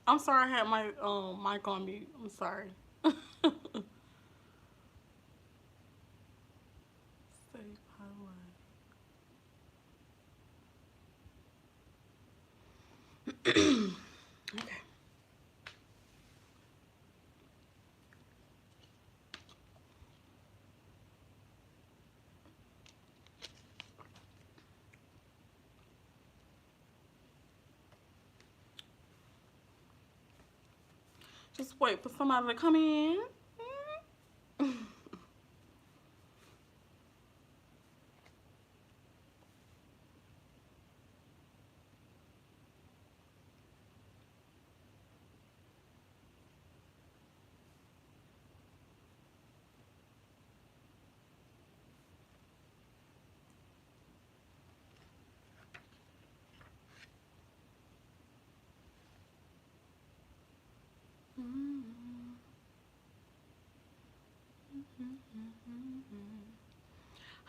I'm sorry I had my mic on mute. I'm sorry. Save highlight. Okay. Just wait for somebody to come in.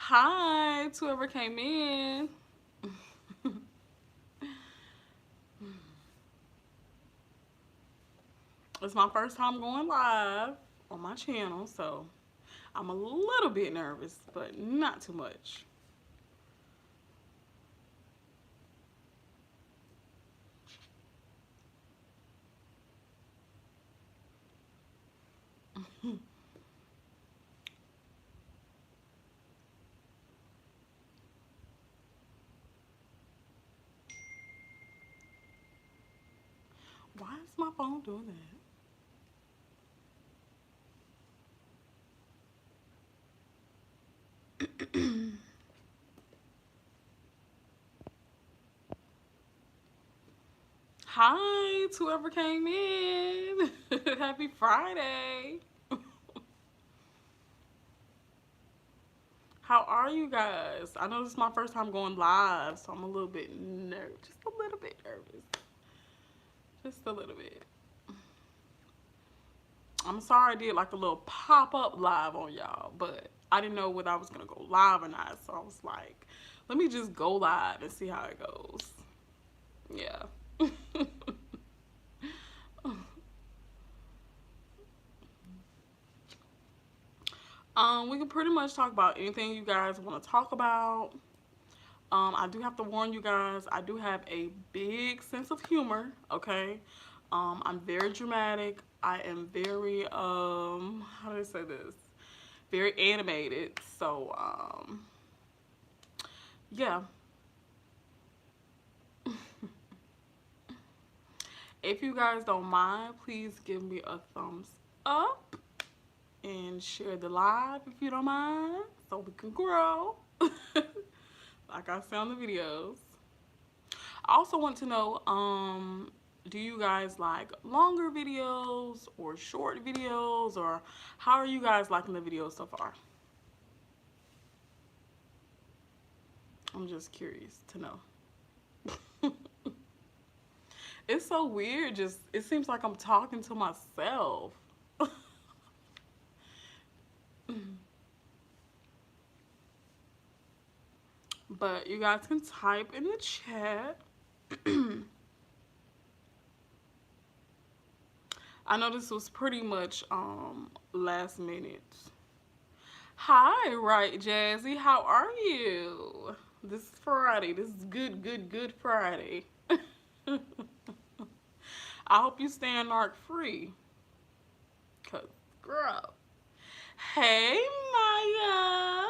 Hi to whoever came in. It's my first time going live on my channel, so I'm a little bit nervous, but not too much. Why is my phone doing that? Hi to whoever came in. Happy Friday. How are you guys? I know this is my first time going live, so I'm a little bit nervous. Just a little bit nervous. Just a little bit. I'm sorry I did like a little pop-up live on y'all, but I didn't know whether I was going to go live or not, so I was like, let me just go live and see how it goes. Yeah. We can pretty much talk about anything you guys want to talk about. I do have to warn you guys, I do have a big sense of humor, okay? I'm very dramatic. I am very, how do I say this? Very animated. So, yeah. If you guys don't mind, please give me a thumbs up and share the live if you don't mind, so we can grow. Like I say on the videos. I also want to know, do you guys like longer videos or short videos, or how are you guys liking the videos so far? I'm just curious to know. It's so weird, just it seems like I'm talking to myself. But you guys can type in the chat. I know this was pretty much last minute. Hi, right, Jazzy. How are you? This is Friday. This is good Friday. I hope you stay Narc free. Cause girl. Hey Maya.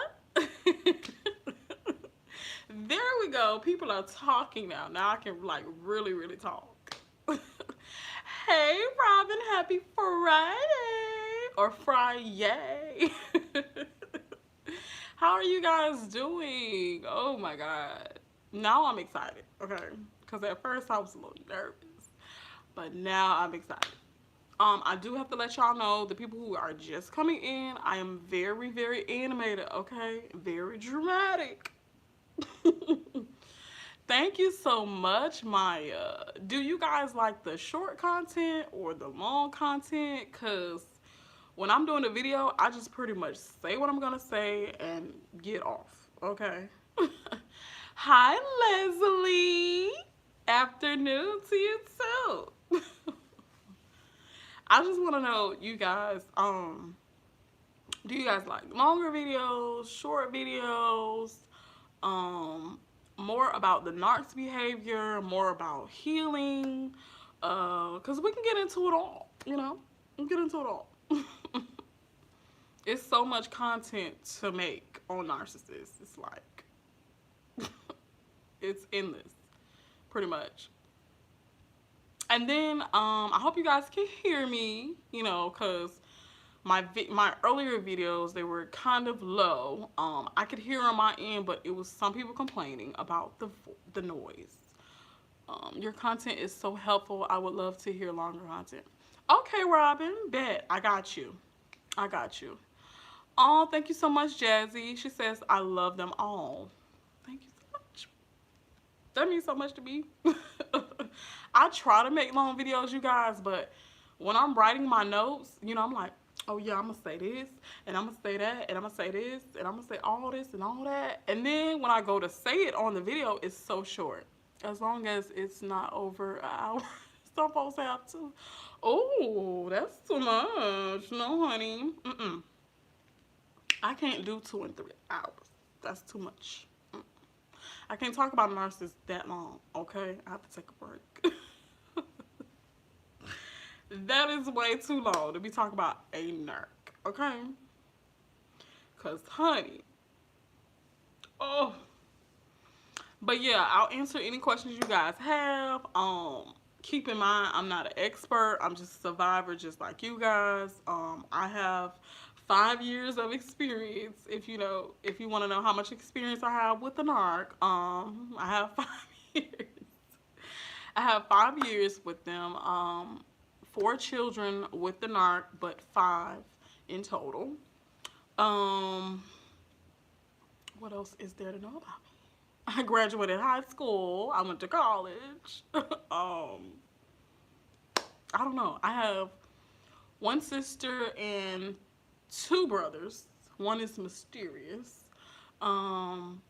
There we go. People are talking now. Now I can like really talk. Hey Robin, happy Friday or Friday. How are you guys doing? Oh my god. Now I'm excited, okay? Because at first I was a little nervous, but now I'm excited. I do have to let y'all know, the people who are just coming in, I am very animated, okay? Very dramatic. Thank you so much, Maya. Do you guys like the short content or the long content? Because when I'm doing a video, I just pretty much say what I'm going to say and get off, okay? Hi, Leslie. Afternoon to you, too. I just want to know, you guys, do you guys like longer videos, short videos, um, more about the narc's behavior, more about healing? Because we can get into it all, you know? We can get into it all. It's so much content to make on narcissists. It's like, it's endless, pretty much. And then I hope you guys can hear me, you know, because my earlier videos, they were kind of low. I could hear on my end, but it was some people complaining about the noise. Your content is so helpful. I would love to hear longer content. Okay, Robin, bet. I got you. I got you. Oh, thank you so much, Jazzy. She says, I love them all. Thank you so much. That means so much to me. I try to make long videos, you guys, but when I'm writing my notes, you know, I'm like, oh yeah, I'm gonna say this, and I'm gonna say that, and I'm gonna say this, and I'm gonna say all this and all that. And then when I go to say it on the video, it's so short. As long as it's not over an hour. Some folks have to. Oh, that's too much. No, honey. I can't do 2 and 3 hours. That's too much. I can't talk about narcissists that long, okay? I have to take a break. That is way too long to be talking about a narc, okay? Because, honey, oh. But yeah, I'll answer any questions you guys have. Keep in mind, I'm not an expert. I'm just a survivor just like you guys. I have 5 years of experience. If you want to know how much experience I have with the narc, I have 5 years. I have 5 years with them. 4 children with the narc, but 5 in total. Um, what else is there to know about me? I graduated high school. I went to college. I don't know. I have 1 sister and 2 brothers. One is mysterious. Um,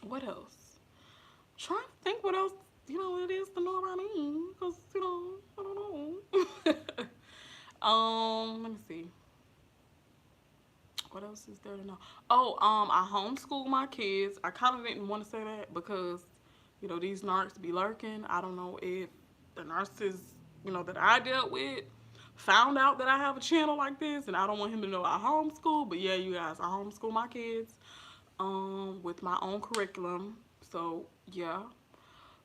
what else? I'm trying to think what else, it is to know about me. Because, I don't know. Let me see. What else is there to know? Oh, I homeschool my kids. I kind of didn't want to say that because, these narcs be lurking. I don't know if the narcissist, that I dealt with found out that I have a channel like this, and I don't want him to know I homeschool. But yeah, you guys, I homeschool my kids, with my own curriculum. So yeah.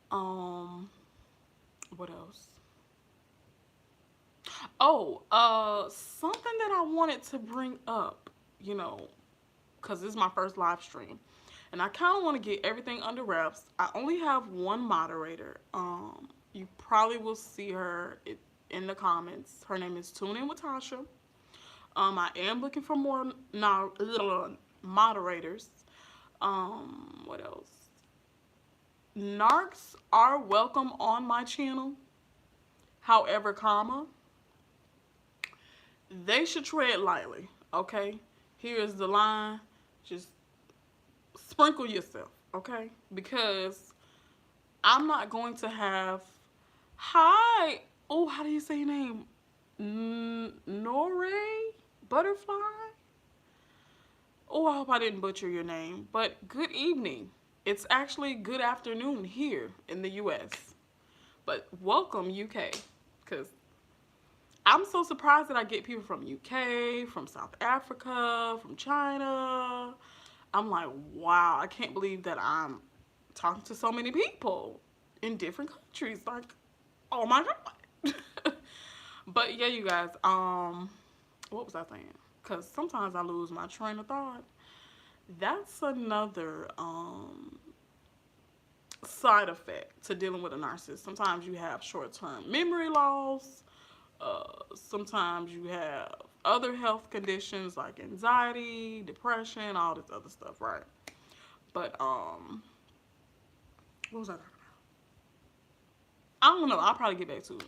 What else? Oh, something that I wanted to bring up, because this is my first live stream. And I kind of want to get everything under wraps. I only have one moderator. You probably will see her in the comments. Her name is Tune In with Tasha. I am looking for more moderators. What else? Narcs are welcome on my channel. However, they should tread lightly, okay? Here's the line. Just sprinkle yourself, okay? Because I'm not going to have, hi, oh, how do you say your name? Nore? Butterfly? Oh, I hope I didn't butcher your name. But good evening. It's actually good afternoon here in the U.S. But welcome, UK. Because I'm so surprised that I get people from UK, from South Africa, from China. I'm like, wow, I can't believe that I'm talking to so many people in different countries. Like, oh my God. But yeah, you guys, what was I saying? Because sometimes I lose my train of thought. That's another side effect to dealing with a narcissist. Sometimes you have short-term memory loss. Sometimes you have other health conditions like anxiety, depression, all this other stuff, right? But what was I talking about? I don't know. I'll probably get back to it.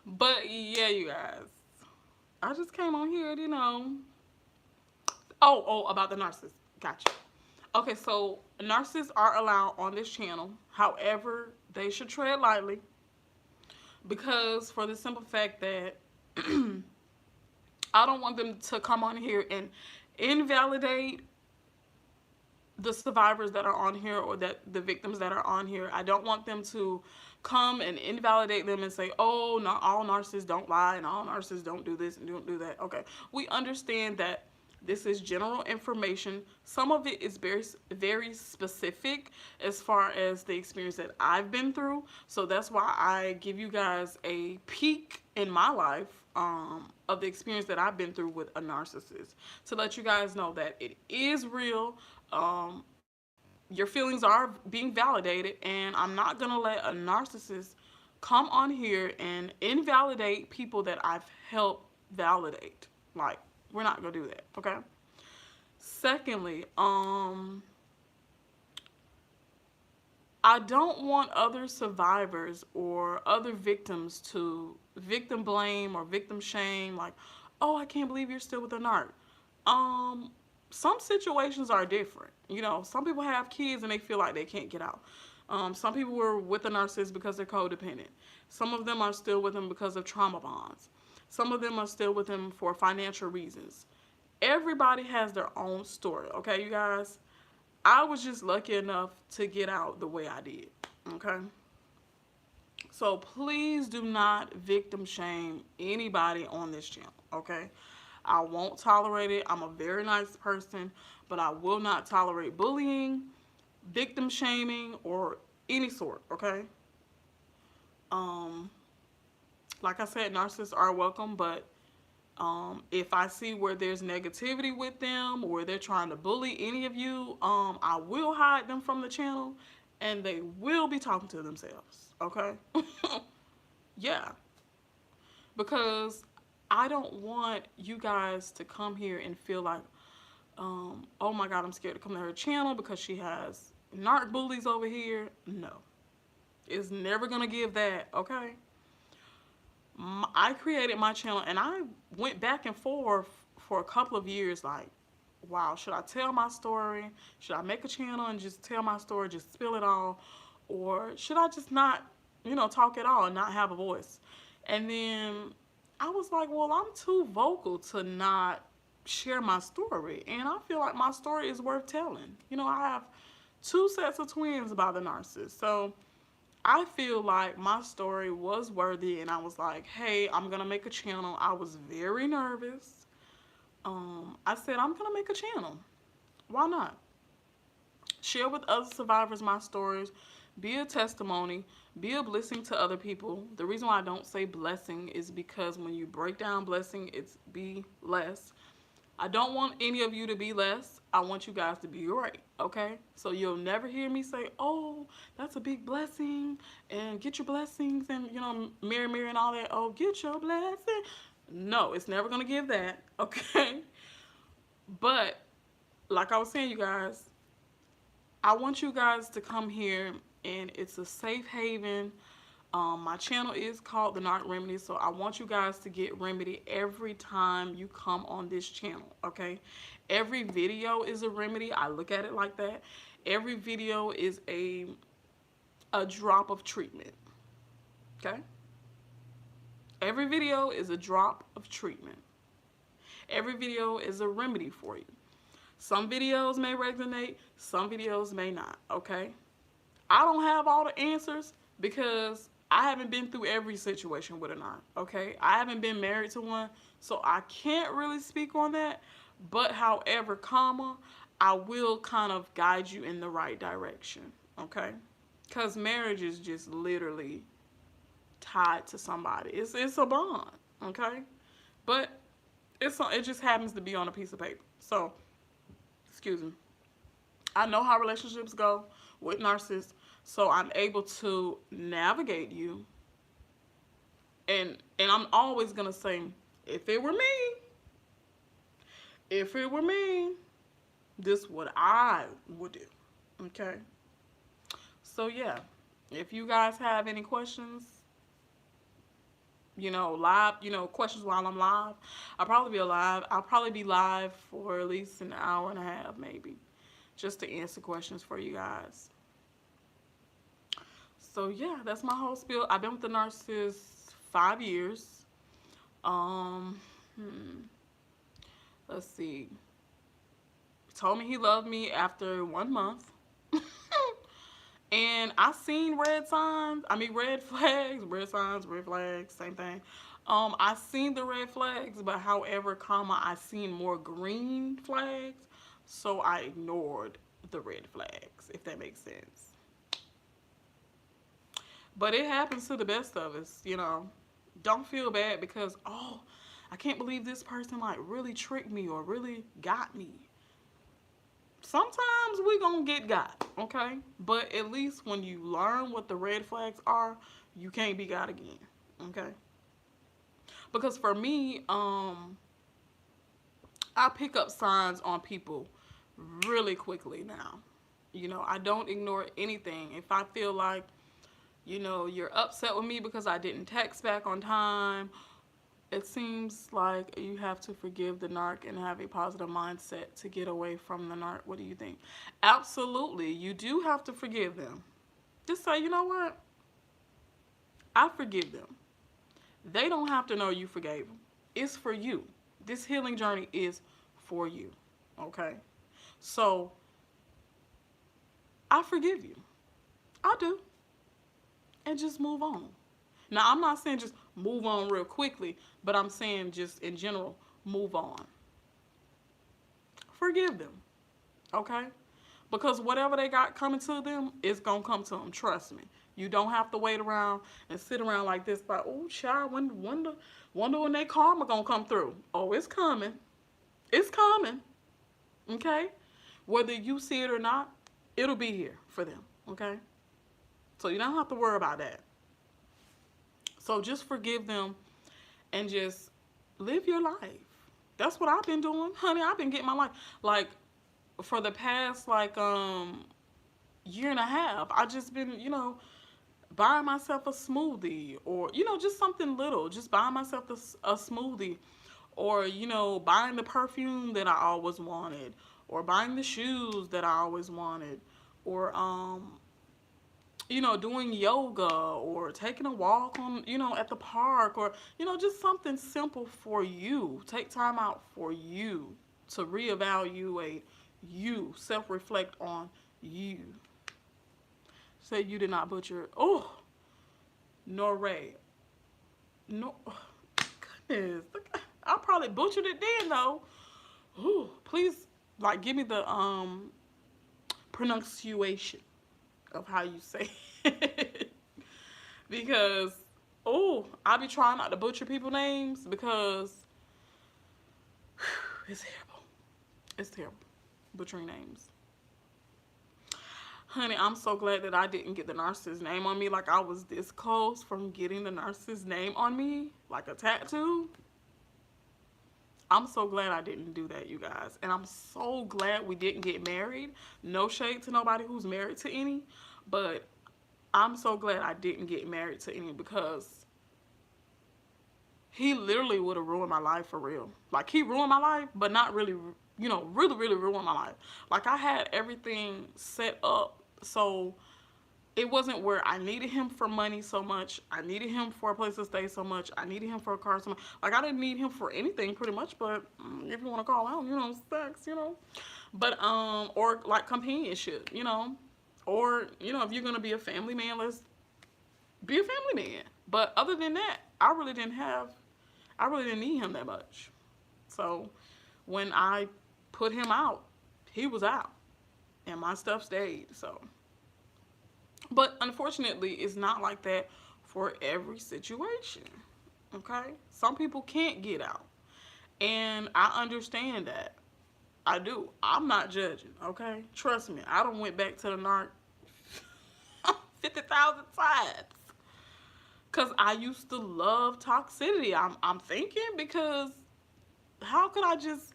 But yeah, you guys, I just came on here, Oh, about the narcissist. Gotcha. Okay, so narcissists are allowed on this channel. However, they should tread lightly, because for the simple fact that I don't want them to come on here and invalidate the survivors that are on here, or that the victims that are on here. I don't want them to come and invalidate them and say, oh, not all narcissists don't lie and all narcissists don't do this and don't do that. Okay, we understand that this is general information. Some of it is very specific as far as the experience that I've been through. So that's why I give you guys a peek in my life, of the experience that I've been through with a narcissist, to let you guys know that it is real. Your feelings are being validated, and I'm not gonna let a narcissist come on here and invalidate people that I've helped validate. Like, we're not gonna do that, okay? Secondly, I don't want other survivors or other victims to victim blame or victim shame, like, oh, I can't believe you're still with a narc. Some situations are different. You know, some people have kids and they feel like they can't get out. Some people were with a narcissist because they're codependent. Some of them are still with them because of trauma bonds. Some of them are still with them for financial reasons. Everybody has their own story, okay, you guys? I was just lucky enough to get out the way I did, okay? So please do not victim shame anybody on this channel, okay? I won't tolerate it. I'm a very nice person, but I will not tolerate bullying, victim shaming, or any sort, okay? Like I said, narcissists are welcome, but if I see where there's negativity with them, or they're trying to bully any of you, I will hide them from the channel, and they will be talking to themselves, okay? Yeah, because I don't want you guys to come here and feel like, oh my God, I'm scared to come to her channel because she has narc bullies over here. No, it's never gonna give that, okay? I created my channel and I went back and forth for a couple of years, like, wow, should I tell my story? Should I make a channel and just tell my story, just spill it all? Or should I just not, talk at all and not have a voice? And then I was like, well, I'm too vocal to not share my story. And I feel like my story is worth telling. I have 2 sets of twins by the narcissist. So I feel like my story was worthy, and I was like, hey, I'm going to make a channel. I was very nervous. I said, I'm going to make a channel. Why not? Share with other survivors my stories. Be a testimony. Be a blessing to other people. The reason why I don't say blessing is because when you break down blessing, it's be less. I don't want any of you to be less. I want you guys to be great, okay? So you'll never hear me say, oh, that's a big blessing, and get your blessings, and, mirror, mirror, and all that. Oh, get your blessing. No, it's never going to give that, okay? But, like I was saying, you guys, I want you guys to come here, and it's a safe haven. My channel is called The Narc Remedy, so I want you guys to get remedy every time you come on this channel, okay? Every video is a remedy. I look at it like that. Every video is a drop of treatment, okay? Every video is a drop of treatment. Every video is a remedy for you. Some videos may resonate, some videos may not, okay? I don't have all the answers because I haven't been through every situation with a narc, okay? I haven't been married to one, so I can't really speak on that. But however, I will kind of guide you in the right direction, okay? Because marriage is just literally tied to somebody. It's a bond, okay? But it just happens to be on a piece of paper. So, excuse me. I know how relationships go with narcissists, so I'm able to navigate you. And I'm always going to say, if it were me, this is what I would do. Okay? So, yeah. If you guys have any questions, live, questions while I'm live, I'll probably be live for at least an hour and a half, maybe, just to answer questions for you guys. So yeah, that's my whole spiel. I've been with the narcissist 5 years. Um, hmm, let's see. He told me he loved me after 1 month. And I seen red signs. I mean, red flags, red signs, red flags, same thing. I seen the red flags, but however, comma, I seen more green flags, so I ignored the red flags, if that makes sense. But it happens to the best of us, you know. Don't feel bad because, oh, I can't believe this person like really tricked me or really got me. Sometimes we gonna get got, okay? But at least when you learn what the red flags are, you can't be got again, okay? Because for me, I pick up signs on people really quickly now. You know, I don't ignore anything. If I feel like, you know, you're upset with me because I didn't text back on time, it seems like you have to forgive the narc and have a positive mindset to get away from the narc. What do you think? Absolutely. You do have to forgive them. Just say, you know what? I forgive them. They don't have to know you forgave them. It's for you. This healing journey is for you. Okay? So, I forgive you. I do. And just move on. Now, I'm not saying just move on real quickly, but I'm saying just in general, move on. Forgive them. Okay? Because whatever they got coming to them, it's going to come to them. Trust me. You don't have to wait around and sit around like this, like, oh, child, wonder when their karma going to come through. Oh, it's coming. It's coming. Okay? Whether you see it or not, it'll be here for them. Okay? So you don't have to worry about that. So just forgive them and just live your life. That's what I've been doing. Honey, I've been getting my life. Like, for the past, like, year and a half, I just been, you know, buying myself a smoothie or, you know, just something little. Just buying myself a smoothie or, you know, buying the perfume that I always wanted or buying the shoes that I always wanted or, you know, doing yoga or taking a walk on, you know, at the park or, you know, just something simple for you. Take time out for you to reevaluate you, self-reflect on you. Say you did not butcher. Oh, Norray. No, goodness. I probably butchered it then though. Ooh, please, like, give me the pronunciation of how you say it. Because, oh, I be trying not to butcher people's names because it's terrible. It's terrible. Butchering names. Honey, I'm so glad that I didn't get the narcissist name on me. Like, I was this close from getting the narcissist name on me, like a tattoo. I'm so glad I didn't do that, you guys. And I'm so glad we didn't get married. No shade to nobody who's married to any. But I'm so glad I didn't get married to any because he literally would have ruined my life for real. Like, he ruined my life, but not really, you know, really ruined my life. Like, I had everything set up so it wasn't where I needed him for money so much. I needed him for a place to stay so much. I needed him for a car so much. Like, I didn't need him for anything pretty much, but if you want to call out, you know, sex, you know. But, or like companionship, you know. Or, you know, if you're going to be a family man, let's be a family man. But other than that, I really didn't need him that much. So when I put him out, he was out. And my stuff stayed, so. But unfortunately, it's not like that for every situation, okay? Some people can't get out. And I understand that. I do. I'm not judging, okay? Trust me, I done went back to the narc 50,000 times. Because I used to love toxicity. I'm thinking because how could I just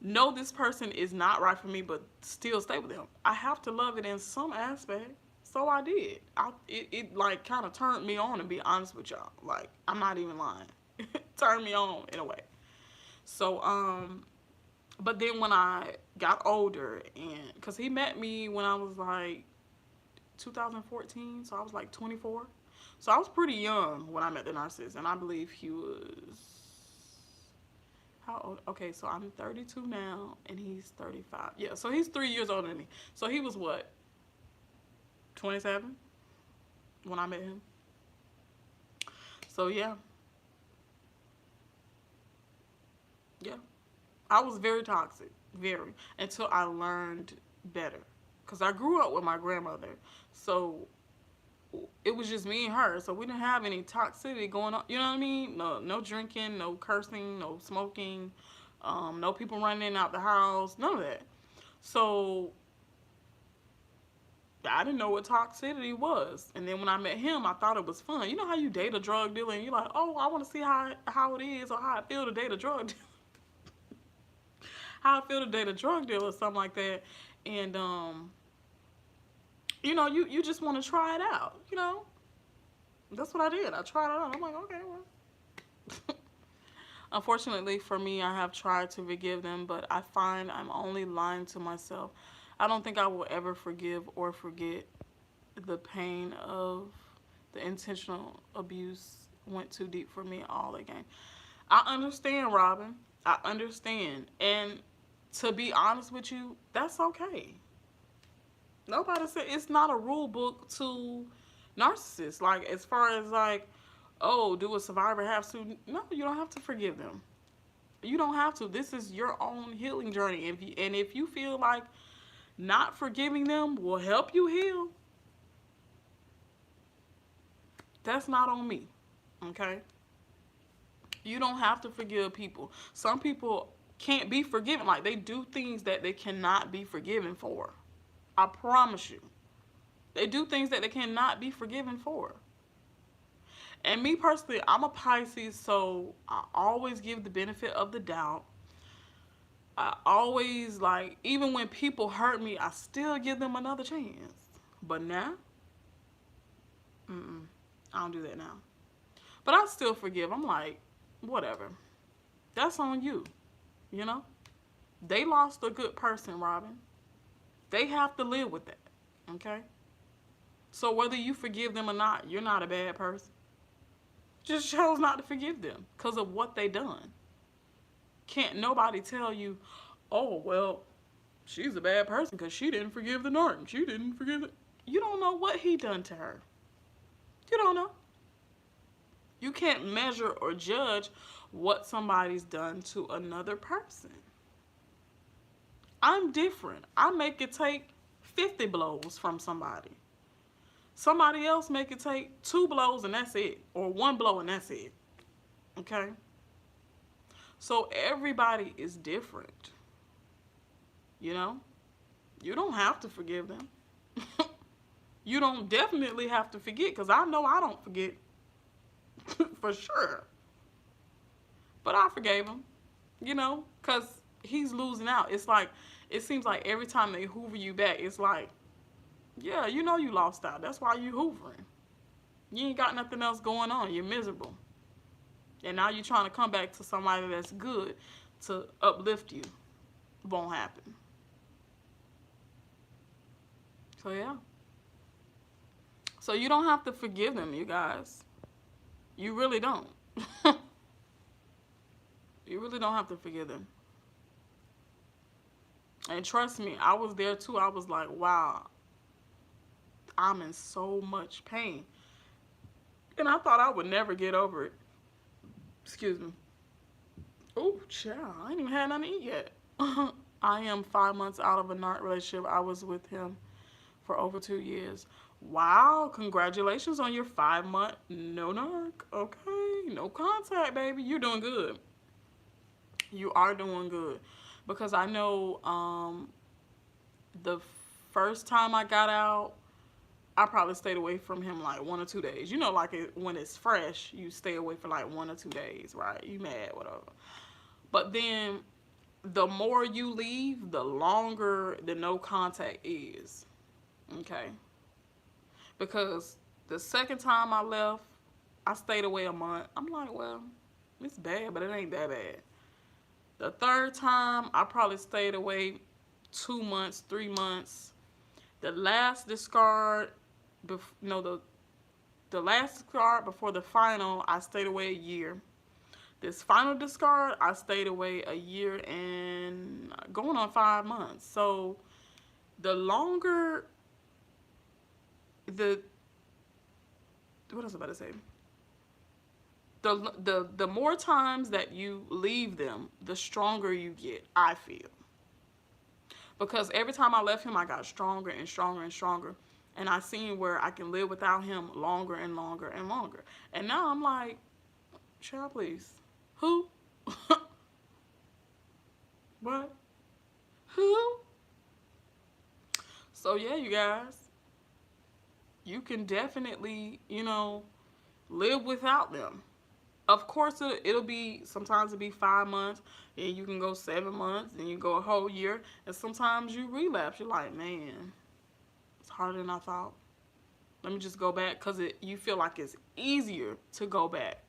know this person is not right for me but still stay with them? I have to love it in some aspect. So I did. It like kind of turned me on, to be honest with y'all. Like, I'm not even lying. It turned me on in a way. So, but then when I got older, and because he met me when I was like 2014, so I was like 24. So I was pretty young when I met the narcissist, and I believe he was how old? Okay, so I'm 32 now, and he's 35. Yeah, so he's 3 years older than me. So he was what, 27 when I met him. So yeah, yeah, I was very toxic, very, until I learned better. Cause I grew up with my grandmother, so it was just me and her. So we didn't have any toxicity going on. You know what I mean? No, no drinking, no cursing, no smoking, no people running in and out the house, none of that. So I didn't know what toxicity was. And then when I met him, I thought it was fun. You know how you date a drug dealer and you're like, oh, I want to see how it is or how I feel to date a drug dealer. How I feel to date a drug dealer or something like that. And, you just want to try it out, That's what I did. I tried it out. I'm like, okay, well. Unfortunately for me, I have tried to forgive them, but I find I'm only lying to myself. I don't think I will ever forgive or forget the pain of the intentional abuse. Went too deep for me all again. I understand, Robin. I understand. And to be honest with you, that's okay. Nobody said it's not a rule book to narcissists. Like, as far as like, oh, do a survivor have to? No, you don't have to forgive them. You don't have to. This is your own healing journey. If you feel like not forgiving them will help you heal, that's not on me. Okay? You don't have to forgive people. Some people can't be forgiven. Like, they do things that they cannot be forgiven for. I promise you. They do things that they cannot be forgiven for. And me personally, I'm a Pisces, so I always give the benefit of the doubt. I always, like, even when people hurt me, I still give them another chance. But now, I don't do that now. But I still forgive. I'm like, whatever. That's on you, you know? They lost a good person, Robin. They have to live with that, okay? So whether you forgive them or not, you're not a bad person. Just chose not to forgive them because of what they done. Can't nobody tell you, oh, well, she's a bad person because she didn't forgive the Narc. She didn't forgive it. You don't know what he done to her. You don't know. You can't measure or judge what somebody's done to another person. I'm different. I make it take 50 blows from somebody. Somebody else make it take 2 blows and that's it. Or 1 blow and that's it. Okay? So everybody is different. You know? You don't have to forgive them. You don't definitely have to forget, because I know I don't forget. For sure. But I forgave him. You know? Because he's losing out. It's like, it seems like every time they hoover you back, it's like, yeah, you know you lost out. That's why you hoovering. You ain't got nothing else going on. You're miserable. And now you're trying to come back to somebody that's good to uplift you. Won't happen. So, yeah. So, you don't have to forgive them, you guys. You really don't. You really don't have to forgive them. And trust me, I was there too. I was like, wow, I'm in so much pain. And I thought I would never get over it. Excuse me. Oh, child, I ain't even had nothing to eat yet. I am 5 months out of a Narc relationship. I was with him for over 2 years. Wow, congratulations on your 5-month no Narc. Okay, no contact, baby. You're doing good. You are doing good. Because I know the first time I got out, I probably stayed away from him like 1 or 2 days. You know, like when it's fresh, you stay away for like 1 or 2 days, right? You mad, whatever. But then the more you leave, the longer the no contact is. Okay? Because the second time I left, I stayed away a month. I'm like, well, it's bad, but it ain't that bad. The third time, I probably stayed away 2 months, 3 months. The last discard, no, the last discard before the final, I stayed away a year. This final discard, I stayed away a year and going on 5 months. So the longer the what else was I about to say? The more times that you leave them, the stronger you get, I feel. Because every time I left him, I got stronger and stronger and stronger. And I seen where I can live without him longer and longer and longer. And now I'm like, child, please. Who? What? Who? So yeah, you guys, you can definitely, live without them. Of course, it'll be, sometimes it'll be 5 months, and you can go 7 months, and you go a whole year, and sometimes you relapse. You're like, man, it's harder than I thought. Let me just go back, because you feel like it's easier to go back.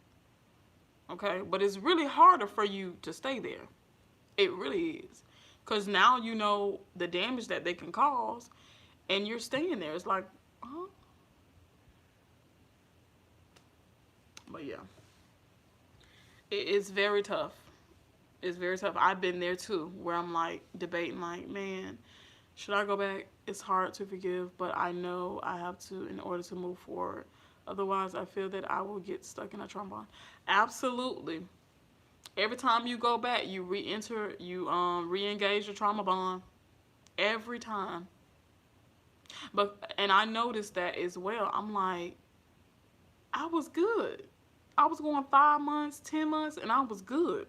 Okay? But it's really harder for you to stay there. It really is. Because now you know the damage that they can cause, and you're staying there. It's like, huh? But yeah. It is very tough. It's very tough. I've been there too, where I'm like debating, like, man, should I go back? It's hard to forgive, but I know I have to in order to move forward. Otherwise, I feel that I will get stuck in a trauma bond. Absolutely. Every time you go back, you re-enter, you re-engage your trauma bond. Every time. And I noticed that as well. I'm like, I was good. I was going 5 months, 10 months, and I was good.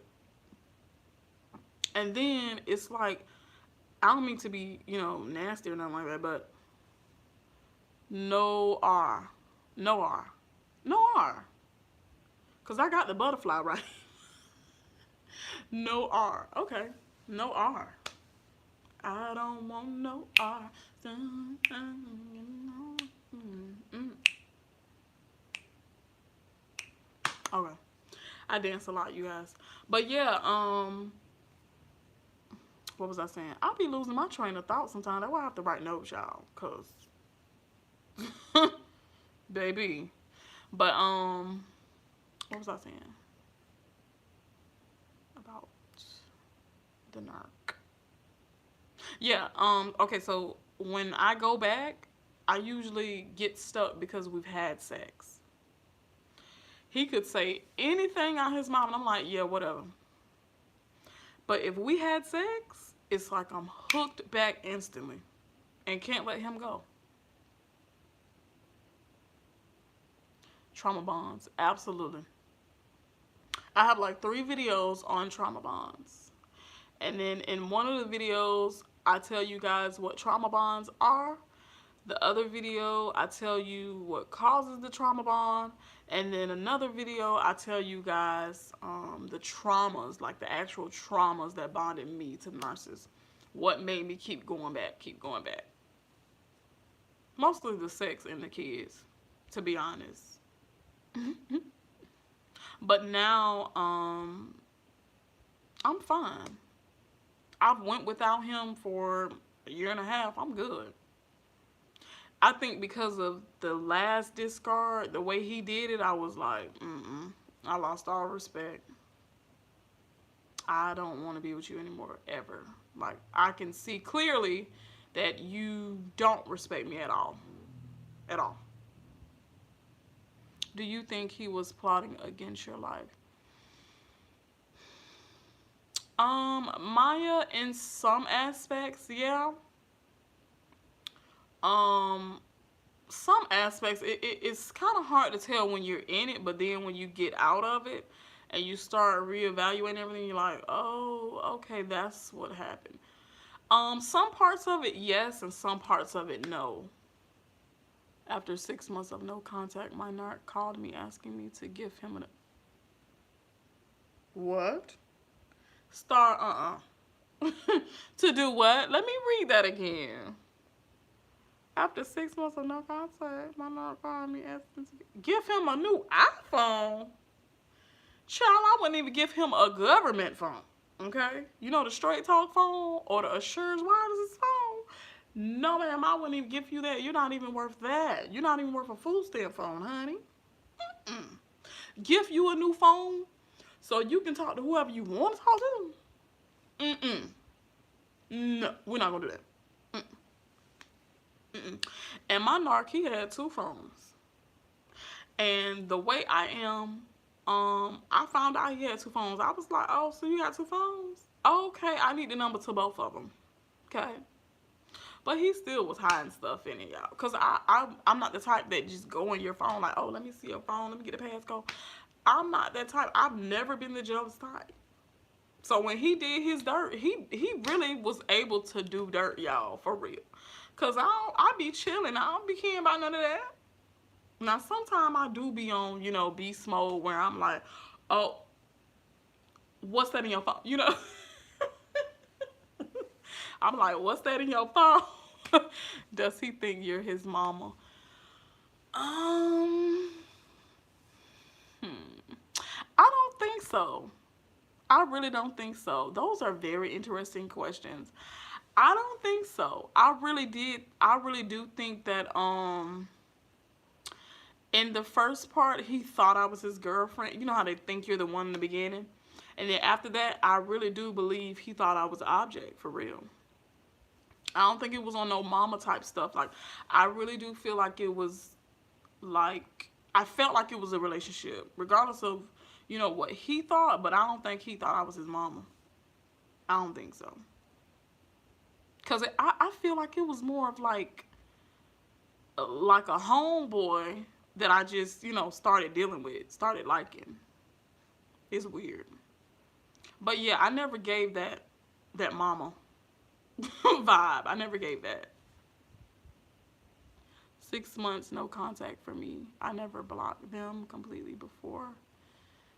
And then it's like, I don't mean to be, nasty or nothing like that, but no R. No R. No R. Because I got the butterfly right. No R. Okay. No R. I don't want no R. Okay. I dance a lot, you guys. But yeah, what was I saying? I'll be losing my train of thought sometimes. That's why I have to write notes, y'all. Cause baby. But what was I saying? About the narc. Yeah, okay, so when I go back, I usually get stuck because we've had sex. He could say anything out his mouth, and I'm like, yeah, whatever. But if we had sex, it's like I'm hooked back instantly and can't let him go. Trauma bonds, absolutely. I have like 3 videos on trauma bonds. And then in one of the videos, I tell you guys what trauma bonds are. The other video, I tell you what causes the trauma bond. And then another video, I tell you guys the traumas, like the actual traumas that bonded me to the narcissist. What made me keep going back, keep going back. Mostly the sex and the kids, to be honest. But now, I'm fine. I've went without him for a year and a half. I'm good. I think because of the last discard, the way he did it, I was like, I lost all respect. I don't want to be with you anymore, ever. Like, I can see clearly that you don't respect me at all. At all. Do you think he was plotting against your life? Maya, in some aspects, yeah. Some aspects, it's kind of hard to tell when you're in it, but then when you get out of it and you start reevaluating everything, you're like, oh, okay, that's what happened. Some parts of it, yes, and some parts of it, no. After 6 months of no contact, my narc called me asking me to give him an... What? To do what? Let me read that again. After 6 months of no contact, my narc called me asking to give him a new iPhone. Child, I wouldn't even give him a government phone. Okay? You know the Straight Talk phone or the Assure's wireless phone? No, ma'am, I wouldn't even give you that. You're not even worth that. You're not even worth a food stamp phone, honey. Mm. Give you a new phone so you can talk to whoever you want to talk to. Mm-mm. No, we're not gonna do that. Mm-mm. And my narc, he had two phones. And the way I am, I found out he had two phones. I was like, oh, so you got two phones? Okay, I need the number to both of them. Okay. But he still was hiding stuff in it, y'all. Because I'm not the type that just go on your phone like, oh, let me see your phone. Let me get the passcode. I'm not that type. I've never been the jealous type. So when he did his dirt, he really was able to do dirt, y'all, for real. Cause I be chilling. I don't be caring about none of that. Now sometimes I do be on, beast mode where I'm like, oh, what's that in your phone? I'm like, what's that in your phone? Does he think you're his mama? Um, I don't think so. I really don't think so. Those are very interesting questions. I don't think so. I really do think that in the first part he thought I was his girlfriend. You know how they think you're the one in the beginning? And then after that, I really do believe he thought I was an object for real. I don't think it was on no mama type stuff. Like I really do feel like it was like I felt like it was a relationship, regardless of what he thought. But I don't think he thought I was his mama. I don't think so. Cause I feel like it was more of like a homeboy that I just started dealing with, started liking. It's weird, but yeah, I never gave that mama vibe. I never gave that. 6 months no contact for me. I never blocked them completely before.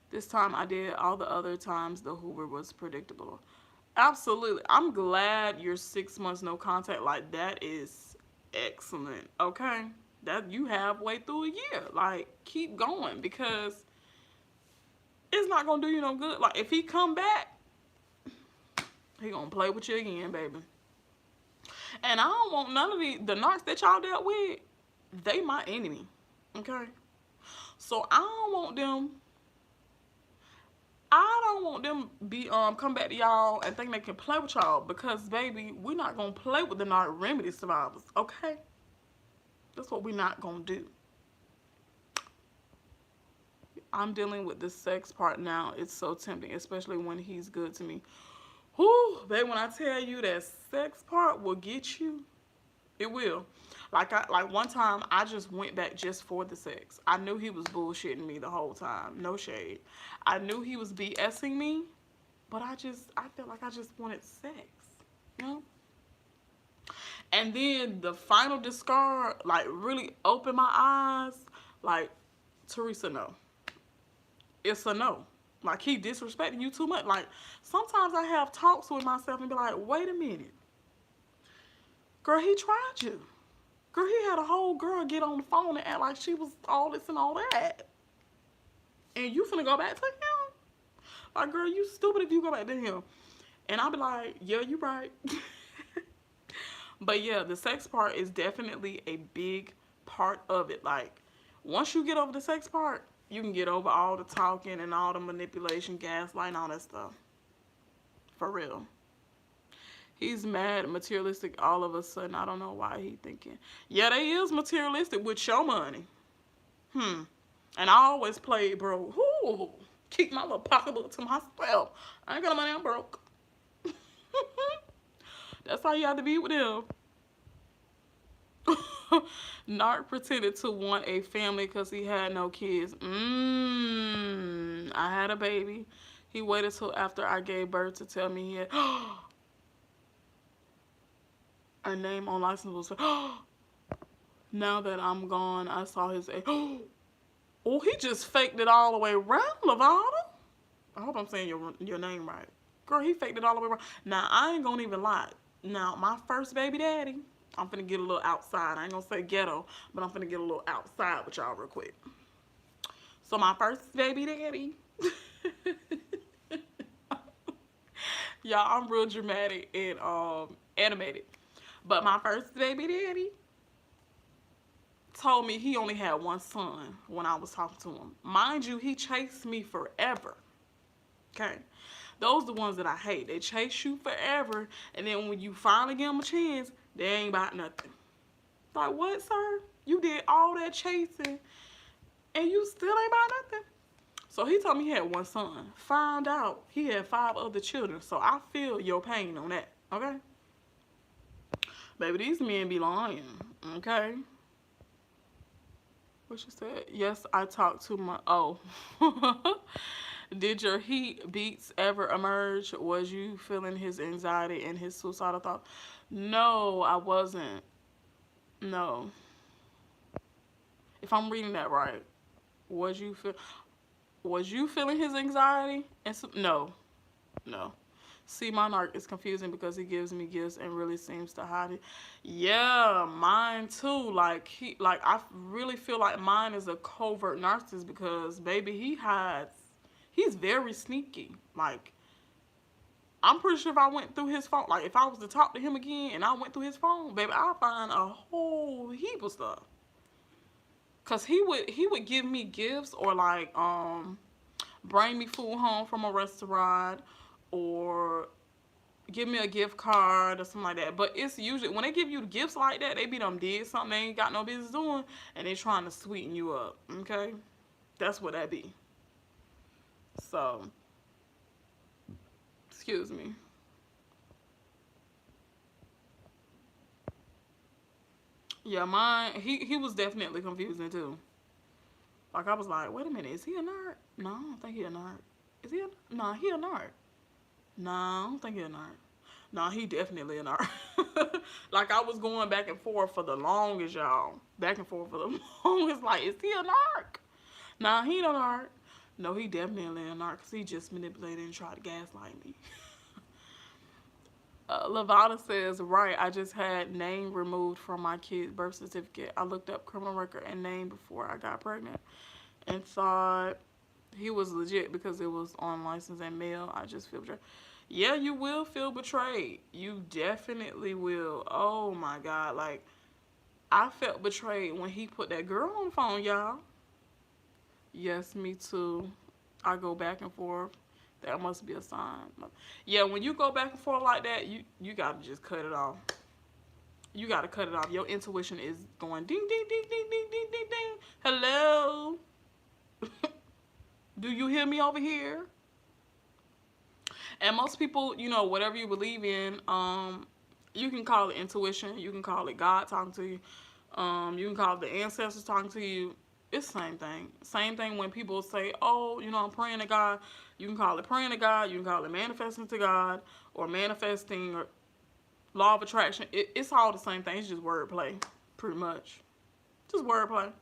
This time I did. All the other times the Hoover was predictable. Absolutely. I'm glad you're 6 months no contact. Like that is excellent. Okay. That you halfway through a year. Like keep going because it's not gonna do you no good. Like if he come back, he gonna play with you again, baby. And I don't want none of the narcs that y'all dealt with. They my enemy. Okay. So I don't want them be come back to y'all and think they can play with y'all because baby, we're not gonna play with the narc remedy survivors, okay? That's what we're not gonna do. I'm dealing with the sex part now. It's so tempting, especially when he's good to me. Whew, baby, when I tell you that sex part will get you, it will. Like one time I just went back just for the sex. I knew he was bullshitting me the whole time. No shade. I knew he was BSing me, but I felt like I just wanted sex. You know? And then the final discard, like, really opened my eyes. Like, Teresa, no. It's a no. Like, he disrespecting you too much. Like, sometimes I have talks with myself and be like, wait a minute. Girl, he tried you. Girl, he had a whole girl get on the phone and act like she was all this and all that. And you finna go back to him? Like, girl, you stupid if you go back to him. And I'll be like, yeah, you right. But yeah, the sex part is definitely a big part of it. Like, once you get over the sex part, you can get over all the talking and all the manipulation, gaslighting, all that stuff. For real. He's mad, materialistic all of a sudden. I don't know why he thinking. Yeah, they is materialistic with your money. And I always play, bro. Ooh, keep my little pocketbook to myself. I ain't got no money, I'm broke. That's how you have to be with him. Narc pretended to want a family because he had no kids. I had a baby. He waited till after I gave birth to tell me he had a name on license was. Now that I'm gone, I saw his. Oh, he just faked it all the way around, Lavada. I hope I'm saying your name right. Girl, he faked it all the way around. Now, I ain't gonna even lie. Now, my first baby daddy, I'm finna get a little outside. I ain't gonna say ghetto, but I'm finna get a little outside with y'all real quick. So, my first baby daddy. Y'all, I'm real dramatic and animated. But my first baby daddy told me he only had one son when I was talking to him. Mind you, he chased me forever. Okay? Those are the ones that I hate. They chase you forever, and then when you finally give them a chance, they ain't about nothing. Like, what, sir? You did all that chasing, and you still ain't about nothing? So he told me he had one son. Found out he had 5 other children. So I feel your pain on that, okay? Baby, these men be lying, okay? What she said? Yes, I talked to my... Oh. Did your heat beats ever emerge? Was you feeling his anxiety and his suicidal thoughts? No, I wasn't. No. If I'm reading that right, was you feel... Was you feeling his anxiety? And no. No. See, my narc is confusing because he gives me gifts and really seems to hide it. Yeah, mine too. Like I really feel like mine is a covert narcissist because baby, he hides. He's very sneaky. Like, I'm pretty sure if I went through his phone, like if I was to talk to him again and I went through his phone, baby, I'll find a whole heap of stuff. Cause he would give me gifts or like bring me food home from a restaurant or give me a gift card or something like that. But it's usually when they give you gifts like that, they be done did something they ain't got no business doing and they trying to sweeten you up. Okay? That's what that be. So excuse me. Yeah, mine he was definitely confusing too. Like I was like, wait a minute, is he a nerd? No, I don't think he a nerd. Is he a no, he a nerd. No, I don't think he a nerd. No, he definitely a nerd. Like I was going back and forth for the longest, y'all. Back and forth for the longest. Like, is he a narc? Nah, he ain't a narc. No, he definitely a narc because he just manipulated and tried to gaslight me. Lavada says, right, I just had name removed from my kid's birth certificate. I looked up criminal record and name before I got pregnant and thought he was legit because it was on license and mail. I just feel betrayed. Yeah, you will feel betrayed. You definitely will. Oh my God. Like, I felt betrayed when he put that girl on the phone, y'all. Yes, me too. I go back and forth. That must be a sign. Yeah, when you go back and forth like that, you gotta just cut it off. You gotta cut it off. Your intuition is going ding, ding, ding, ding, ding, ding, ding, ding. Hello? Do you hear me over here? And most people, you know, whatever you believe in, you can call it intuition. You can call it God talking to you. You can call it the ancestors talking to you. It's the same thing. Same thing when people say, oh, you know, I'm praying to God. You can call it praying to God. You can call it manifesting to God or manifesting or law of attraction. It's all the same thing. It's just wordplay, pretty much. Just wordplay.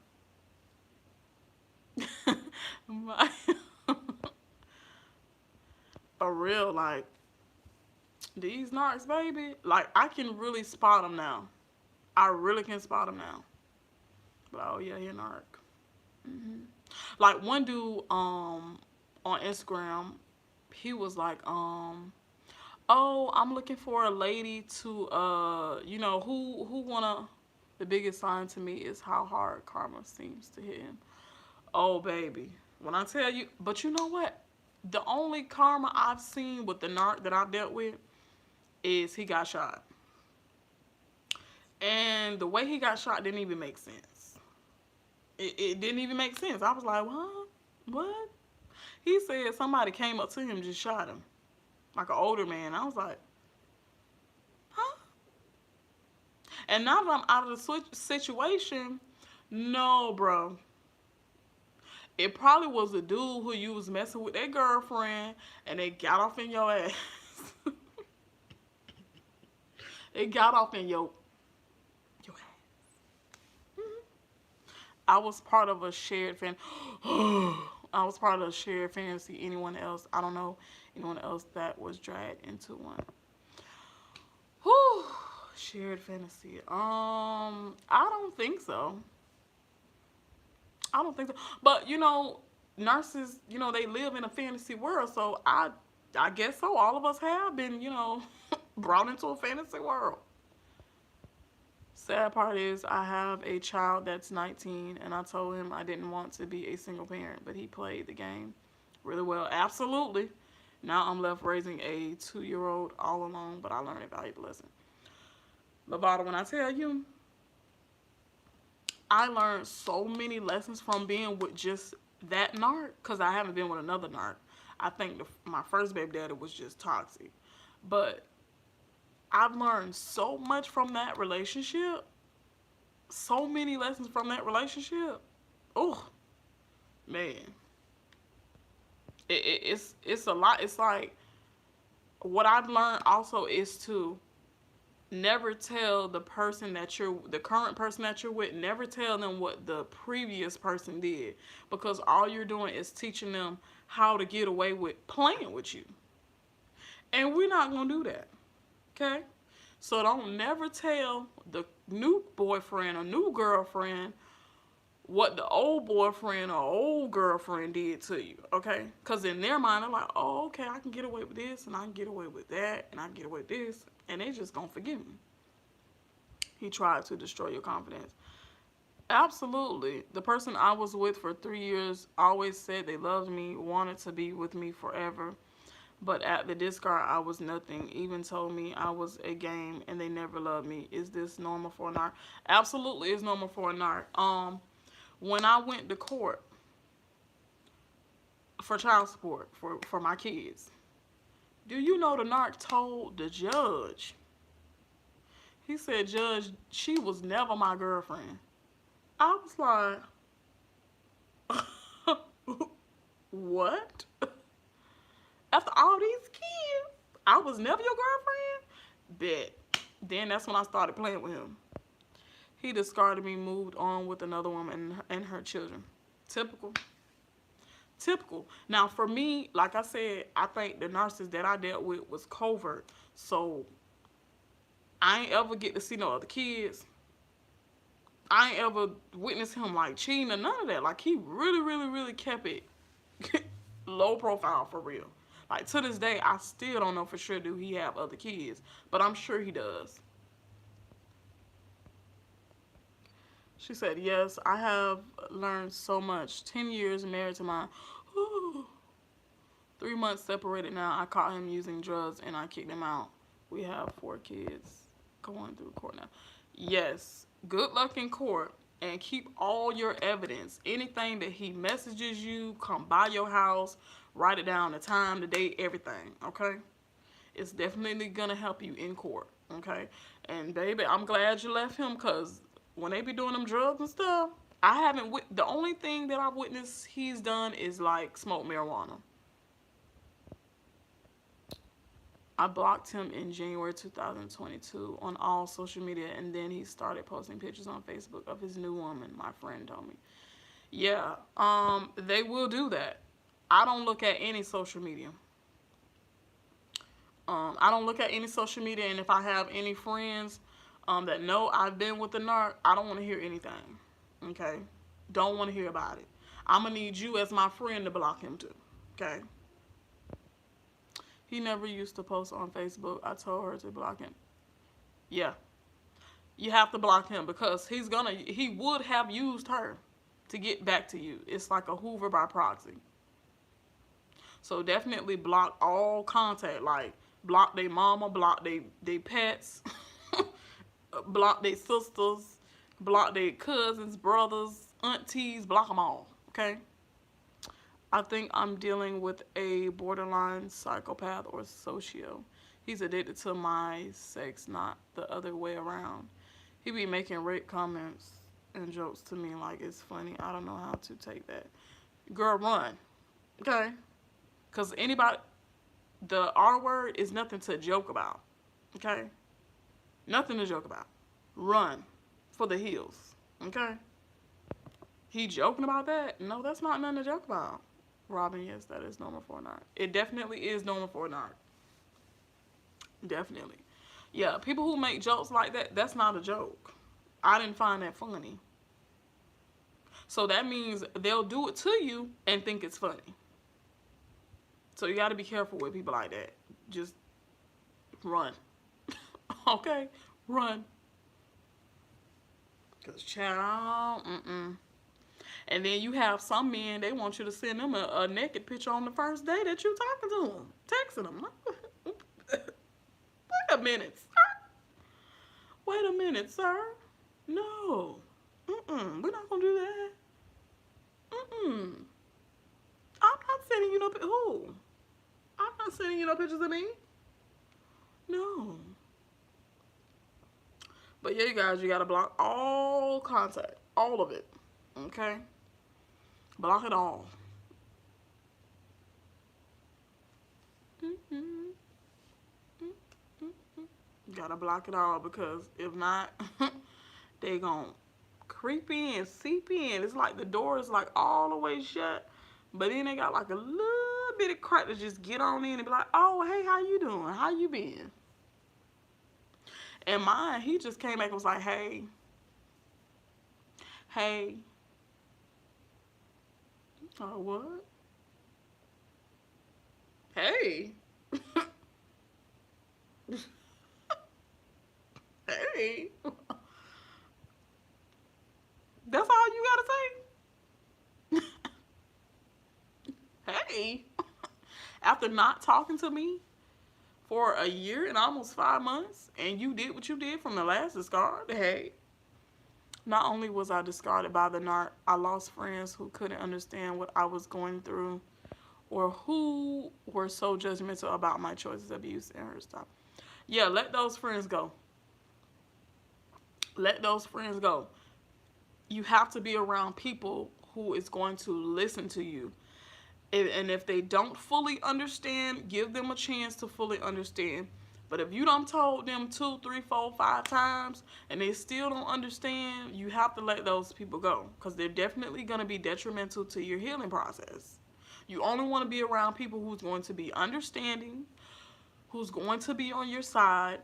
For real, like, these narcs, baby, like, I can really spot them now. I really can spot them now. But, oh, yeah, you're narc. Like, one dude, on Instagram, he was like, oh, I'm looking for a lady to, you know, who wanna, the biggest sign to me is how hard karma seems to hit him. Oh, baby. When I tell you, but you know what? The only karma I've seen with the narc that I've dealt with is he got shot. And the way he got shot didn't even make sense. It didn't even make sense. I was like, what? What? He said somebody came up to him and just shot him. Like an older man. I was like, huh? And now that I'm out of the situation, no, bro. It probably was a dude who you was messing with their girlfriend and they got off in your ass. They got off in your ass. I was part of a shared I was part of a shared fantasy. Anyone else? I don't know anyone else that was dragged into one. Whew. Shared fantasy. I don't think so. I don't think so. But you know, nurses, you know, they live in a fantasy world, so I guess so. All of us have been, you know, brought into a fantasy world. Sad part is I have a child that's 19, and I told him I didn't want to be a single parent, but he played the game really well. Absolutely. Now I'm left raising a 2-year-old all alone, but I learned a valuable lesson. Lavada, when I tell you, I learned so many lessons from being with just that narc, because I haven't been with another narc. I think my first baby daddy was just toxic. But I've learned so much from that relationship. So many lessons from that relationship. Oh, man. It's a lot. It's like, what I've learned also is to never tell the current person that you're with, never tell them what the previous person did, because all you're doing is teaching them how to get away with playing with you, and we're not gonna do that. Okay, so don't never tell the new boyfriend or new girlfriend what the old boyfriend or old girlfriend did to you. Okay, because in their mind they're like, oh, okay, I can get away with this, and I can get away with that, and I can get away with this, and they just gonna forgive me. He tried to destroy your confidence. Absolutely. The person I was with for 3 years always said they loved me, wanted to be with me forever. But at the discard, I was nothing. Even told me I was a game and they never loved me. Is this normal for a narc? Absolutely, it's normal for a narc. When I went to court for child support for my kids, do you know the narc told the judge? He said, Judge, she was never my girlfriend. I was like, what? After all these kids, I was never your girlfriend? Bet. Then that's when I started playing with him. He discarded me, moved on with another woman and her children. Typical. Typical. Now, for me, like I said, I think the narcissist that I dealt with was covert. So, I ain't ever get to see no other kids. I ain't ever witnessed him like cheating or none of that. Like, he really, really, really kept it low profile for real. Like, to this day, I still don't know for sure do he have other kids, but I'm sure he does. She said, yes, I have learned so much. 10 years married to my 3 months separated now. I caught him using drugs and I kicked him out. We have 4 kids going through court now. Yes, good luck in court, and keep all your evidence. Anything that he messages you, come by your house, write it down, the time, the date, everything, okay? It's definitely gonna help you in court, okay? And baby, I'm glad you left him, because when they be doing them drugs and stuff, the only thing that I've witnessed he's done is like smoke marijuana. I blocked him in January 2022 on all social media, and then he started posting pictures on Facebook of his new woman, my friend told me. Yeah, they will do that. I don't look at any social media. I don't look at any social media, and if I have any friends that know I've been with the narc, I don't want to hear anything. Okay? Don't want to hear about it. I'm going to need you as my friend to block him too. Okay? He never used to post on Facebook. I told her to block him. Yeah. You have to block him, because he would have used her to get back to you. It's like a Hoover by proxy. So definitely block all contact. Like, block their mama, block they pets, block their sisters, block their cousins, brothers, aunties, block them all. Okay? I think I'm dealing with a borderline psychopath or socio. He's addicted to my sex, not the other way around. He be making rape comments and jokes to me like it's funny. I don't know how to take that. Girl, run. Okay? Because the R word is nothing to joke about. Okay? Nothing to joke about. Run for the hills. Okay? He joking about that? No, that's not nothing to joke about. Robin, yes, that is normal for a narc. It definitely is normal for a narc. Definitely. Yeah, people who make jokes like that, that's not a joke. I didn't find that funny. So that means they'll do it to you and think it's funny. So you got to be careful with people like that. Just run. Okay? Run. Cause child, And then you have some men, they want you to send them a naked picture on the first day that you talking to them, texting them. Wait a minute, sir. Wait a minute, sir. No. We're not gonna do that. Mm-mm. I'm not sending you no who? I'm not sending you no pictures of me. No. But yeah, you guys, you gotta block all contact, all of it. Okay? Block it all. Mm-hmm. You gotta block it all because if not, they gonna creep in, seep in. It's like the door is like all the way shut, but then they got like a little bit of crack to just get on in and be like, oh, hey, how you doing? How you been? And mine, he just came back and was like, hey, hey. Oh, what? Hey. Hey. That's all you gotta say? Hey. After not talking to me for a year and almost 5 months, and you did what you did from the last discard, hey. Not only was I discarded by the narc, I lost friends who couldn't understand what I was going through or who were so judgmental about my choices, abuse, and her stuff. Yeah, let those friends go. Let those friends go. You have to be around people who is going to listen to you. And if they don't fully understand, give them a chance to fully understand. But if you done told them 2, 3, 4, 5 times and they still don't understand, you have to let those people go because they're definitely going to be detrimental to your healing process. You only want to be around people who's going to be understanding, who's going to be on your side,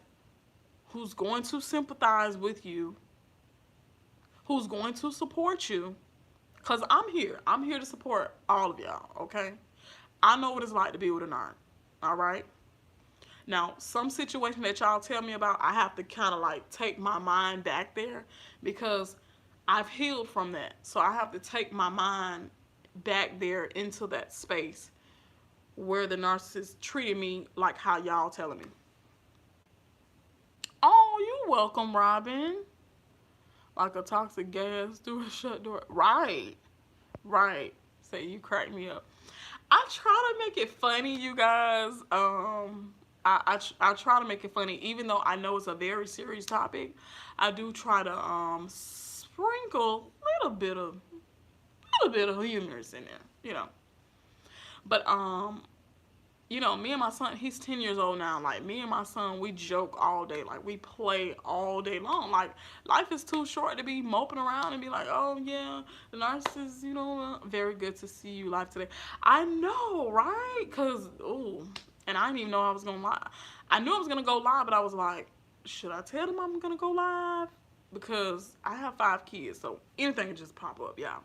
who's going to sympathize with you, who's going to support you. Because I'm here. I'm here to support all of y'all, okay? I know what it's like to be with a narc, all right? Now, some situation that y'all tell me about, I have to kind of like take my mind back there because I've healed from that. So I have to take my mind back there into that space where the narcissist treated me like how y'all telling me. Oh, you welcome, Robin. Like a toxic gas through a shut door. Right. Right. Say you crack me up. I try to make it funny, you guys. I try to make it funny, even though I know it's a very serious topic. I do try to sprinkle a little bit of humorous in there, you know. But you know, me and my son, he's 10 years old now. Like, me and my son, we joke all day. Like, we play all day long. Like, life is too short to be moping around and be like, oh, yeah, the narcissist, you know, very good to see you live today. I know, right? Because, ooh, and I didn't even know I was going to lie. I knew I was going to go live, but I was like, should I tell them I'm going to go live? Because I have 5 kids, so anything can just pop up, yeah.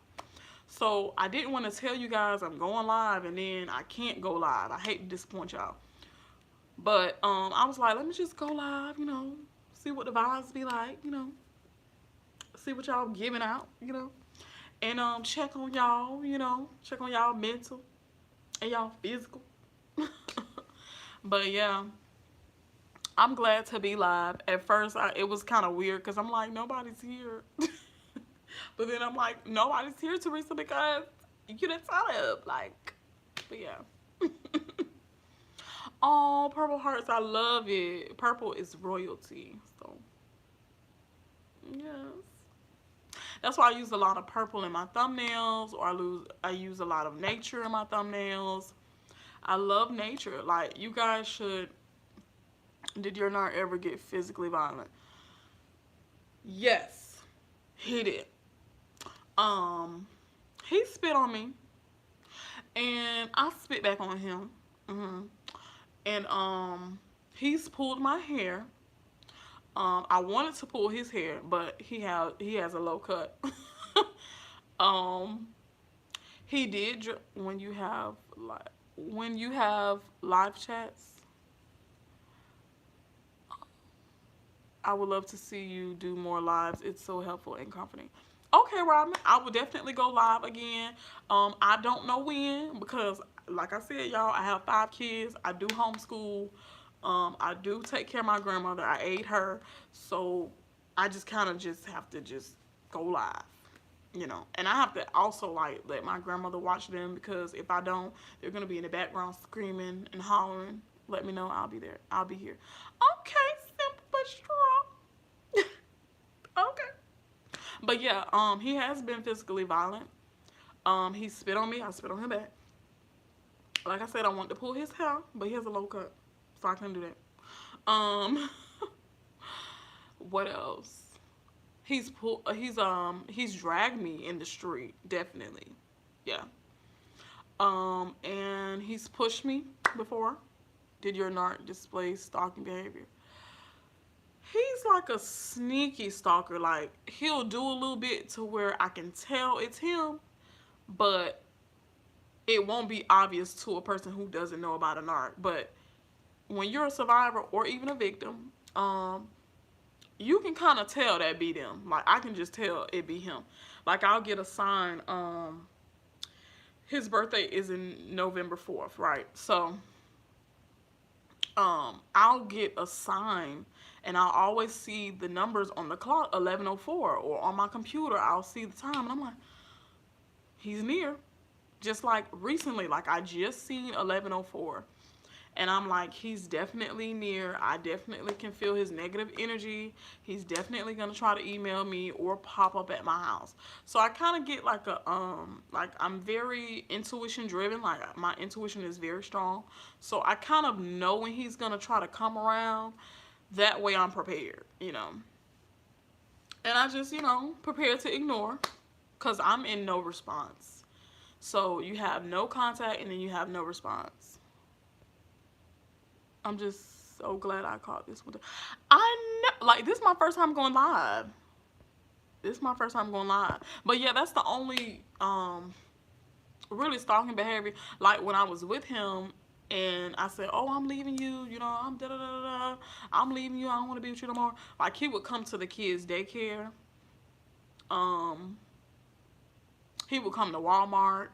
So I didn't want to tell you guys I'm going live and then I can't go live. I hate to disappoint y'all. But I was like, let me just go live, you know, see what the vibes be like, you know, see what y'all giving out, you know, and check on y'all, you know, check on y'all mental and y'all physical. But yeah, I'm glad to be live. At first, it was kind of weird because I'm like, nobody's here. But then I'm like, nobody's here, Teresa, because you didn't tell them. Like, but yeah. Oh, purple hearts, I love it. Purple is royalty. So, yes. That's why I use a lot of purple in my thumbnails, or I use a lot of nature in my thumbnails. I love nature. Like, you guys should. Did your narc ever get physically violent? Yes, he did. Um, he spit on me, and I spit back on him. And he's pulled my hair. I wanted to pull his hair, but he has a low cut. um, he did when you have live chats. I would love to see you do more lives. It's so helpful and comforting. Okay, Robin, I will definitely go live again. I don't know when because, like I said, y'all, I have 5 kids. I do homeschool. I do take care of my grandmother. I aid her, so I just kind of just have to just go live, And I have to also like let my grandmother watch them because if I don't, they're gonna be in the background screaming and hollering. Let me know. I'll be there. I'll be here. Okay, simple but strong. Okay. But yeah, he has been physically violent. He spit on me. I spit on him back. Like I said, I wanted to pull his hair, but he has a low cut, so I couldn't do that. What else? He's dragged me in the street, definitely. Yeah. And he's pushed me before. Did your narc display stalking behavior? He's like a sneaky stalker. Like, he'll do a little bit to where I can tell it's him, but it won't be obvious to a person who doesn't know about a narc. But when you're a survivor or even a victim, you can kind of tell that be them. Like, I can just tell it be him. Like, I'll get a sign. His birthday is in November 4th, right? So, I'll get a sign and I'll always see the numbers on the clock, 11:04, or on my computer, I'll see the time, and I'm like, he's near. Just like recently, like I just seen 11:04. And I'm like, he's definitely near. I definitely can feel his negative energy. He's definitely gonna try to email me or pop up at my house. So I kind of get like like I'm very intuition driven. Like my intuition is very strong. So I kind of know when he's gonna try to come around. That way I'm prepared. And I just, prepare to ignore because I'm in no response. So you have no contact and then you have no response. I'm just so glad I caught this one. Like, this is my first time going live. But yeah, that's the only really stalking behavior. Like when I was with him and I said, "Oh, I'm leaving you. I'm da da da da. I'm leaving you. I don't want to be with you no more." Like he would come to the kids' daycare. Um, he would come to Walmart.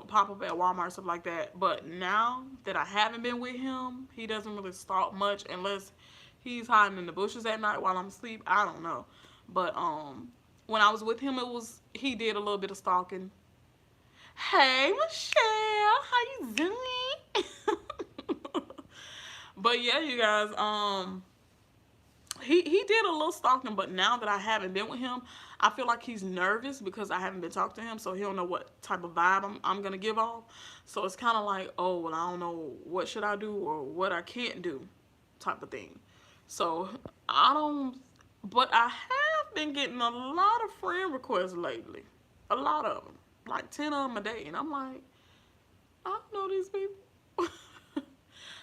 Pop up at Walmart, stuff like that. But now that I haven't been with him, he doesn't really stalk much unless he's hiding in the bushes at night while I'm asleep. I don't know. But when I was with him, he did a little bit of stalking. Hey, Michelle, how you doing? But yeah, you guys, he did a little stalking, but now that I haven't been with him, I feel like he's nervous because I haven't been talking to him, so he don't know what type of vibe I'm gonna give off. So it's kind of like, oh, well, I don't know what should I do or what I can't do, type of thing. So but I have been getting a lot of friend requests lately, a lot of them, like 10 of them a day, and I'm like, I don't know these people.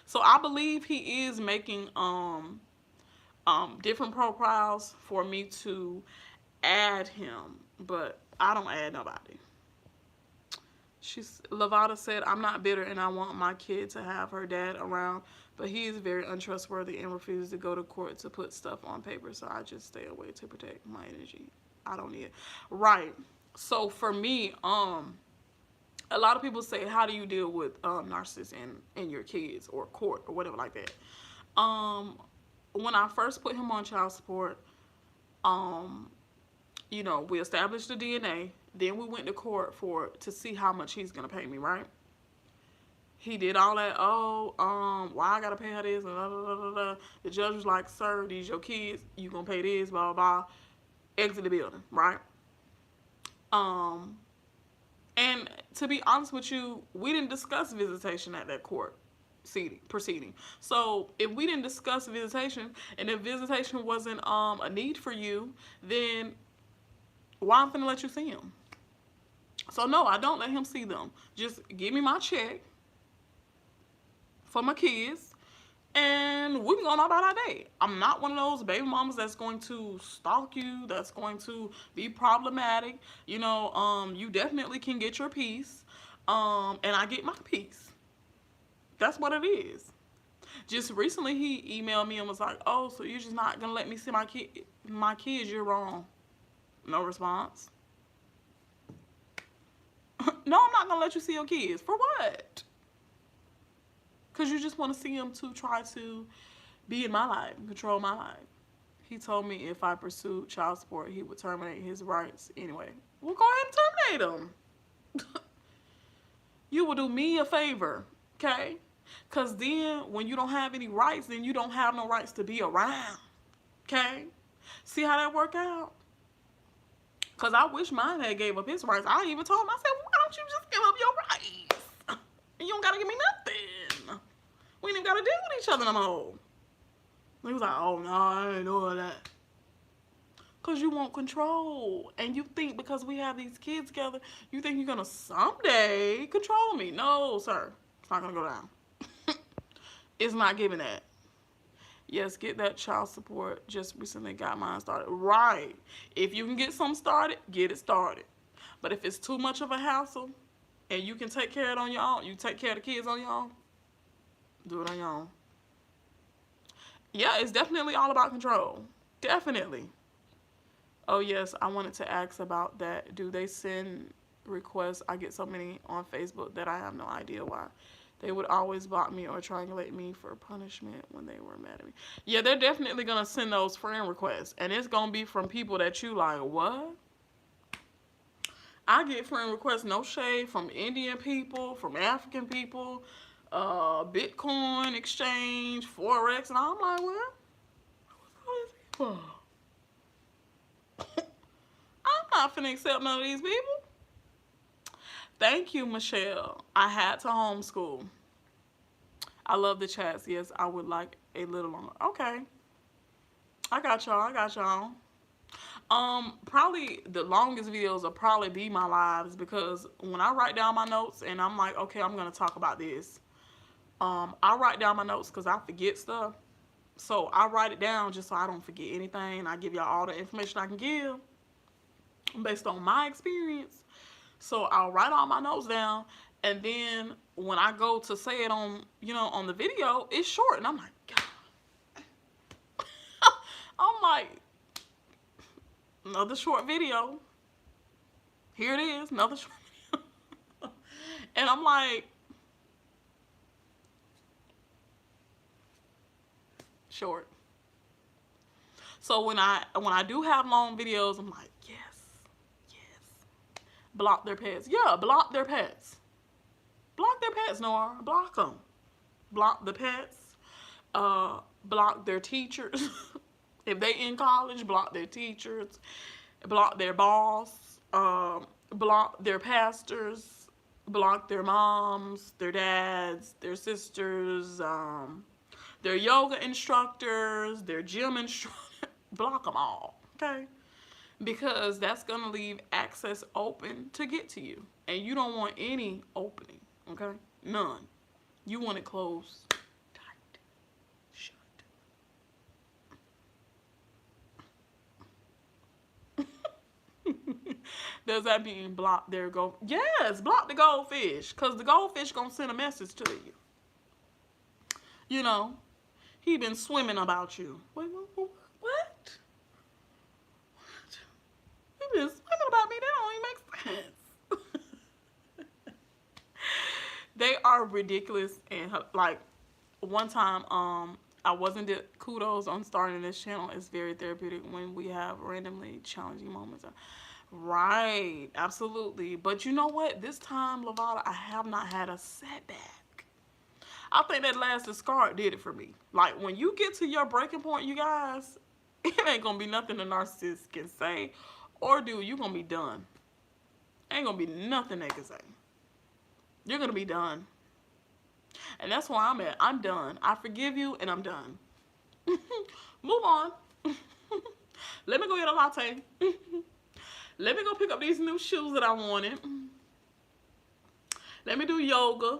So I believe he is making different profiles for me to add him, but I don't add nobody. Lavada said, "I'm not bitter and I want my kid to have her dad around, but he is very untrustworthy and refuses to go to court to put stuff on paper, so I just stay away to protect my energy. I don't need it." Right. So for me, a lot of people say, how do you deal with narcissists and your kids or court or whatever like that? When I first put him on child support, we established the DNA. Then we went to court to see how much he's gonna pay me, right? He did all that. Oh, why I gotta pay her this? Blah, blah, blah, blah, blah. The judge was like, "Sir, these your kids. You gonna pay this? Blah blah blah." Exit the building, right? And to be honest with you, we didn't discuss visitation at that court proceeding. So if we didn't discuss visitation, and if visitation wasn't a need for you, then why I'm finna let you see him? So no, I don't let him see them. Just give me my check for my kids, and we can go on about our day. I'm not one of those baby mamas that's going to stalk you, that's going to be problematic. You definitely can get your peace, and I get my peace. That's what it is. Just recently, he emailed me and was like, "Oh, so you're just not gonna let me see my kids? You're wrong." No response. No, I'm not gonna let you see your kids. For what? Because you just want to see them to try to be in my life, control my life. He told me if I pursued child support, he would terminate his rights anyway. Well, go ahead and terminate them. You will do me a favor, okay? Because then when you don't have any rights, then you don't have no rights to be around, okay? See how that work out? Because I wish mine had gave up his rights. I even told him, I said, why don't you just give up your rights? You don't got to give me nothing. We ain't even got to deal with each other no more. He was like, oh, no, I ain't doing that. Because you want control. And you think because we have these kids together, you think you're going to someday control me. No, sir. It's not going to go down. It's not giving that. Yes, get that child support. Just recently got mine started. Right. If you can get something started, get it started. But if it's too much of a hassle and you can take care of it on your own, you take care of the kids on your own, do it on your own. Yeah, it's definitely all about control. Definitely. Oh, yes, I wanted to ask about that. Do they send requests? I get so many on Facebook that I have no idea why. They would always block me or triangulate me for punishment when they were mad at me. Yeah, they're definitely going to send those friend requests. And it's going to be from people that you like, what? I get friend requests, no shade, from Indian people, from African people, Bitcoin exchange, Forex. And I'm like, what? What's all these people? I'm not finna accept none of these people. Thank you, Michelle. I had to homeschool. I love the chats. Yes, I would like a little longer. Okay. I got y'all. I got y'all. Probably the longest videos will probably be my lives because when I write down my notes and I'm like, okay, I'm gonna talk about this. I write down my notes because I forget stuff. So I write it down just so I don't forget anything. I give y'all all the information I can give based on my experience. So I'll write all my notes down, and then when I go to say it on, on the video, it's short, and I'm like, God. I'm like, another short video. Here it is, another short video. And I'm like, short. So when I do have long videos, I'm like, yes. Block their pets. Yeah, block their pets. Block their pets, Noir. Block them. Block the pets. Block their teachers. If they in college, block their teachers. Block their boss. Block their pastors. Block their moms, their dads, their sisters, their yoga instructors, their gym instructors. Block them all, okay? Because that's going to leave access open to get to you. And you don't want any opening, okay? None. You want it closed, tight, shut. Does that mean block their gold? Yes, block the goldfish. Because the goldfish going to send a message to you. You know, he been swimming about you. Wait, what? He been swimming about me. That don't even make sense. They are ridiculous. And like one time, I wasn't kudos on starting this channel. It's very therapeutic when we have randomly challenging moments. Right, absolutely. But you know what? This time, Lavada, I have not had a setback. I think that last discard did it for me. Like when you get to your breaking point, you guys, it ain't gonna be nothing the narcissist can say or do. You're gonna be done. Ain't gonna be nothing they can say. You're gonna be done. And that's where I'm at. I'm done. I forgive you and I'm done. Move on. Let me go get a latte. Let me go pick up these new shoes that I wanted. Let me do yoga,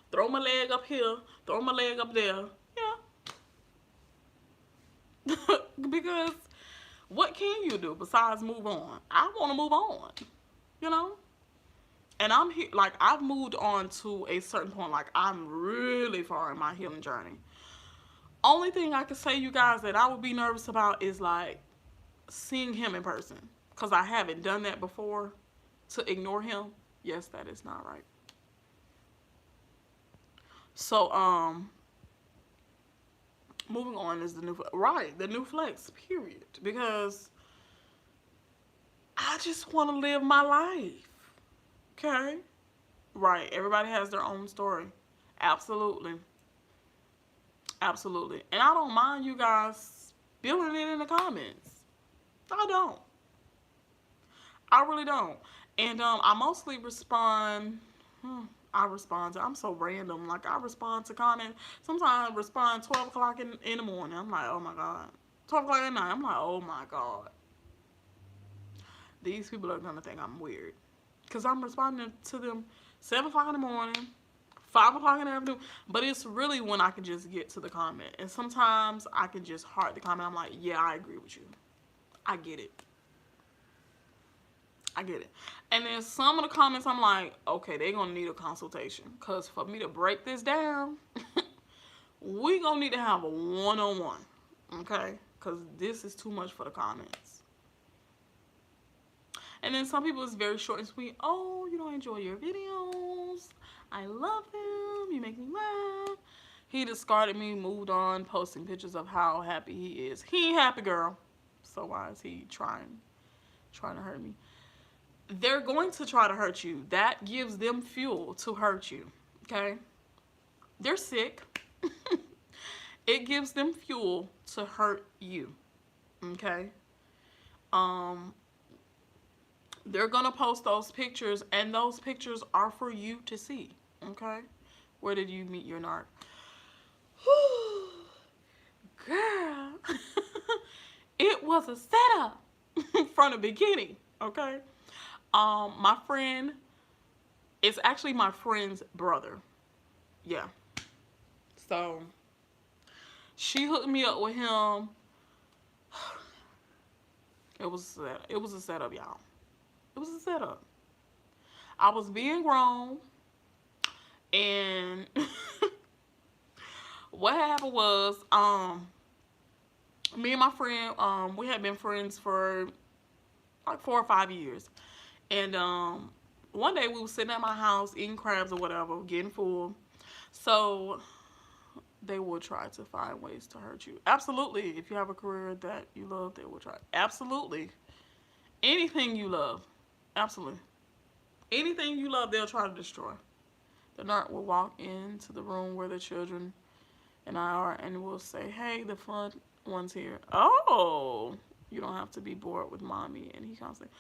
throw my leg up here, throw my leg up there. Yeah. Because what can you do besides move on? I want to move on, And I've moved on to a certain point. Like, I'm really far in my healing journey. Only thing I can say, you guys, that I would be nervous about is like seeing him in person, because I haven't done that before. To ignore him, yes, that is not right. So moving on is the new flex, period, because I just want to live my life. Okay, right, everybody has their own story. Absolutely. Absolutely. And I don't mind you guys spilling it in the comments. I don't. I really don't. And I mostly respond. I respond to. I'm so random. Like, I respond to comments. Sometimes I respond 12 o'clock in the morning. I'm like, oh my god. 12 o'clock at night. I'm like, oh my god. These people are gonna think I'm weird, cause I'm responding to them 7 o'clock in the morning, 5 o'clock in the afternoon. But it's really when I can just get to the comment. And sometimes I can just heart the comment. I'm like, yeah, I agree with you. I get it. I get it. And then some of the comments, I'm like, okay, they're going to need a consultation. Because for me to break this down, we going to need to have a one-on-one. Okay? Because this is too much for the comments. And then some people, it's very short and sweet. Oh, you don't enjoy your videos. I love them. You make me laugh. He discarded me, moved on, posting pictures of how happy he is. He ain't happy, girl. So why is he trying to hurt me? They're going to try to hurt you. That gives them fuel to hurt you. Okay? They're sick. It gives them fuel to hurt you. Okay? They're gonna post those pictures, and those pictures are for you to see. Okay? Where did you meet your narc? Girl. It was a setup from the beginning. Okay? My friend, it's actually my friend's brother. Yeah. So she hooked me up with him. It was a setup, y'all. It was a setup. I was being grown, and what happened was, me and my friend, we had been friends for like 4 or 5 years. And one day we were sitting at my house eating crabs or whatever, getting full. So they will try to find ways to hurt you. Absolutely. If you have a career that you love, they will try. Absolutely. Anything you love. Absolutely. Anything you love, they'll try to destroy. The narc will walk into the room where the children and I are, and will say, hey, the fun one's here. Oh, you don't have to be bored with mommy. And he comes like,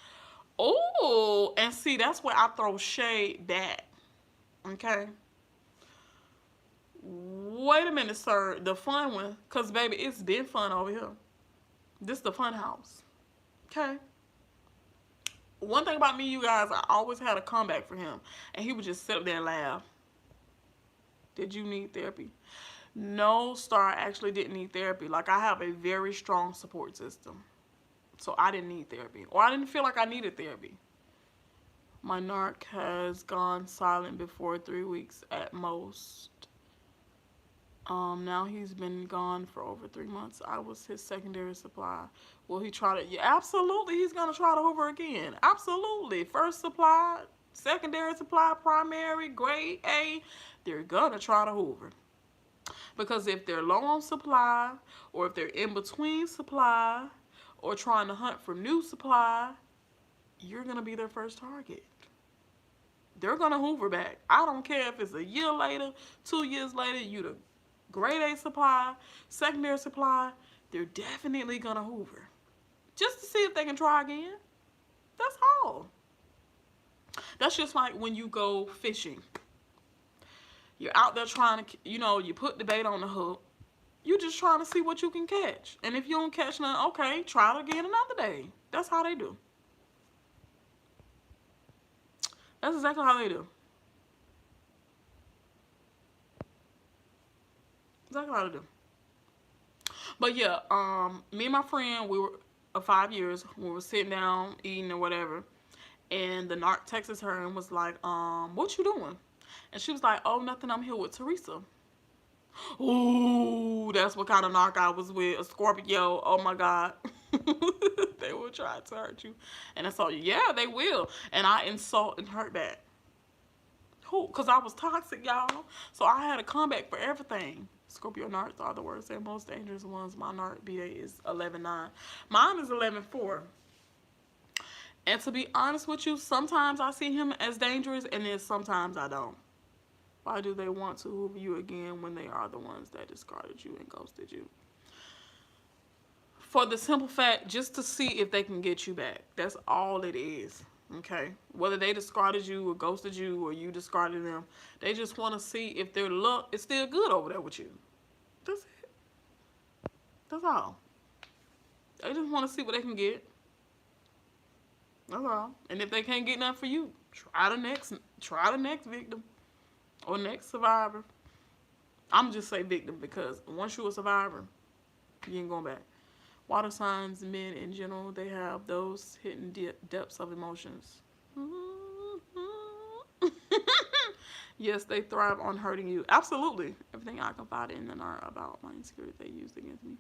oh, and see, that's where I throw shade back. Okay? Wait a minute, sir. The fun one, because, baby, it's been fun over here. This is the fun house. Okay? One thing about me, you guys, I always had a comeback for him. And he would just sit up there and laugh. Did you need therapy? No, Star, I actually didn't need therapy. Like, I have a very strong support system. So I didn't need therapy. Or I didn't feel like I needed therapy. My narc has gone silent before 3 weeks at most. Now he's been gone for over 3 months. I was his secondary supply. Will he try to? Yeah, absolutely. He's gonna try to Hoover again. Absolutely. First supply, secondary supply, primary, grade A. They're gonna try to Hoover. Because if they're low on supply, or if they're in between supply, or trying to hunt for new supply, you're gonna be their first target. They're gonna Hoover back. I don't care if it's a year later, 2 years later, you the grade A supply, secondary supply, they're definitely gonna Hoover. Just to see if they can try again. That's all. That's just like when you go fishing. You're out there trying to, you put the bait on the hook. You're just trying to see what you can catch. And if you don't catch none, okay, try it again another day. That's how they do. That's exactly how they do. Exactly how they do. But yeah, me and my friend, we were 5 years. We were sitting down eating or whatever, and the narc texted her and was like, "What you doing?" And she was like, "Oh, nothing. I'm here with Teresa." Ooh, that's what kind of narc I was with. A Scorpio. Oh my God. They will try to hurt you. And I saw, yeah, they will. And I insult and hurt back. Who? Because I was toxic, y'all. So I had a comeback for everything. Scorpio narcs are the worst and most dangerous ones. My narc BA is 11.9. Mine is 11.4. And to be honest with you, sometimes I see him as dangerous and then sometimes I don't. Why do they want to hoover you again when they are the ones that discarded you and ghosted you? For the simple fact, just to see if they can get you back. That's all it is. Okay? Whether they discarded you or ghosted you or you discarded them, they just want to see if their luck is still good over there with you. That's it. That's all. They just want to see what they can get. That's all. And if they can't get nothing for you, try the next victim or next survivor. I'm just say victim because once you're a survivor, you ain't going back. Water signs, men in general, they have those hidden depths of emotions. Yes, they thrive on hurting you. Absolutely. Everything I confided in and are about my insecurity they used against me.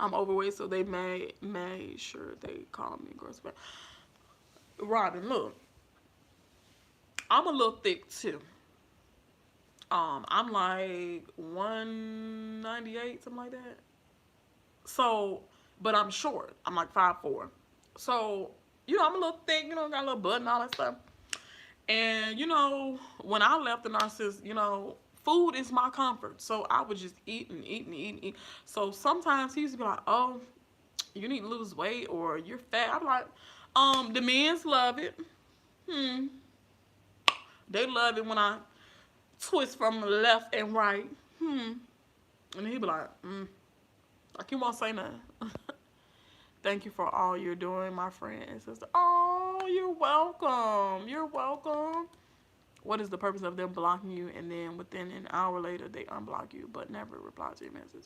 I'm overweight, so they made sure they call me gross. Robin, look, I'm a little thick too. I'm like 198, something like that. So, but I'm short. I'm like 5'4". So, I'm a little thick, got a little butt and all that stuff. And, when I left the narcissist, food is my comfort. So I would just eat and eat and eat and eat. So sometimes he used to be like, oh, you need to lose weight or you're fat. I'm like, the men's love it. They love it when I twist from left and right. And he'd be like he won't say nothing. Thank you for all you're doing, my friend and sister. Oh, you're welcome. You're welcome. What is the purpose of them blocking you and then within an hour later they unblock you but never reply to your message?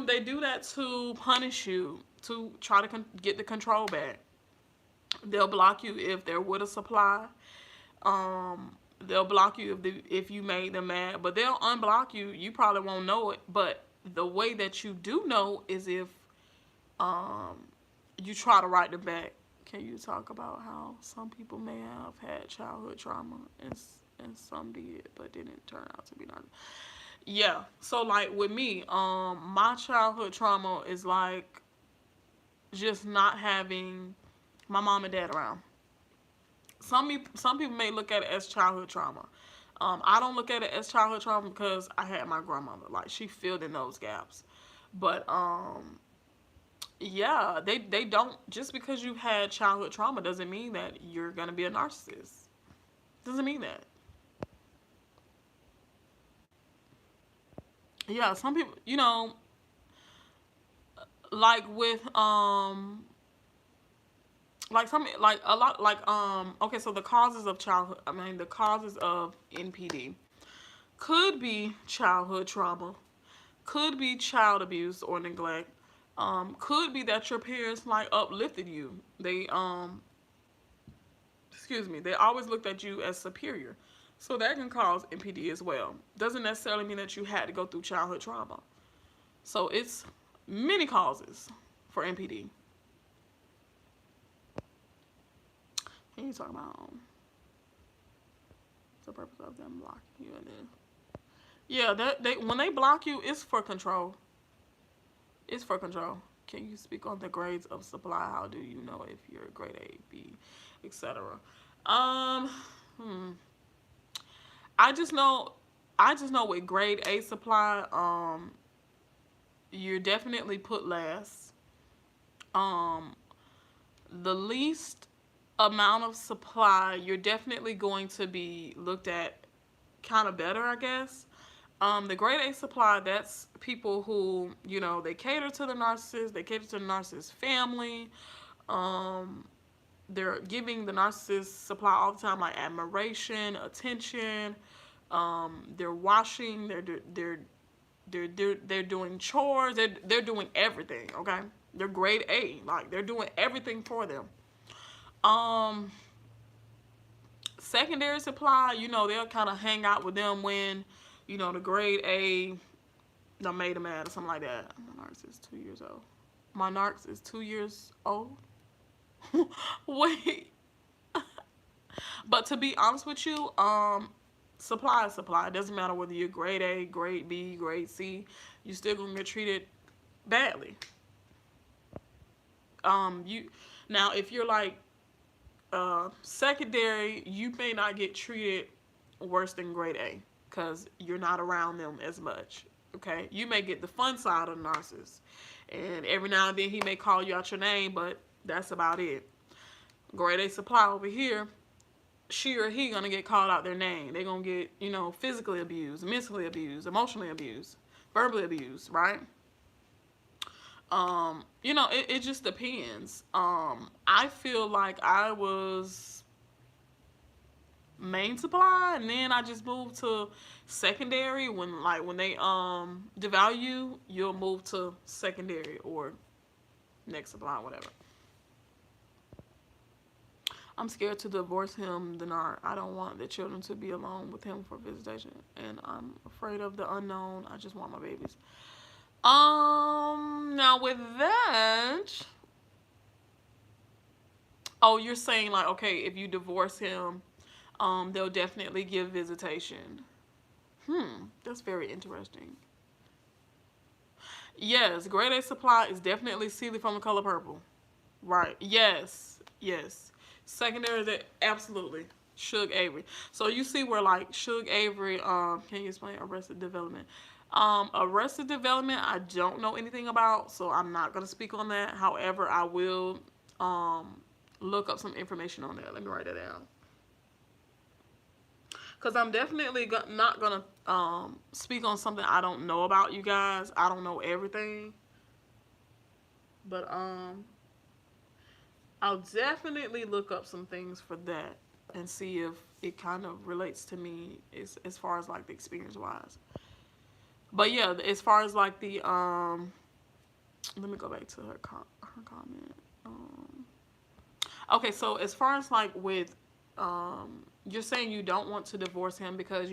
They do that to punish you, to try to get the control back. They'll block you if they're with a supply. They'll block you if you made them mad, but they'll unblock you. You probably won't know it, but the way that you do know is if you try to write them back. Can you talk about how some people may have had childhood trauma and some did, but didn't turn out to be normal? Yeah. So like with me, my childhood trauma is like just not having my mom and dad around. Some people may look at it as childhood trauma. I don't look at it as childhood trauma because I had my grandmother. Like she filled in those gaps. But yeah, they don't, just because you've had childhood trauma doesn't mean that you're gonna be a narcissist. Doesn't mean that. Yeah, some people, like with like some like a lot like okay, so the causes of childhood, the causes of NPD could be childhood trauma, could be child abuse or neglect, could be that your parents like uplifted you. They excuse me, they always looked at you as superior. So that can cause NPD as well. Doesn't necessarily mean that you had to go through childhood trauma. So it's many causes for NPD. Can you talk about the purpose of them blocking you and then? Yeah, they when they block you, it's for control. It's for control. Can you speak on the grades of supply? How do you know if you're grade A, B, etc.? Um, hmm. I just know, with grade A supply, you're definitely put last. Um, the least amount of supply, you're definitely going to be looked at kind of better, I guess. The grade A supply, that's people who, they cater to the narcissist, they cater to the narcissist family. They're giving the narcissist supply all the time, like admiration, attention. They're washing, they're doing chores, they're doing everything, okay? They're grade A, like they're doing everything for them. Um, Secondary supply, they'll kind of hang out with them when, the grade A done made them mad or something like that. My Narc is 2 years old. My Narc is 2 years old. Wait. But to be honest with you, supply is supply. It doesn't matter whether you're grade A, grade B, grade C. You still gonna get treated badly. You now if you're like secondary, you may not get treated worse than grade A because you're not around them as much. Okay, you may get the fun side of the narcissist, and every now and then he may call you out your name, but that's about it. Grade A supply over here, she or he gonna get called out their name. They're gonna get, physically abused, mentally abused, emotionally abused, verbally abused, right? It just depends. I feel like I was main supply, and then I just moved to secondary. When they devalue, you'll move to secondary or next supply, whatever. I'm scared to divorce him, Denard. I don't want the children to be alone with him for visitation, and I'm afraid of the unknown. I just want my babies. Now with that, oh, you're saying like, okay, if you divorce him, they'll definitely give visitation. That's very interesting. Yes, grade A supply is definitely Sealy from the color purple. Right. Yes. Yes. Secondary, that absolutely. Suge Avery. So you see where like Suge Avery, can you explain Arrested Development? Arrested Development, I don't know anything about, so I'm not gonna speak on that. However, I will look up some information on that. Let me write that down. Because I'm definitely not gonna speak on something I don't know about, you guys. I don't know everything. But I'll definitely look up some things for that and see if it kind of relates to me as far as like the experience wise. But yeah, as far as like the let me go back to her comment. Okay, so as far as like with you're saying you don't want to divorce him because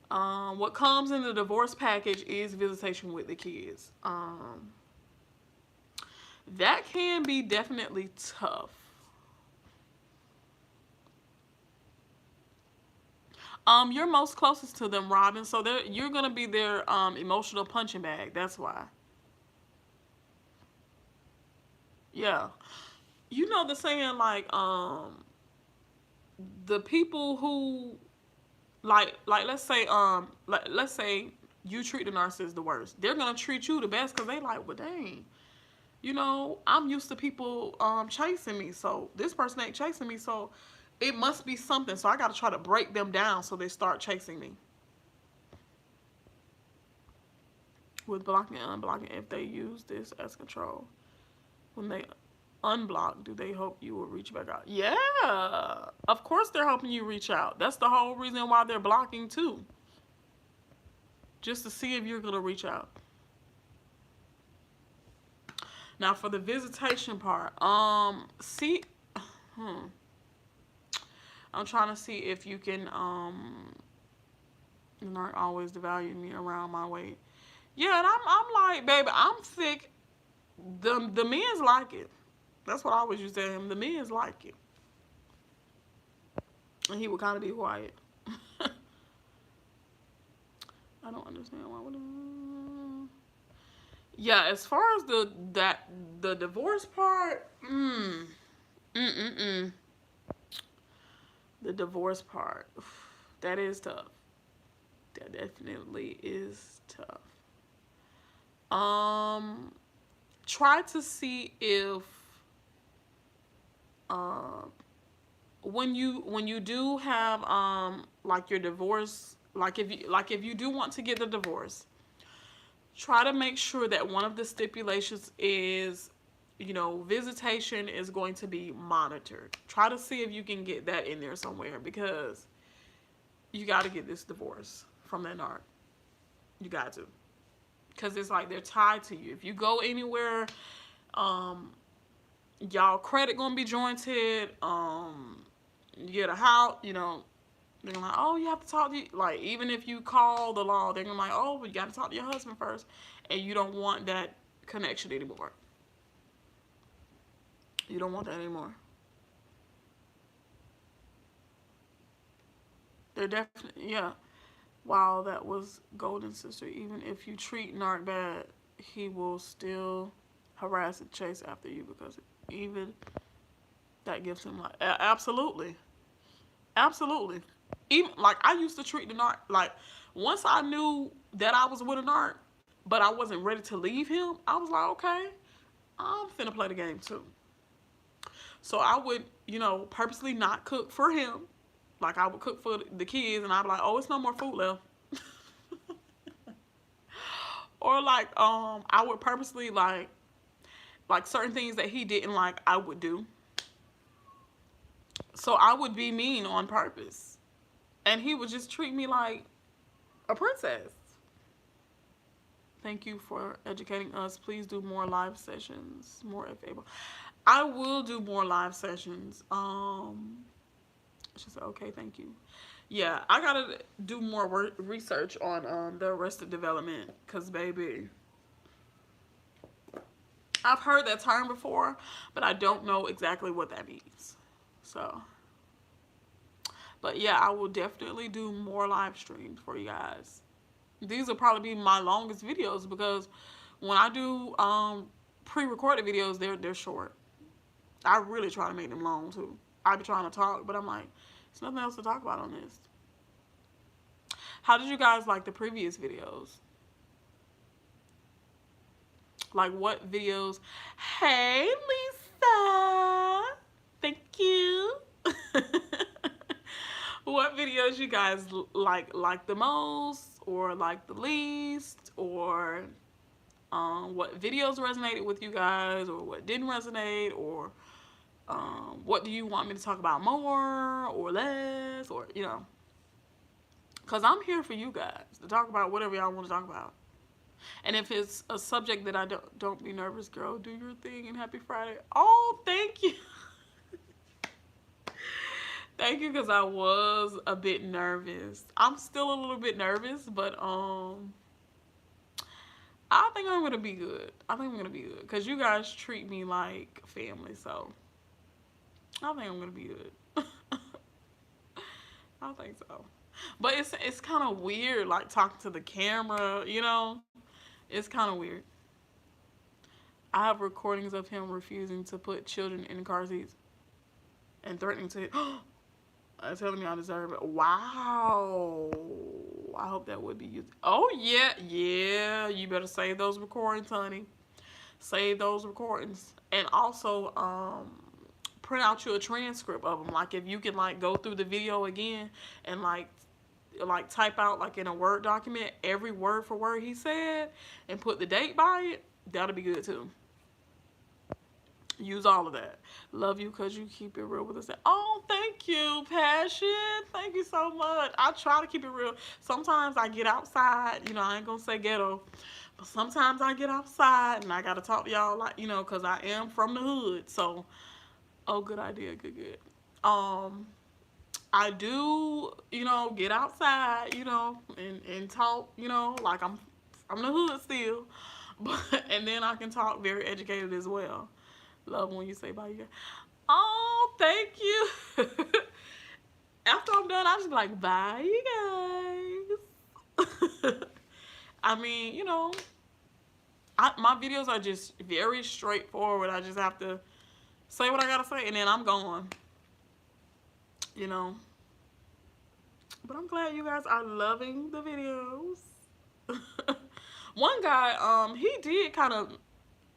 what comes in the divorce package is visitation with the kids. That can be definitely tough. You're most closest to them, Robin, so you're gonna be their emotional punching bag. That's why. Yeah, you know the saying like the people who like let's say you treat the narcissist the worst. They're gonna treat you the best because they like, well, dang. I'm used to people chasing me, so this person ain't chasing me, so it must be something. So I got to try to break them down so they start chasing me. With blocking and unblocking, if they use this as control, when they unblock, do they hope you will reach back out? Yeah, of course they're hoping you reach out. That's the whole reason why they're blocking too. Just to see if you're going to reach out. Now for the visitation part, I'm trying to see if you can, not always devalue me around my weight. Yeah, and I'm like, baby, I'm thick. The men's like it. That's what I always used to tell him. The men's like it. And he would kind of be quiet. I don't understand why would. Yeah, as far as the divorce part, the divorce part, that is tough. That definitely is tough. Try to see if when you do have like your divorce, like if you do want to get the divorce, try to make sure that one of the stipulations is, visitation is going to be monitored. Try to see if you can get that in there somewhere, because you got to get this divorce from that narc. You got to. Because it's like they're tied to you. If you go anywhere, y'all credit going to be jointed. you get a house, you know, they're like, oh, you have to talk to you. Like, even if you call the law, they're gonna like, oh, but you got to talk to your husband first, and you don't want that connection anymore. You don't want that anymore. They're definitely, yeah. While that was Golden Sister, even if you treat Narc bad, he will still harass and chase after you because even that gives him like absolutely, absolutely. Even like I used to treat the Narc like once I knew that I was with a Narc, but I wasn't ready to leave him. I was like, okay, I'm finna play the game too. So I would, you know, purposely not cook for him. Like I would cook for the kids, and I'd be like, oh, it's no more food left. Or like I would purposely like certain things that he didn't like I would do. So I would be mean on purpose. And he would just treat me like a princess. Thank you for educating us. Please do more live sessions. More if able. I will do more live sessions. She said, okay, thank you. Yeah, I gotta do more research on the Arrested Development. Because, baby, I've heard that term before, but I don't know exactly what that means. So, but yeah, I will definitely do more live streams for you guys. These will probably be my longest videos because when I do pre-recorded videos, they're short. I really try to make them long too. I be trying to talk, but I'm like, there's nothing else to talk about on this. How did you guys like the previous videos? Like what videos? Hey, Lisa. Thank you. What videos you guys like the most or like the least, or what videos resonated with you guys or what didn't resonate, or what do you want me to talk about more or less, or you know, because I'm here for you guys to talk about whatever y'all want to talk about. And if it's a subject that I don't be nervous, girl, do your thing, and happy Friday. Oh, thank you. Thank you, because I was a bit nervous. I'm still a little bit nervous, but I think I'm gonna be good. I think I'm gonna be good because you guys treat me like family, so I think I'm gonna be good. I think so. But it's kind of weird, like talking to the camera. You know, it's kind of weird. I have recordings of him refusing to put children in car seats and threatening to telling me I deserve it. Wow. I hope that would be used. Oh, yeah. Yeah. You better save those recordings, honey. Save those recordings. And also, print out you a transcript of them. Like, if you can, like, go through the video again and, like type out, like, in a Word document, every word for word he said and put the date by it, that'll be good, too. Use all of that. Love you because you keep it real with us. Oh, thank you, Passion. Thank you so much. I try to keep it real. Sometimes I get outside. You know, I ain't going to say ghetto. But sometimes I get outside and I got to talk to y'all, like, you know, because I am from the hood. So, oh, good idea. Good, good. I do, you know, get outside, you know, and talk, you know, like I'm from the hood still. But, and then I can talk very educated as well. Love when you say bye, you guys. Oh, thank you. After I'm done, I just be like, bye, you guys. I mean, you know, my videos are just very straightforward. I just have to say what I gotta say, and then I'm gone. You know. But I'm glad you guys are loving the videos. One guy, he did kind of,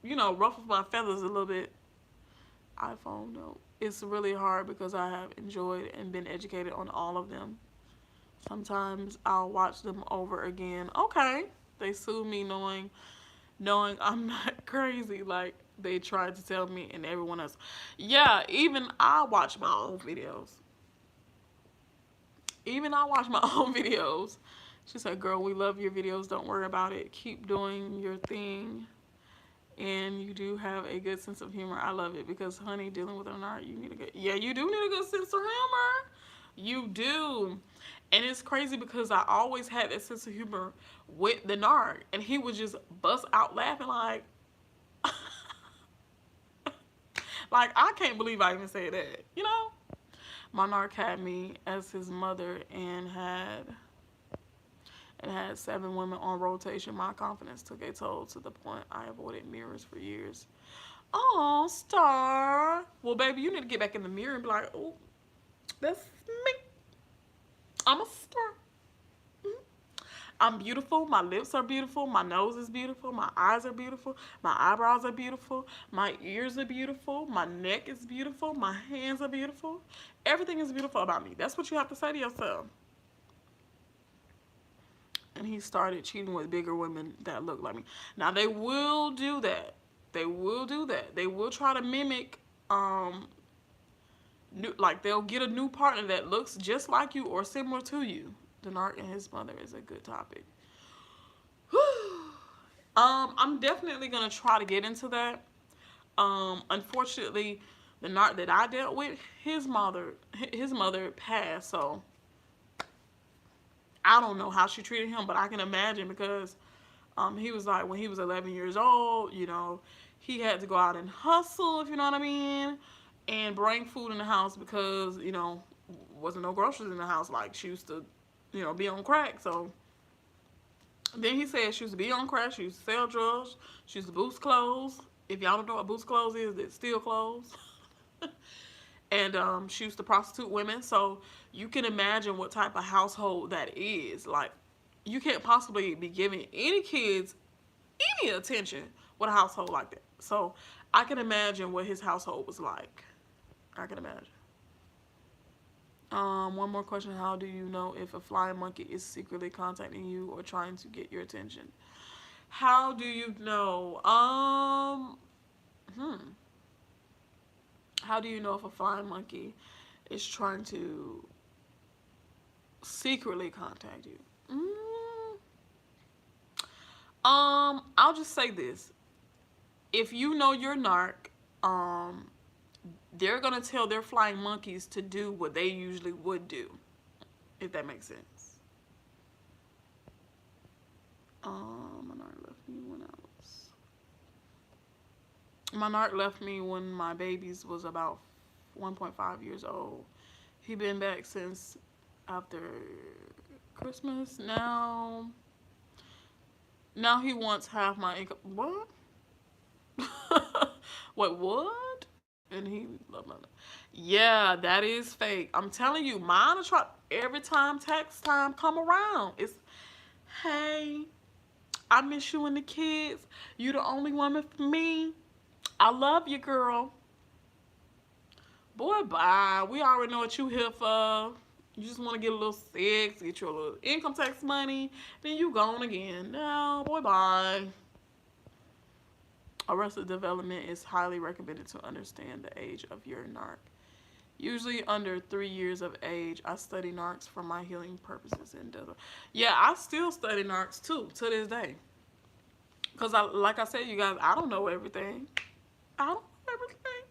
you know, ruffle my feathers a little bit. iPhone, no. It's really hard because I have enjoyed and been educated on all of them. Sometimes I'll watch them over again. Okay. They sue me knowing I'm not crazy like they tried to tell me and everyone else. Yeah, even I watch my own videos. Even I watch my own videos. She said, girl, we love your videos. Don't worry about it. Keep doing your thing. And you do have a good sense of humor. I love it because, honey, dealing with an art, you need a good, yeah, you do need a good sense of humor. You do. And it's crazy because I always had that sense of humor with the Narc. And he would just bust out laughing like, like, I can't believe I even said that, you know? My Narc had me as his mother and had 7 women on rotation. My confidence took a toll to the point I avoided mirrors for years. Oh, star. Well, baby, you need to get back in the mirror and be like, oh, that's me. I'm a star. Mhm. I'm beautiful. My lips are beautiful. My nose is beautiful. My eyes are beautiful. My eyebrows are beautiful. My ears are beautiful. My neck is beautiful. My hands are beautiful. Everything is beautiful about me. That's what you have to say to yourself. And he started cheating with bigger women that look like me. Now they will do that. They will do that. They will try to mimic like they'll get a new partner that looks just like you or similar to you. Denard and his mother is a good topic. I'm definitely gonna try to get into that. Unfortunately, the Narc that I dealt with, his mother passed, so I don't know how she treated him, but I can imagine because he was like, when he was 11 years old, he had to go out and hustle, if you know what I mean, and bring food in the house because, wasn't no groceries in the house. Like, she used to, be on crack. So then he said she used to be on crack. She used to sell drugs. She used to boost clothes. If y'all don't know what boost clothes is, it's steal clothes. And she used to prostitute women. So you can imagine what type of household that is. Like, you can't possibly be giving any kids any attention with a household like that. So I can imagine what his household was like. I can imagine. One more question. How do you know if a flying monkey is secretly contacting you or trying to get your attention? How do you know? How do you know if a flying monkey is trying to secretly contact you? I'll just say this. If you know your Narc, they're gonna tell their flying monkeys to do what they usually would do, if that makes sense. My Narc left me when my babies was about 1.5 years old. He been back since after Christmas. Now he wants half my income. What? Wait, what? And he love my. Yeah, that is fake. I'm telling you, mine will try every time tax time come around. It's, hey, I miss you and the kids. You the only woman for me. I love you, girl. Boy, bye. We already know what you here for. You just want to get a little sex, get your little income tax money, then you gone again. No, boy, bye. Arrested development is highly recommended to understand the age of your Narc. Usually under 3 years of age. I study Narcs for my healing purposes and yeah, I still study Narcs too to this day. Cause like I said, you guys, I don't know everything. I don't know everything.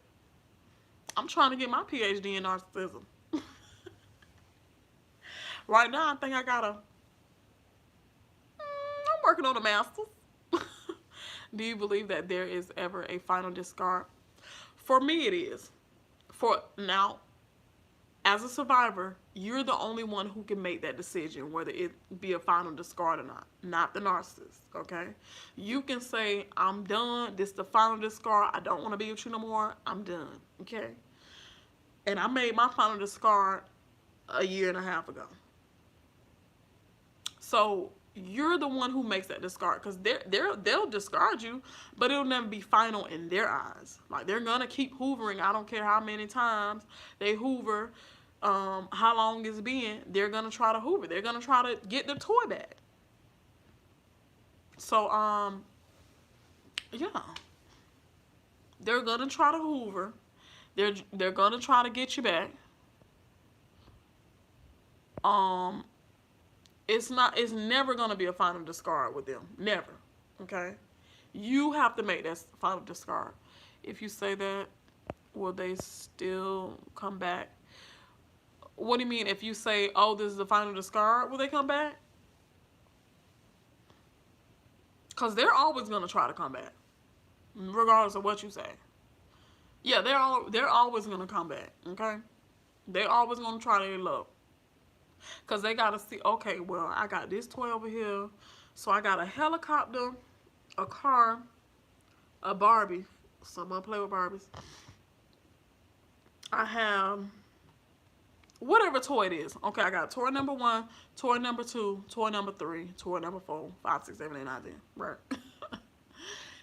I'm trying to get my PhD in narcissism. Right now, I think I got I'm working on a master's. Do you believe that there is ever a final discard? For me, it is. For now, as a survivor, you're the only one who can make that decision, whether it be a final discard or not the narcissist, okay? You can say, I'm done, this is the final discard, I don't want to be with you no more, I'm done, okay? And I made my final discard a year and a half ago. So you're the one who makes that discard, because they'll discard you, but it'll never be final in their eyes. Like, they're gonna keep hoovering. I don't care how many times they hoover, how long it's been, they're gonna try to hoover. They're gonna try to get the toy back. So yeah, they're gonna try to hoover. They're gonna try to get you back. um it's never gonna be a final discard with them. Never. Okay? You have to make that final discard. If you say that, will they still come back? What do you mean? If you say, oh, this is the final discard, will they come back? Because they're always going to try to come back, regardless of what you say. Yeah, they're always going to come back, okay? They're always going to try their luck. Because they got to see, okay, well, I got this toy over here. So I got a helicopter, a car, a Barbie. Someone play with Barbies. I have whatever toy it is. Okay, I got toy number 1, toy number 2, toy number 3, toy number 4, 5, 6, 7, 8, 9, 10. Right.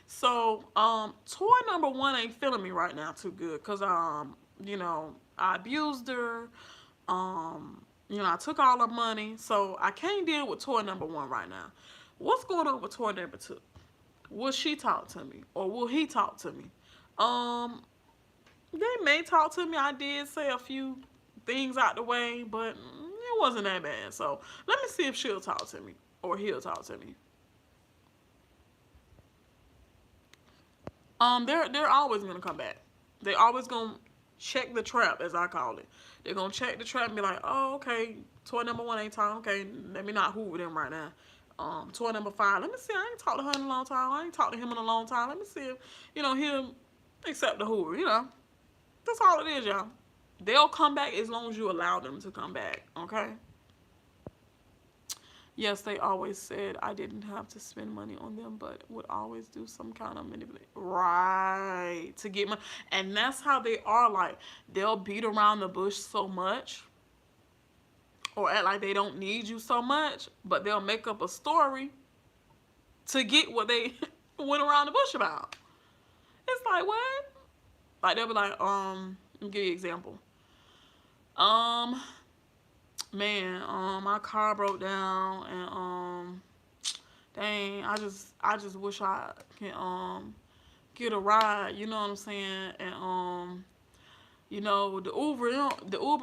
So, toy number 1 ain't feeling me right now too good. Because, you know, I abused her. You know, I took all her money. So, I can't deal with toy number 1 right now. What's going on with toy number 2? Will she talk to me? Or will he talk to me? They may talk to me. I did say a few things out the way, but it wasn't that bad. So let me see if she'll talk to me or he'll talk to me. They're always gonna come back. They always gonna check the trap, as I call it. They're gonna check the trap and be like, oh, okay, toy number 1 ain't talking. Okay, let me not hoover them right now. Toy number 5. Let me see. I ain't talked to her in a long time. I ain't talked to him in a long time. Let me see if, you know, he'll accept the hoover. You know, that's all it is, y'all. They'll come back as long as you allow them to come back. Okay. Yes, they always said I didn't have to spend money on them, but would always do some kind of manipulation. Right. To get money. And that's how they are. Like, they'll beat around the bush so much, or act like they don't need you so much, but they'll make up a story to get what they went around the bush about. It's like, what? Like, they'll be like, let me give you an example. Man, my car broke down, and dang, I just wish I can get a ride, you know what I'm saying? And you know, the Uber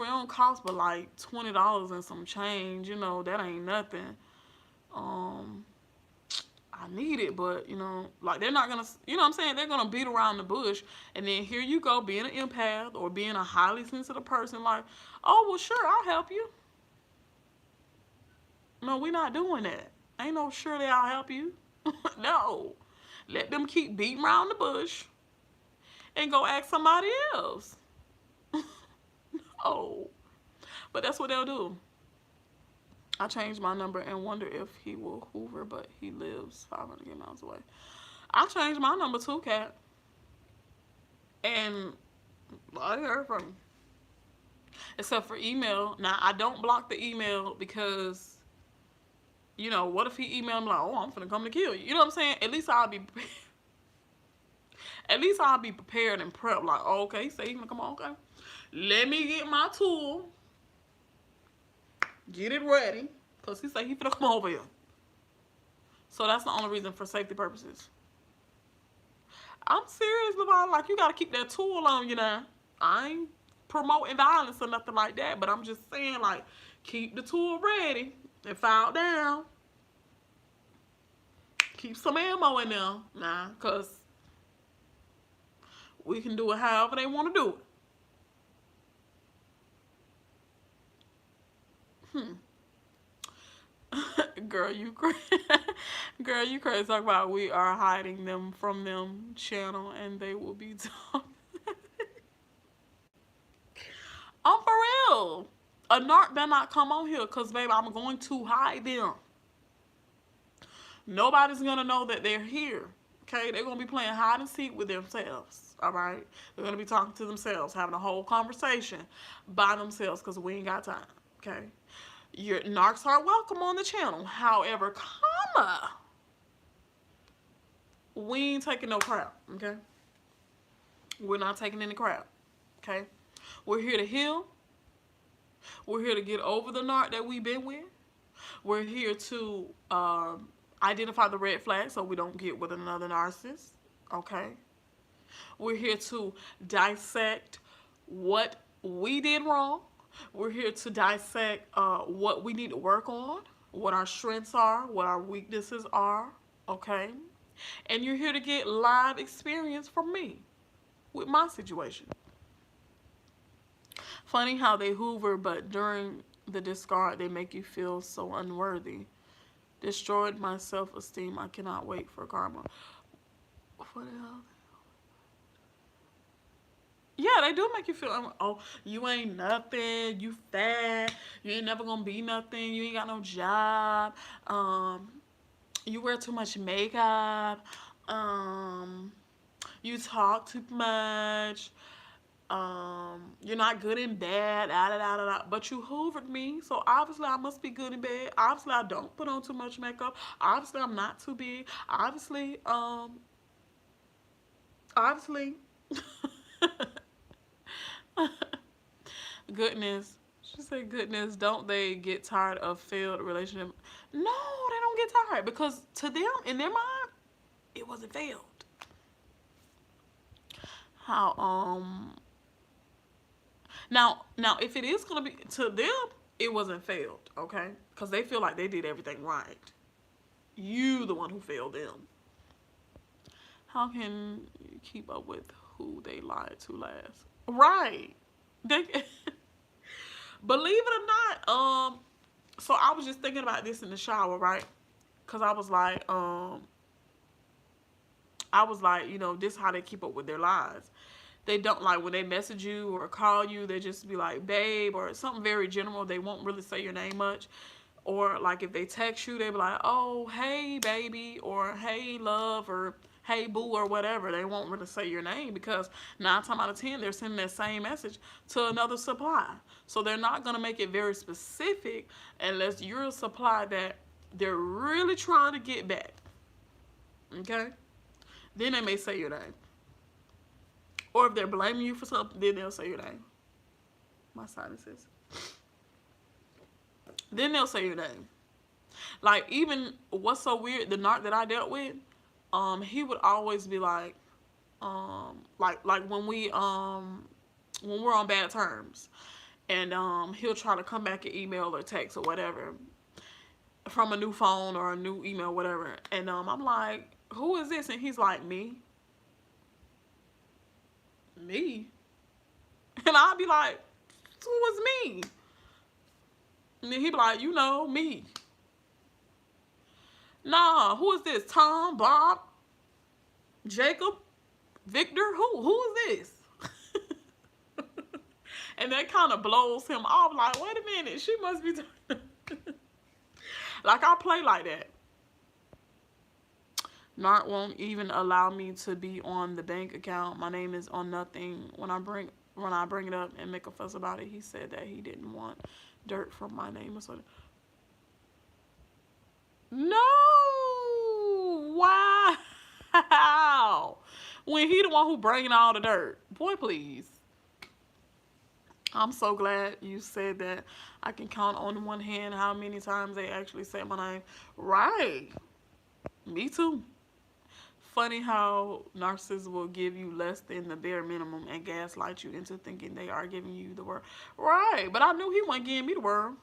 don't cost but like $20 and some change, you know, that ain't nothing. I need it, but you know, like, they're not gonna, you know what I'm saying, they're gonna beat around the bush, and then here you go being an empath or being a highly sensitive person, like, oh, well, sure, I'll help you. No, we're not doing that. Ain't no surely I'll help you. No. Let them keep beating around the bush and go ask somebody else. No. But that's what they'll do. I changed my number and wonder if he will hoover, but he lives 500 miles away. I changed my number too, Kat. And I heard from him. Except for email. Now, I don't block the email because, you know, what if he emailed me like, oh, I'm finna come to kill you? You know what I'm saying? At least I'll be prepared. At least I'll be prepared and prepped. Like, oh, okay, he said he's gonna come on, okay. Let me get my tool. Get it ready. Because he said he finna come over here. So that's the only reason, for safety purposes. I'm serious about, like, you gotta keep that tool on you now. I ain't promoting violence or nothing like that, but I'm just saying, like, keep the tool ready. If out down, keep some ammo in there, nah, because we can do it however they want to do it. Girl, you crazy. Girl, you crazy. Talk about we are hiding them from them channel and they will be talking. I'm for real. A narc better not come on here because, baby, I'm going to hide them. Nobody's going to know that they're here. Okay? They're going to be playing hide and seek with themselves. All right? They're going to be talking to themselves, having a whole conversation by themselves because we ain't got time. Okay? Your narcs are welcome on the channel. However, we ain't taking no crap. Okay? We're not taking any crap. Okay? We're here to heal. We're here to get over the narc that we've been with. We're here to identify the red flags so we don't get with another narcissist. Okay? We're here to dissect what we did wrong. We're here to dissect what we need to work on, what our strengths are, what our weaknesses are. Okay? And you're here to get live experience from me with my situation. Funny how they hoover, but during the discard, they make you feel so unworthy. Destroyed my self-esteem. I cannot wait for karma. What the hell? Yeah, they do make you feel, oh, you ain't nothing, you fat, you ain't never gonna be nothing, you ain't got no job, you wear too much makeup, um, you talk too much, you're not good in bed, da da da da da. But you hoovered me, so obviously I must be good in bed. Obviously I don't put on too much makeup. Obviously I'm not too big. Obviously, goodness. She said, goodness, don't they get tired of failed relationship? No, they don't get tired because to them, in their mind, it wasn't failed. How now if it is gonna be to them, it wasn't failed, okay? Because they feel like they did everything right. You the one who failed them. How can you keep up with who they lied to last? Right. They believe it or not, so I was just thinking about this in the shower, right? Cause I was like, you know, this is how they keep up with their lies. They don't, like, when they message you or call you, they just be like, babe, or something very general. They won't really say your name much. Or like if they text you, they be like, oh, hey baby, or hey love, or hey boo, or whatever. They won't really say your name because 9 times out of 10 they're sending that same message to another supply. So they're not gonna make it very specific unless you're a supply that they're really trying to get back. Okay? Then they may say your name. Or if they're blaming you for something, then they'll say your name. My sinuses. Then they'll say your name. Like, even what's so weird, the narc that I dealt with, he would always be like when we're on bad terms, and he'll try to come back and email or text or whatever from a new phone or a new email, whatever. And I'm like, who is this? And he's like, me. And I'll be like, who was me? And then he'd be like, you know, me. Nah, who is this? Tom, Bob, Jacob, Victor? Who is this? And that kind of blows him off. Like, wait a minute, she must be like, I play like that. Narc won't even allow me to be on the bank account. My name is on nothing. When I bring it up and make a fuss about it, he said that he didn't want dirt from my name or something. No, wow. When he the one who bringing all the dirt, boy, please. I'm so glad you said that. I can count on one hand how many times they actually say my name. Right. Me too. Funny how narcissists will give you less than the bare minimum and gaslight you into thinking they are giving you the world. Right. But I knew he wasn't giving me the world.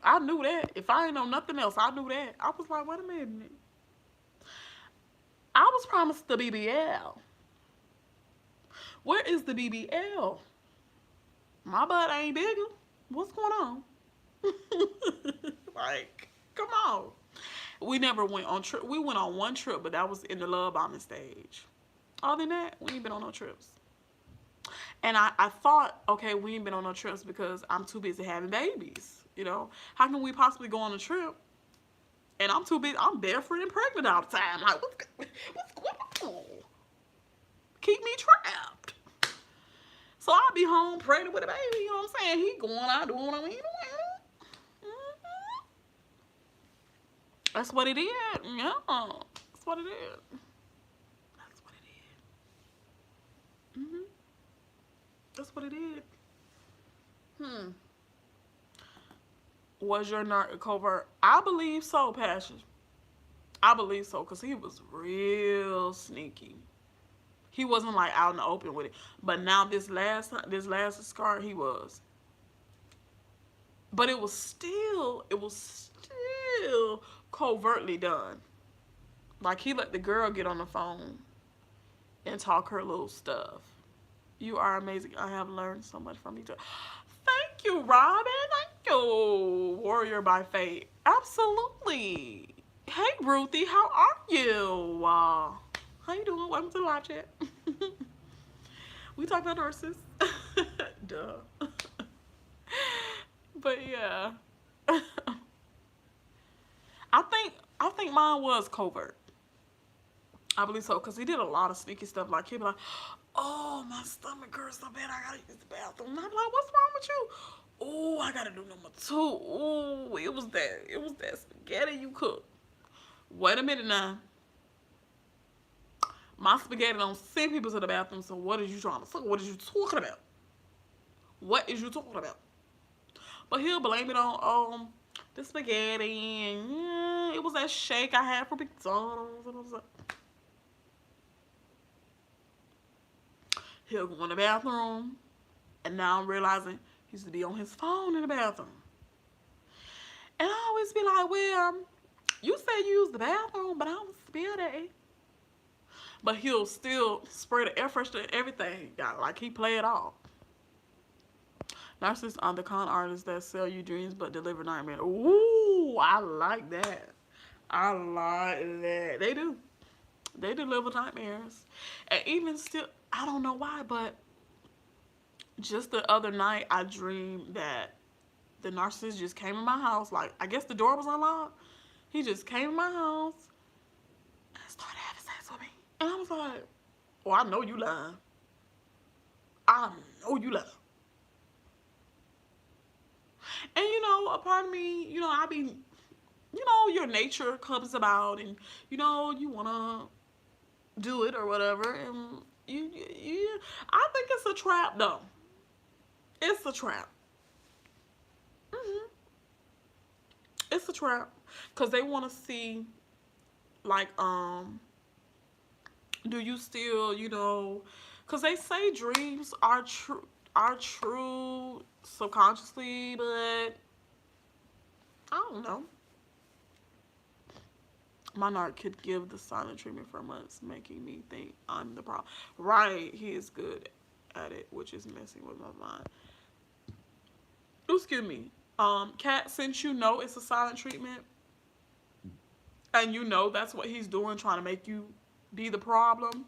I knew that. If I ain't know nothing else, I knew that. I was like, wait a minute. I was promised the BBL. Where is the BBL? My butt ain't bigger. What's going on? Like, come on. We never went on trip. We went on one trip, but that was in the love bombing stage. Other than that, we ain't been on no trips. And I thought, okay, we ain't been on no trips because I'm too busy having babies. You know, how can we possibly go on a trip? And I'm too busy. I'm barefoot and pregnant all the time. Like, what's going on? Keep me trapped. So I'll be home pregnant with a baby. You know what I'm saying? He going out doing what I mean. That's what it is. Yeah. That's what it is. That's what it is. That's what it is. Was your narc a covert? I believe so, Passion. I believe so, because he was real sneaky. He wasn't like out in the open with it. But now this last scar, he was. But it was still covertly done. Like, he let the girl get on the phone and talk her little stuff. You are amazing. I have learned so much from you too. Thank you, Robin. Thank you. Warrior by fate. Absolutely. Hey, Ruthie. How are you? How you doing? Welcome to the live chat. We talk about nurses. Duh. But yeah. I think mine was covert. I believe so, because he did a lot of sneaky stuff. Like, he'd be like, oh, my stomach hurts so bad, I gotta use the bathroom. And I'm like, what's wrong with you? Oh, I gotta do number two. Oh, it was that spaghetti you cooked. Wait a minute now. My spaghetti don't send people to the bathroom, so what is you trying to say? What is you talking about? What is you talking about? But he'll blame it on the spaghetti, and yeah, it was that shake I had from McDonald's. And I was like, he'll go in the bathroom, and now I'm realizing he used to be on his phone in the bathroom. And I always be like, well, you said you used the bathroom, but I don't spill that. But he'll still spray the air freshener and everything. Like, he play it off. Narcissists are the con artists that sell you dreams but deliver nightmares. Ooh, I like that. I like that. They do. They deliver nightmares. And even still, I don't know why, but just the other night, I dreamed that the narcissist just came in my house. Like, I guess the door was unlocked. He just came in my house and started having sex with me. And I was like, oh, I know you lying. I know you lying. And, a part of me, I be, your nature comes about and, you want to do it or whatever. And I think it's a trap, though. It's a trap. It's a trap. Because they want to see, like, do you still, because they say dreams are true subconsciously, but I don't know. My narc could give the silent treatment for months, making me think I'm the problem. Right, he is good at it, which is messing with my mind. Excuse me. Kat, since you know it's a silent treatment, and that's what he's doing, trying to make you be the problem,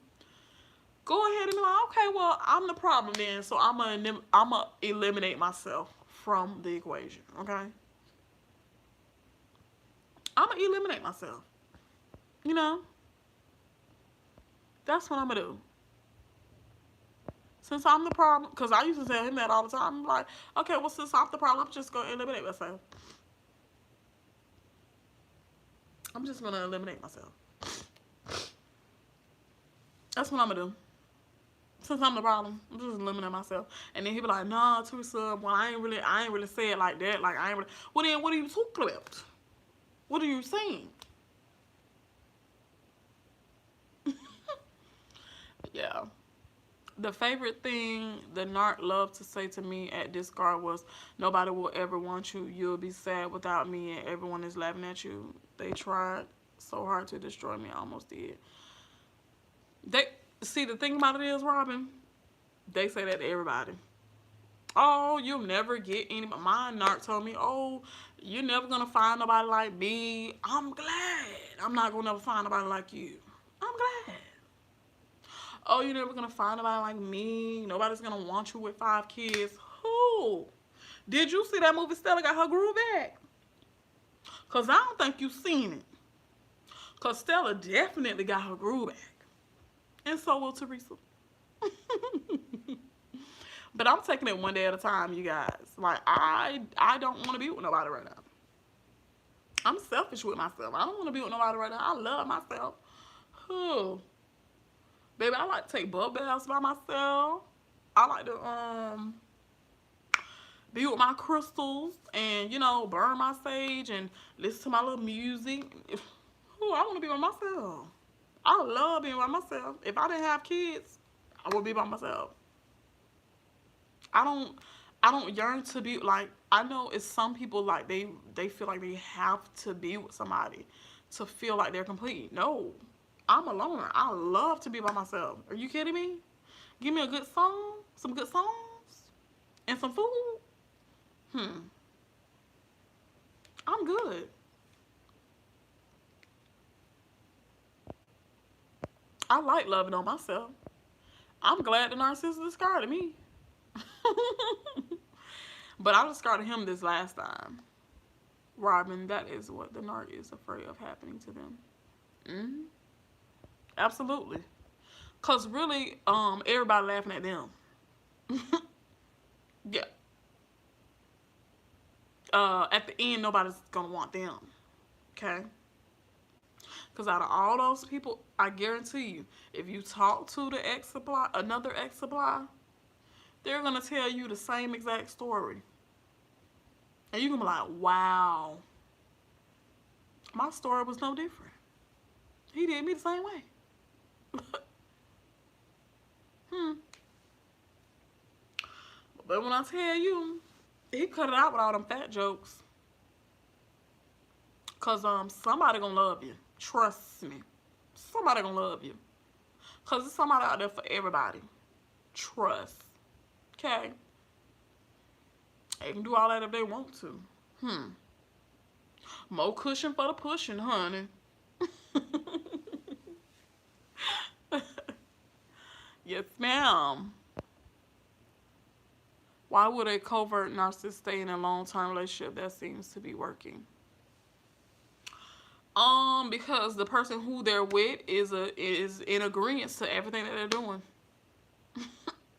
go ahead and be like, okay, well, I'm the problem then, so I'm gonna eliminate myself from the equation, okay? I'm gonna eliminate myself. That's what I'm gonna do. Since I'm the problem, because I used to tell him that all the time. I'm like, okay, well, since I'm the problem, I'm just gonna eliminate myself. I'm just gonna eliminate myself. That's what I'm gonna do. Since I'm the problem, I'm just eliminating myself. And then he be like, nah, Teresa, well, I ain't really say it like that. Like, I ain't really. Well, then what are you talking about? What are you saying? Yeah. The favorite thing the narc loved to say to me at Discard was, nobody will ever want you. You'll be sad without me, and everyone is laughing at you. They tried so hard to destroy me, I almost did. See, the thing about it is, Robin, they say that to everybody. Oh, you'll never get anybody. My narc told me, oh, you're never going to find nobody like me. I'm glad I'm not going to ever find nobody like you. I'm glad. Oh, you're never going to find nobody like me. Nobody's going to want you with 5 kids. Who? Did you see that movie Stella Got Her Groove Back? Because I don't think you've seen it. Because Stella definitely got her groove back. And so will Teresa. But I'm taking it one day at a time, you guys. Like, I don't want to be with nobody right now. I'm selfish with myself. I don't want to be with nobody right now. I love myself. Whew. Baby, I like to take bubble baths by myself. I like to be with my crystals and, burn my sage and listen to my little music. Ooh, I want to be by myself. I love being by myself. If I didn't have kids, I would be by myself. I don't yearn to be like, I know it's some people like they feel like they have to be with somebody to feel like they're complete. No, I'm a loner. I love to be by myself. Are you kidding me? Give me a good song, some good songs, and some food. I'm good. I like loving on myself. I'm glad the narcissist discarded me. But I discarded him this last time. Robin, that is what the narc is afraid of happening to them. Mm-hmm. Absolutely. Cause really, everybody laughing at them. Yeah. At the end, nobody's gonna want them. Okay. Cause out of all those people, I guarantee you, if you talk to the ex supply, another ex supply, they're gonna tell you the same exact story, and you're gonna be like, "Wow, my story was no different. He did me the same way." But when I tell you, he cut it out with all them fat jokes. Cause somebody gonna love you. Trust me. Somebody gonna love you. Cause there's somebody out there for everybody. Trust. Okay? They can do all that if they want to. More cushion for the pushing, honey. Yes, ma'am. Why would a covert narcissist stay in a long-term relationship that seems to be working? Because the person who they're with is in agreement to everything that they're doing.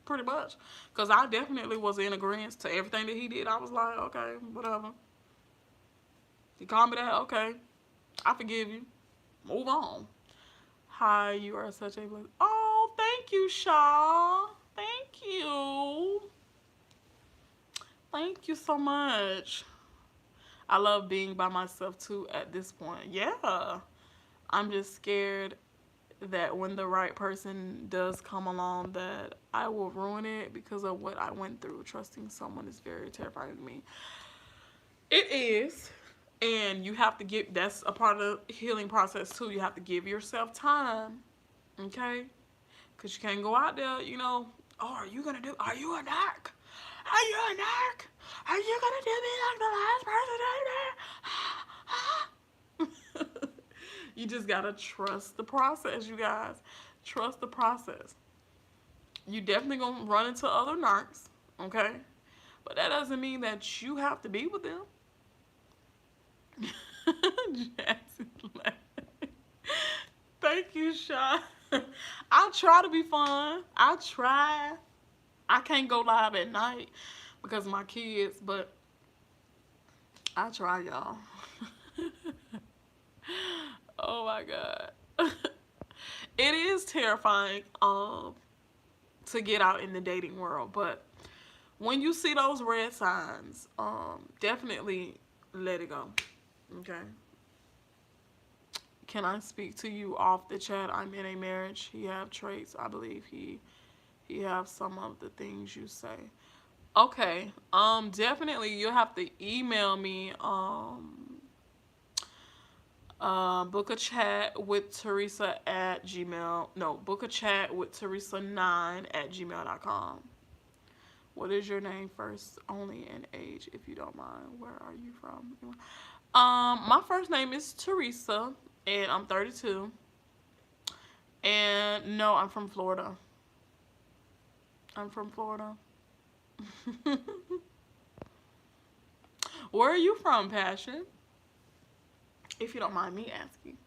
Pretty much. Because I definitely was in agreement to everything that he did. I was like, okay, whatever. He called me that, okay. I forgive you. Move on. Hi, you are such a blessing. Oh, thank you, Shaw. Thank you. Thank you so much. I love being by myself too at this point. Yeah. I'm just scared that when the right person does come along that I will ruin it because of what I went through. Trusting someone is very terrifying to me. It is. And you have to give, that's a part of the healing process too. You have to give yourself time. Okay? Because you can't go out there, you know, oh, are you a narc? Are you a narc? Are you going to do me like the last person did me? You just got to trust the process, you guys. Trust the process. You definitely going to run into other narcs, okay? But that doesn't mean that you have to be with them. Thank you, Sean. I try to be fun. I try. I can't go live at night because of my kids, but I try, y'all. Oh my God. It is terrifying to get out in the dating world, but when you see those red signs, definitely let it go. Okay. Can I speak to you off the chat? I'm in a marriage. He have traits. I believe he have some of the things you say. Okay. Definitely you'll have to email me. Book a chat with Teresa at Gmail. No, book a chat with Teresa9 at gmail.com. What is your name first? Only and age, if you don't mind. Where are you from? My first name is Teresa, and I'm 32. And no, I'm from Florida. I'm from Florida. Where are you from, Passion? If you don't mind me asking.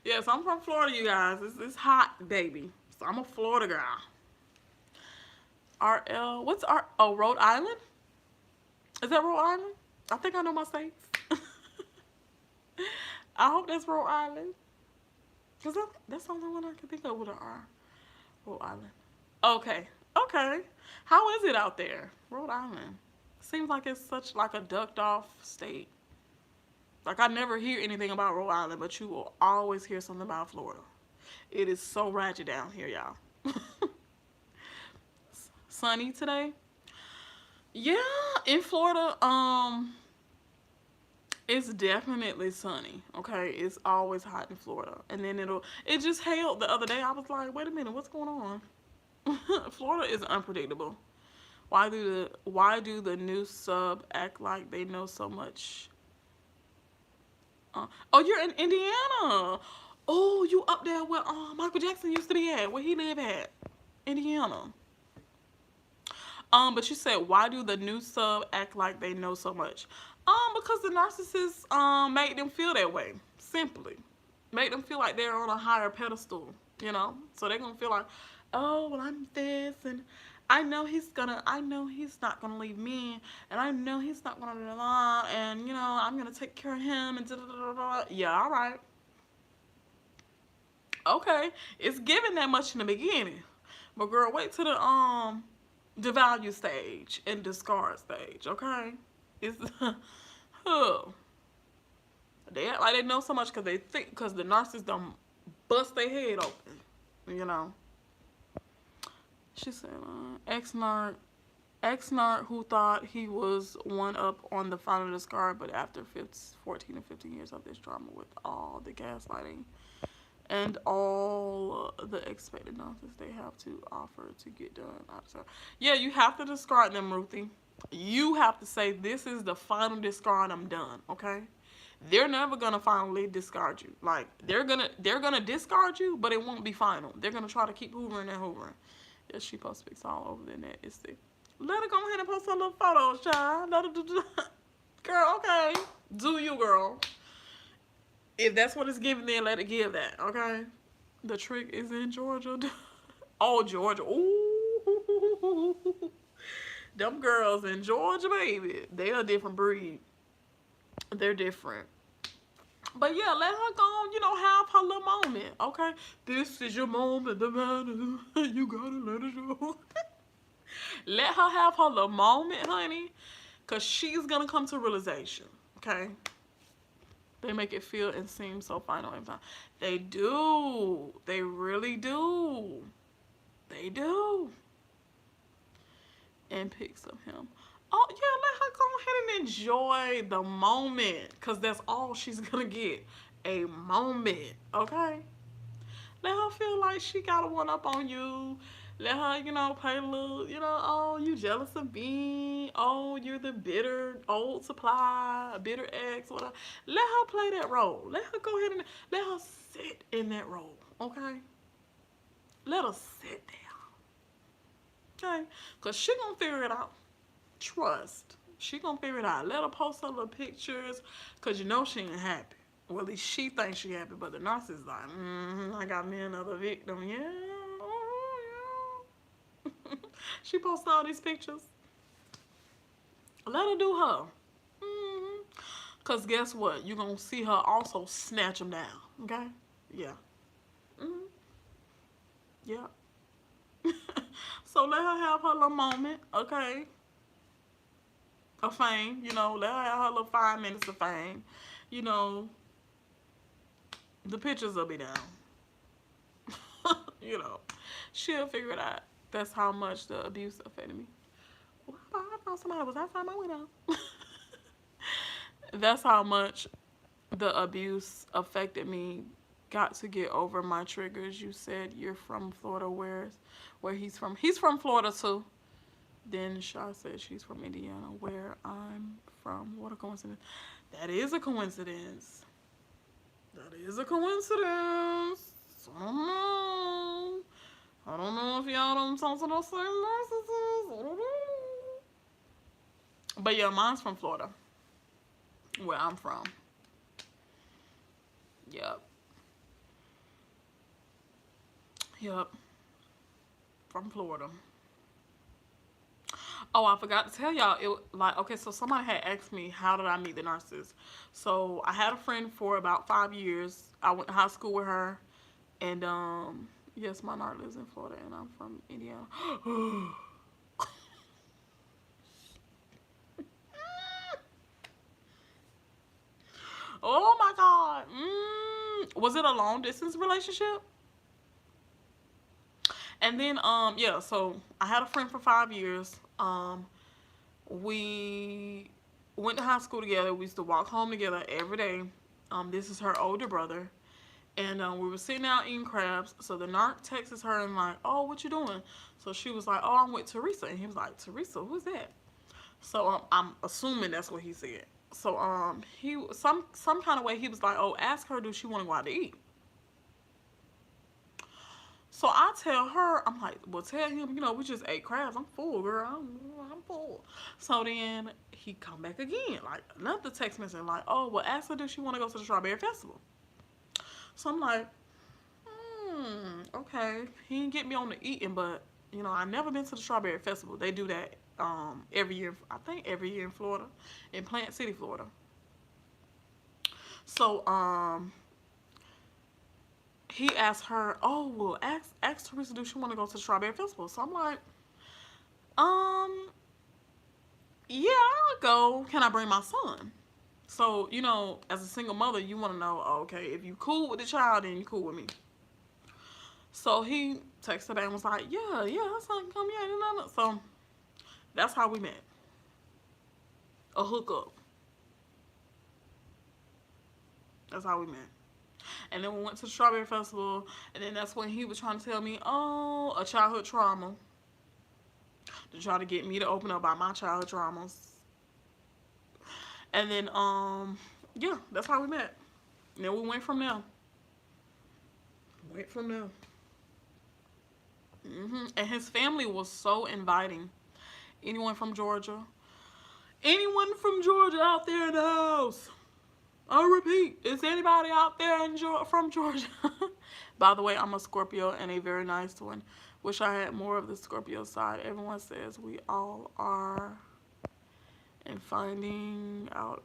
Yes, I'm from Florida, you guys. It's hot, baby. So I'm a Florida girl. RL, what's oh, Rhode Island? Is that Rhode Island? I think I know my states. I hope that's Rhode Island. Because that's the only one I can think of with an R. Rhode Island. Okay. Okay. How is it out there? Rhode Island. Seems like it's such like a ducked off state. Like I never hear anything about Rhode Island, but you will always hear something about Florida. It is so ratchet down here, y'all. Sunny today. Yeah, in Florida, It's definitely sunny. Okay, it's always hot in Florida, and then it just hailed the other day. I was like, wait a minute, what's going on? Florida is unpredictable. Why do the new sub act like they know so much? Oh, you're in Indiana. Oh, you up there where Michael Jackson used to be at, where he live at, Indiana. But you said, why do the new sub act like they know so much? Because the narcissists made them feel that way. Simply, make them feel like they're on a higher pedestal. So they're gonna feel like, oh well, I'm this, and I know he's not gonna leave me, and I know he's not gonna do that, and I'm gonna take care of him, and da da da da. Yeah, all right, okay, it's given that much in the beginning, but girl, wait till the value stage and discard stage, okay? It's huh. They act like they know so much because they think because the narcissist don't bust their head open, you know. She said, ex-narc who thought he was one up on the final discard, but after 14 or 15 years of this drama with all the gaslighting and all the expected nonsense they have to offer to get done. Yeah, you have to discard them, Ruthie. You have to say, this is the final discard, I'm done, okay? They're never gonna finally discard you. Like, they're gonna discard you, but it won't be final. They're gonna try to keep hoovering and hoovering. Yeah, she posts pics all over the net. It's the let her go ahead and post her little photos, child. Let her do girl, okay. Do you, girl. If that's what it's giving, then let it give that, okay? The trick is in Georgia. Oh, Georgia. Ooh. Them girls in Georgia, baby. They are a different breed. They're different. But yeah, let her go, have her little moment, okay? This is your moment, the matter. You gotta let it go. Let her have her little moment, honey. Because she's gonna come to realization, okay? They make it feel and seem so final and fine. They do. They really do. They do. And pics of him. Oh, yeah, let her go ahead and enjoy the moment. Because that's all she's going to get. A moment. Okay? Let her feel like she got a one-up on you. Let her, play a little, oh, you jealous of me. Oh, you're the bitter old supply, bitter ex, whatever. Let her play that role. Let her go ahead and let her sit in that role, okay? Let her sit there, okay? Because she going to figure it out. Trust. She going to figure it out. Let her post her little pictures because she ain't happy. Well, at least she thinks she happy, but the narcissist like, I got me another victim. Yeah, oh, yeah. She posts all these pictures. Let her do her. Because guess what? You're going to see her also snatch them down. Okay? Yeah. Yeah. So let her have her little moment. Okay? Of fame. Let her have her little 5 minutes of fame. The pictures will be down. She'll figure it out. That's how much the abuse affected me. Well, I thought somebody was outside my window. That's how much the abuse affected me. Got to get over my triggers. You said you're from Florida. Where he's from? He's from Florida too. Then Shaw said she's from Indiana, where I'm from. What a coincidence. That is a coincidence. That is a coincidence. I don't know if y'all don't talk to those same narcissists. I don't know. But yeah, mine's from Florida, where I'm from. Yep. From Florida. Oh, I forgot to tell y'all. Okay, so somebody had asked me, how did I meet the narcissist? So I had a friend for about 5 years. I went to high school with her. And, yes, my narc lives in Florida, and I'm from Indiana. Oh, my God. Was it a long-distance relationship? And then, so I had a friend for 5 years. We Went to high school together. We used to walk home together every day. This is her older brother. And we were sitting out eating crabs. So the narc texts her and like, oh, what you doing? So she was like, oh, I'm with Teresa. And he was like, Teresa, who's that? So I'm assuming that's what he said. So he some kind of way he was like, oh, ask her, do she want to go out to eat? So I tell her, I'm like, well, tell him, we just ate crabs. I'm full, girl. I'm full. So then he come back again, like another text message, like, oh, well, ask her, does she want to go to the Strawberry Festival? So I'm like, okay. He didn't get me on the eating, but I never been to the Strawberry Festival. They do that every year. I think every year in Florida, in Plant City, Florida. So he asked her, oh well, ask Teresa, do she want to go to the Strawberry Festival? So I'm like, um, yeah, I'll go. Can I bring my son? So as a single mother, you want to know, okay, if you cool with the child, then you cool with me. So he texted her and was like, yeah, yeah, her son can come, yeah, no, no. So that's how we met. A hookup. That's how we met. And then we went to the Strawberry Festival, and then that's when he was trying to tell me, oh, a childhood trauma. To try to get me to open up about my childhood traumas. And then, yeah, that's how we met. And then we went from there. Went from there. And his family was so inviting. Anyone from Georgia? Anyone from Georgia out there in the house? I repeat, is anybody out there from Georgia? By the way, I'm a Scorpio and a very nice one. Wish I had more of the Scorpio side. Everyone says we all are. And finding out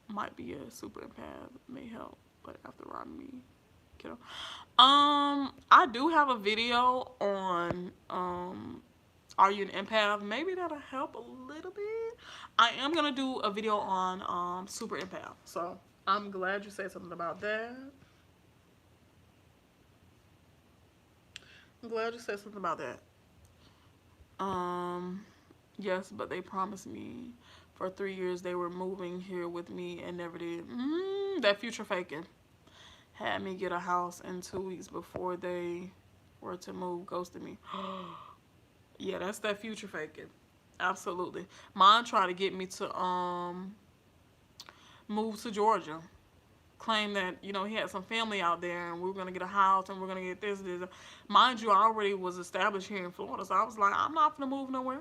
might be a super empath may help, but after robbing me, kiddo. I do have a video on are you an empath? Maybe that'll help a little bit. I am gonna do a video on super empath. So I'm glad you said something about that. I'm glad you said something about that. Um yes, but they promised me for 3 years they were moving here with me and never did. That future faking had me get a house in 2 weeks before they were to move, ghosted me. Yeah, that's that future faking. Absolutely. Mine tried to get me to move to Georgia. Claim that, he had some family out there and we were gonna get a house and we're gonna get this. Mind you, I already was established here in Florida, so I was like, I'm not gonna move nowhere.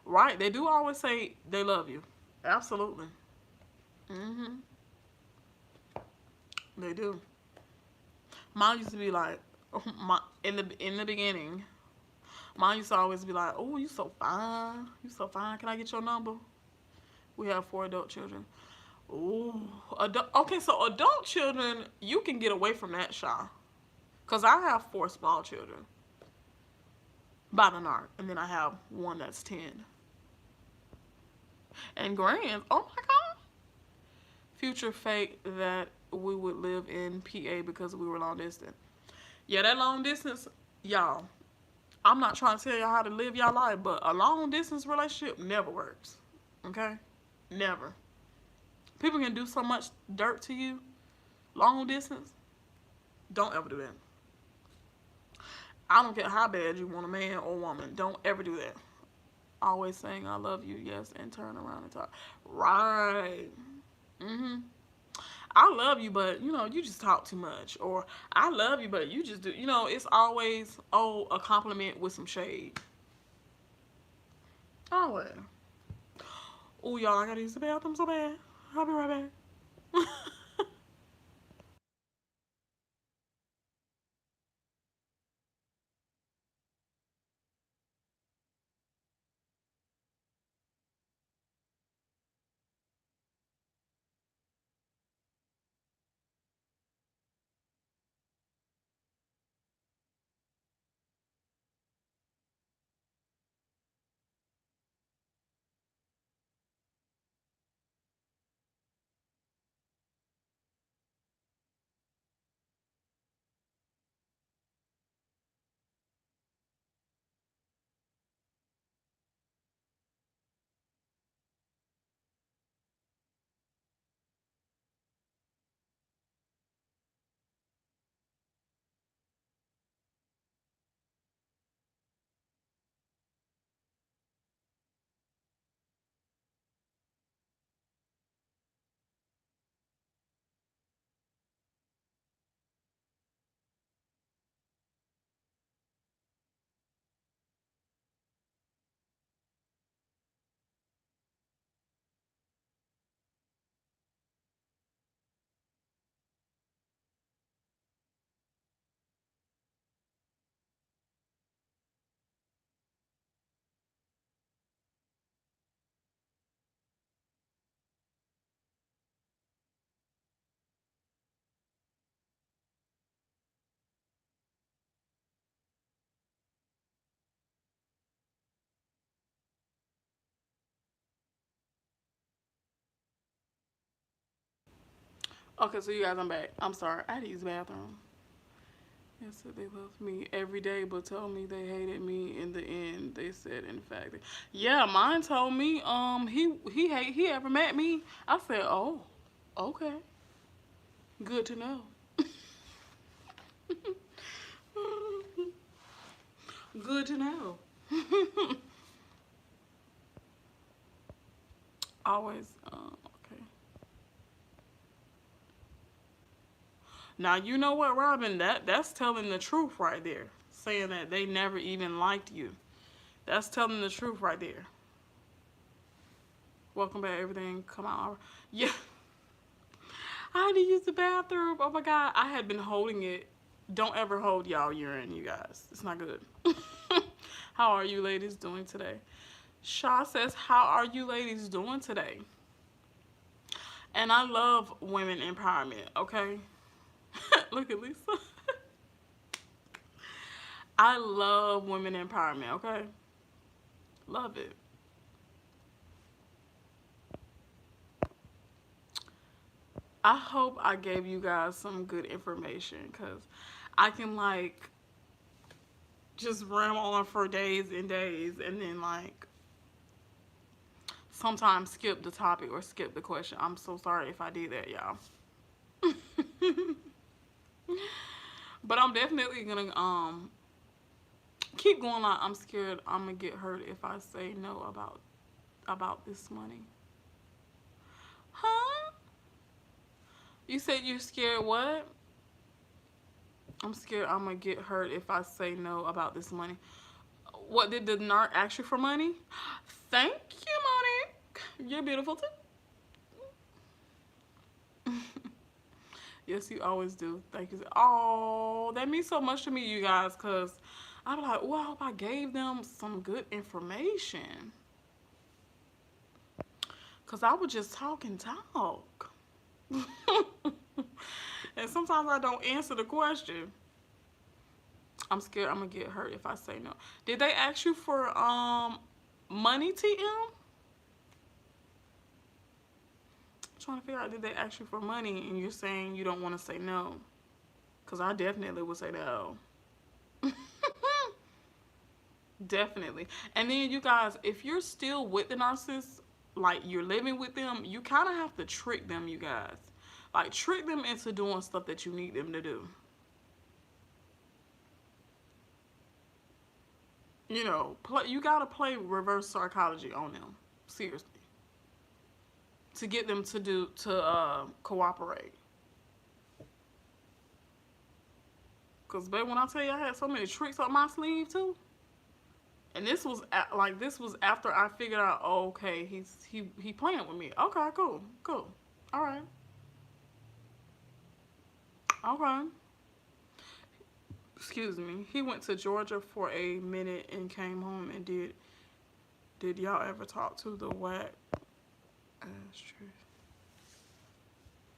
Right. They do always say they love you. Absolutely. hmm They do. Mine used to be like, in the beginning, mine used to always be like, "Oh, you so fine. You so fine. Can I get your number?" We have 4 adult children. Ooh, okay, so adult children, you can get away from that, Shaw. Cause I have 4 small children by the Narc, and then I have one that's 10. And grands, oh my god, future fake that we would live in PA because we were long distance. Yeah, that long distance, y'all. I'm not trying to tell y'all how to live y'all life, but a long distance relationship never works. Okay? Never. People can do so much dirt to you. Long distance, don't ever do that. I don't care how bad you want a man or woman. Don't ever do that. Always saying I love you, yes, and turn around and talk. Right. Mm-hmm. I love you, but you just talk too much. Or I love you, but you just do. It's always a compliment with some shade. Always. Oh, y'all, I gotta use the bathroom so bad. I'll be right back. Okay, so you guys, I'm back. I'm sorry. I had to use the bathroom. They said they loved me every day, but told me they hated me in the end. They said, in fact, yeah, mine told me, he ever met me. I said, oh, okay, good to know. Good to know. Always, okay. Now you know what, Robin? That's telling the truth right there. Saying that they never even liked you. That's telling the truth right there. Welcome back, everything. Come out. Yeah. I had to use the bathroom. Oh my god, I had been holding it. Don't ever hold y'all urine, you guys. It's not good. How are you ladies doing today? Shaw says, how are you ladies doing today? And I love women empowerment, okay? Look at Lisa. I love women empowerment, okay? Love it. I hope I gave you guys some good information because I can like just ramble on for days and days and then like sometimes skip the topic or skip the question. I'm so sorry if I did that, y'all. But I'm definitely gonna keep going. Like I'm scared I'm gonna get hurt if I say no about this money. Huh? You said you're scared what? I'm scared I'm gonna get hurt if I say no about this money. What did the narc ask you for money? Thank you, Monique. You're beautiful too. Yes, you always do. Thank you. Oh, that means so much to me, you guys, because I'm like, oh, I hope I gave them some good information. Because I would just talk and talk. And sometimes I don't answer the question. I'm scared I'm going to get hurt if I say no. Did they ask you for money, TM? Trying to figure out, did they ask you for money and you're saying you don't want to say no? Because I definitely would say no. Definitely. And then you guys, if you're still with the narcissist, like you're living with them, you kind of have to trick them, you guys. Like trick them into doing stuff that you need them to do. You know, you got to play reverse psychology on them. Seriously. To get them to cooperate. Because babe, when I tell you I had so many tricks up my sleeve too. And this was this was after I figured out, oh, okay, he playing with me. Okay, cool, cool, all right, okay. Excuse me. He went to Georgia for a minute and came home and did y'all ever talk to the whack ass truth?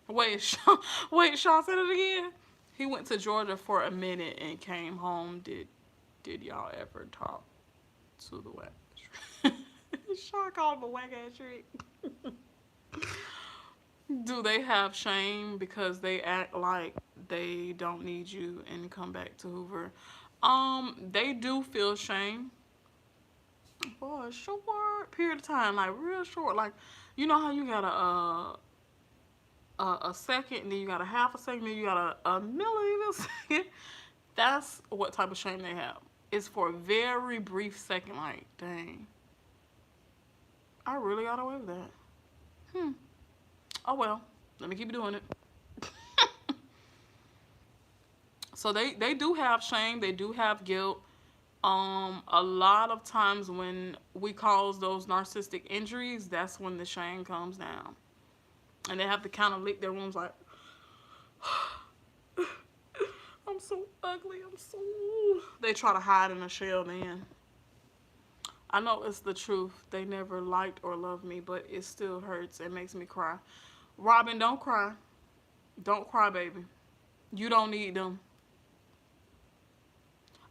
Wait, Sean said it again. He went to Georgia for a minute and came home. Did y'all ever talk to the whack ass trick? Sean called him a whack ass trick. Do they have shame because they act like they don't need you and come back to Hoover? They do feel shame for a short period of time, like real short. Like, you know how you got a second, and then you got a half a second, then you got a milliliter second. That's what type of shame they have. It's for a very brief second. Like, dang, I really got away with that. Oh well, let me keep doing it. So they do have shame. They do have guilt. A lot of times when we cause those narcissistic injuries, that's when the shame comes down, and they have to kind of lick their wounds like, I'm so ugly. I'm so. They try to hide in a shell. Then I know it's the truth. They never liked or loved me, but it still hurts. It makes me cry. Robin, don't cry. Don't cry, baby. You don't need them.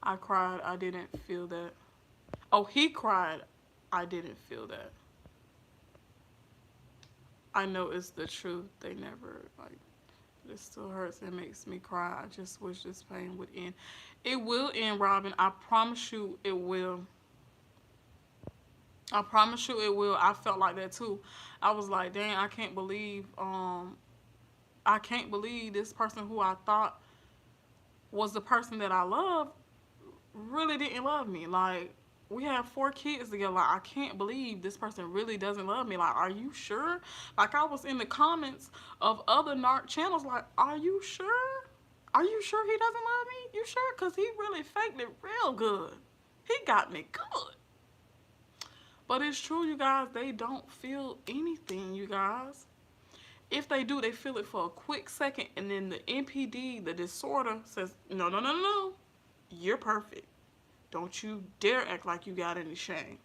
I cried. I didn't feel that. Oh, he cried. I didn't feel that. I know it's the truth. They never like. It still hurts and makes me cry. I just wish this pain would end. It will end, Robin. I promise you it will. I promise you it will. I felt like that too. I was like, dang, I can't believe this person who I thought was the person that I love really didn't love me. Like, we have 4 kids together. Like, I can't believe this person really doesn't love me. Like, are you sure? Like, I was in the comments of other Narc channels, like, are you sure? Are you sure he doesn't love me? You sure? Because he really faked it real good. He got me good. But it's true, you guys. They don't feel anything, you guys. If they do, they feel it for a quick second. And then the NPD, the disorder, says, no, no, no, no, no. You're perfect. Don't you dare act like you got any shame.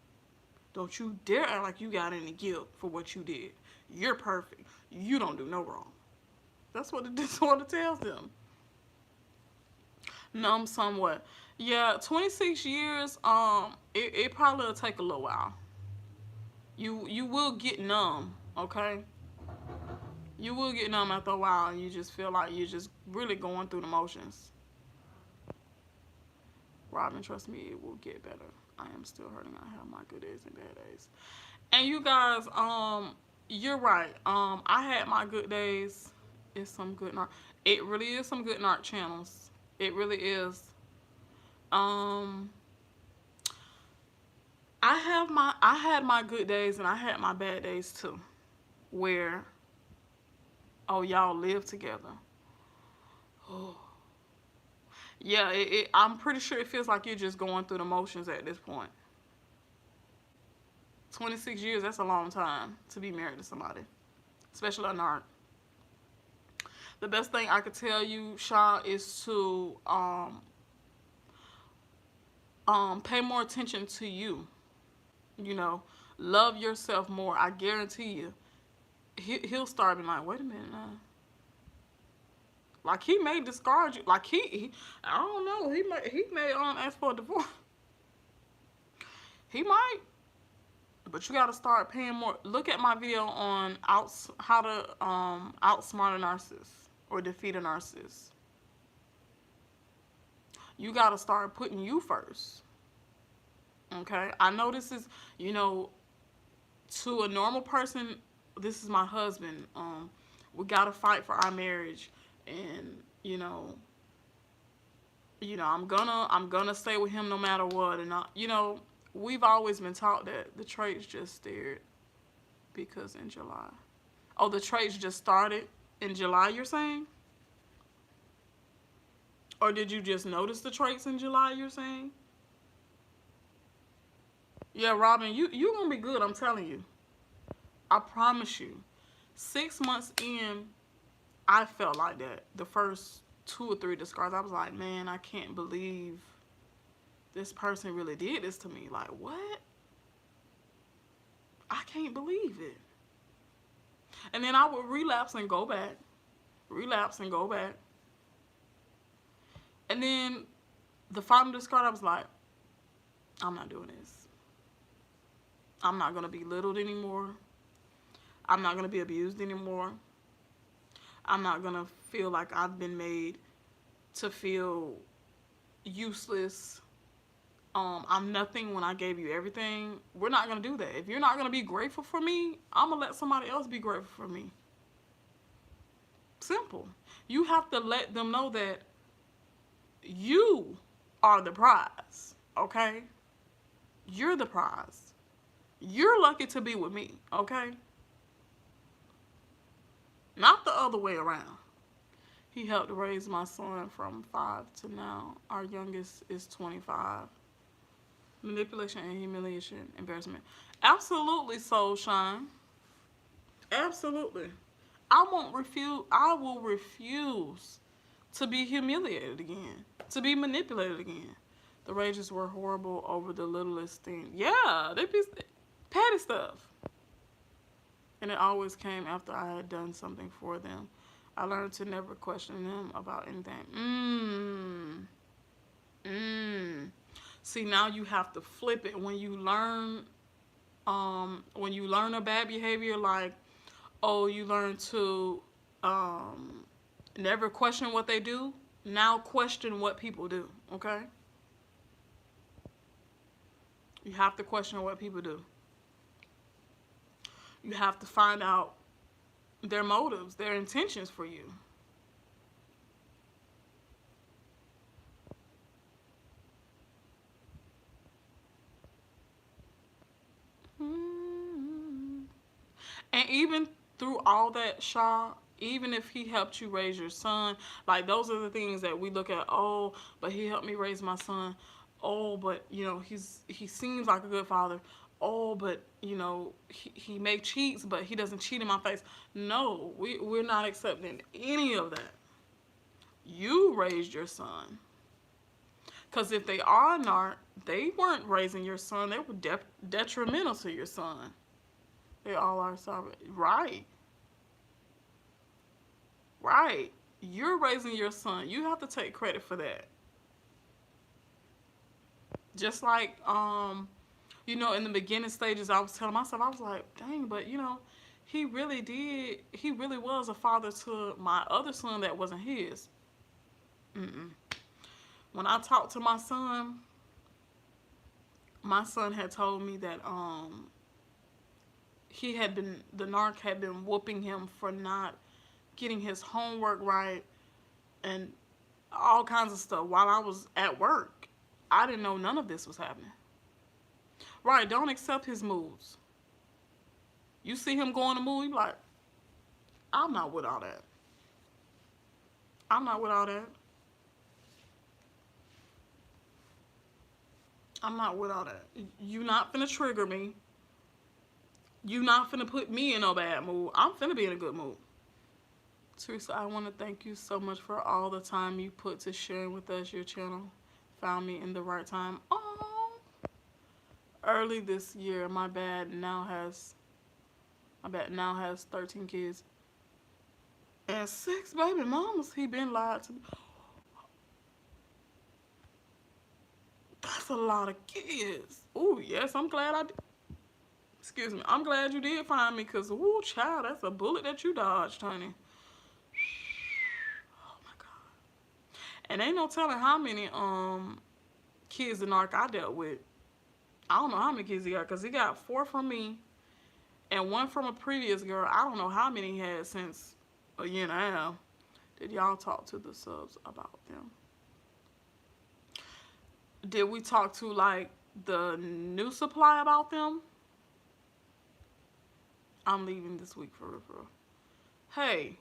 Don't you dare act like you got any guilt for what you did. You're perfect. You don't do no wrong. That's what the disorder tells them. Numb somewhat. Yeah, 26 years, it probably will take a little while. You will get numb, okay? You will get numb after a while, and you just feel like you're just really going through the motions. Robin, trust me, it will get better. I am still hurting. I have my good days and bad days. And you guys, you're right. I had my good days. It's some good Narc. It really is some good Narc channels. It really is. I had my good days and I had my bad days too. Where, oh, y'all live together. Oh. Yeah, I'm pretty sure it feels like you're just going through the motions at this point. 26 years, that's a long time to be married to somebody, especially a Narc. The best thing I could tell you, Shaw, is to pay more attention to you. You know, love yourself more. I guarantee you, he'll start being like, wait a minute now. Like, he may discard you. Like, I don't know. He may ask for a divorce. He might. But you got to start paying more. Look at my video on how to outsmart a narcissist or defeat a narcissist. You got to start putting you first. Okay? I know this is, you know, to a normal person, this is my husband. We got to fight for our marriage. And, you know, I'm gonna stay with him no matter what. And, you know, we've always been taught that. The traits just started because in July. Oh, the traits just started in July, you're saying? Or did you just notice the traits in July, you're saying? Yeah, Robin, you're going to be good, I'm telling you. I promise you. 6 months in, I felt like that. The first 2 or 3 discards, I was like, man, I can't believe this person really did this to me. Like, what? I can't believe it. And then I would relapse and go back. Relapse and go back. And then the final discard, I was like, I'm not doing this. I'm not going to be belittled anymore. I'm not going to be abused anymore. I'm not going to feel like I've been made to feel useless. I'm nothing when I gave you everything. We're not going to do that. If you're not going to be grateful for me, I'm going to let somebody else be grateful for me. Simple. You have to let them know that you are the prize, okay? You're the prize. You're lucky to be with me, okay? Not the other way around. He helped raise my son from 5 to now. Our youngest is 25. Manipulation and humiliation, embarrassment. Absolutely, Soul Shine. Absolutely. I will refuse to be humiliated again. To be manipulated again. The rages were horrible over the littlest thing. Yeah, they be petty stuff. And it always came after I had done something for them. I learned to never question them about anything. See, now you have to flip it. When you learn a bad behavior, like, oh, you learn to Never question what they do. Now question what people do. Okay? You have to question what people do. You have to find out their motives, their intentions for you. Mm. And even through all that, Shaw, even if he helped you raise your son, like those are the things that we look at. Oh, but he helped me raise my son. Oh, but he seems like a good father. Oh, but he may cheats, but he doesn't cheat in my face. No, we're not accepting any of that. You raised your son. Because if they are not, they weren't raising your son. They were detrimental to your son. They all are sorry. Right. Right. You're raising your son. You have to take credit for that. Just like in the beginning stages I was telling myself, I was like, dang, but he really was a father to my other son that wasn't his. Mm-mm. When I talked to my son had told me that the narc had been whooping him for not getting his homework right and all kinds of stuff while I was at work. I didn't know none of this was happening. Right, don't accept his moods. You see him going to mood, you like, I'm not with all that. I'm not with all that. I'm not with all that. You not finna trigger me. You not finna put me in no bad mood. I'm finna be in a good mood. Teresa, I want to thank you so much for all the time you put to sharing with us your channel. Found me in the right time. Oh, early this year, my bad now has 13 kids and 6 baby mamas. He been lied to me. That's a lot of kids. Oh yes, I'm glad I did. Excuse me. I'm glad you did find me, cause ooh, child, that's a bullet that you dodged, honey. Oh my god. And ain't no telling how many kids the narc I dealt with. I don't know how many kids he got, cause he got 4 from me and 1 from a previous girl. I don't know how many he had since a year and a half. Did y'all talk to the subs about them? Did we talk to like the new supply about them? I'm leaving this week for real. Hey,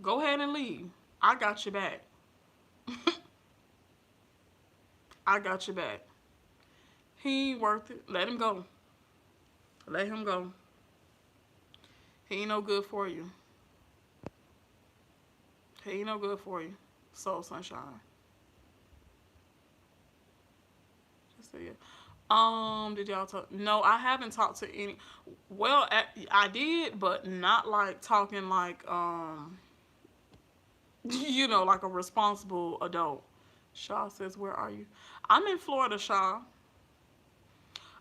go ahead and leave. I got your back. I got your back. He ain't worth it. Let him go. Let him go. He ain't no good for you. He ain't no good for you. Soul Sunshine. Just say it. Did y'all talk? No, I haven't talked to any. Well, I did, but not like talking like like a responsible adult. Shaw says, "Where are you?" I'm in Florida, Shaw.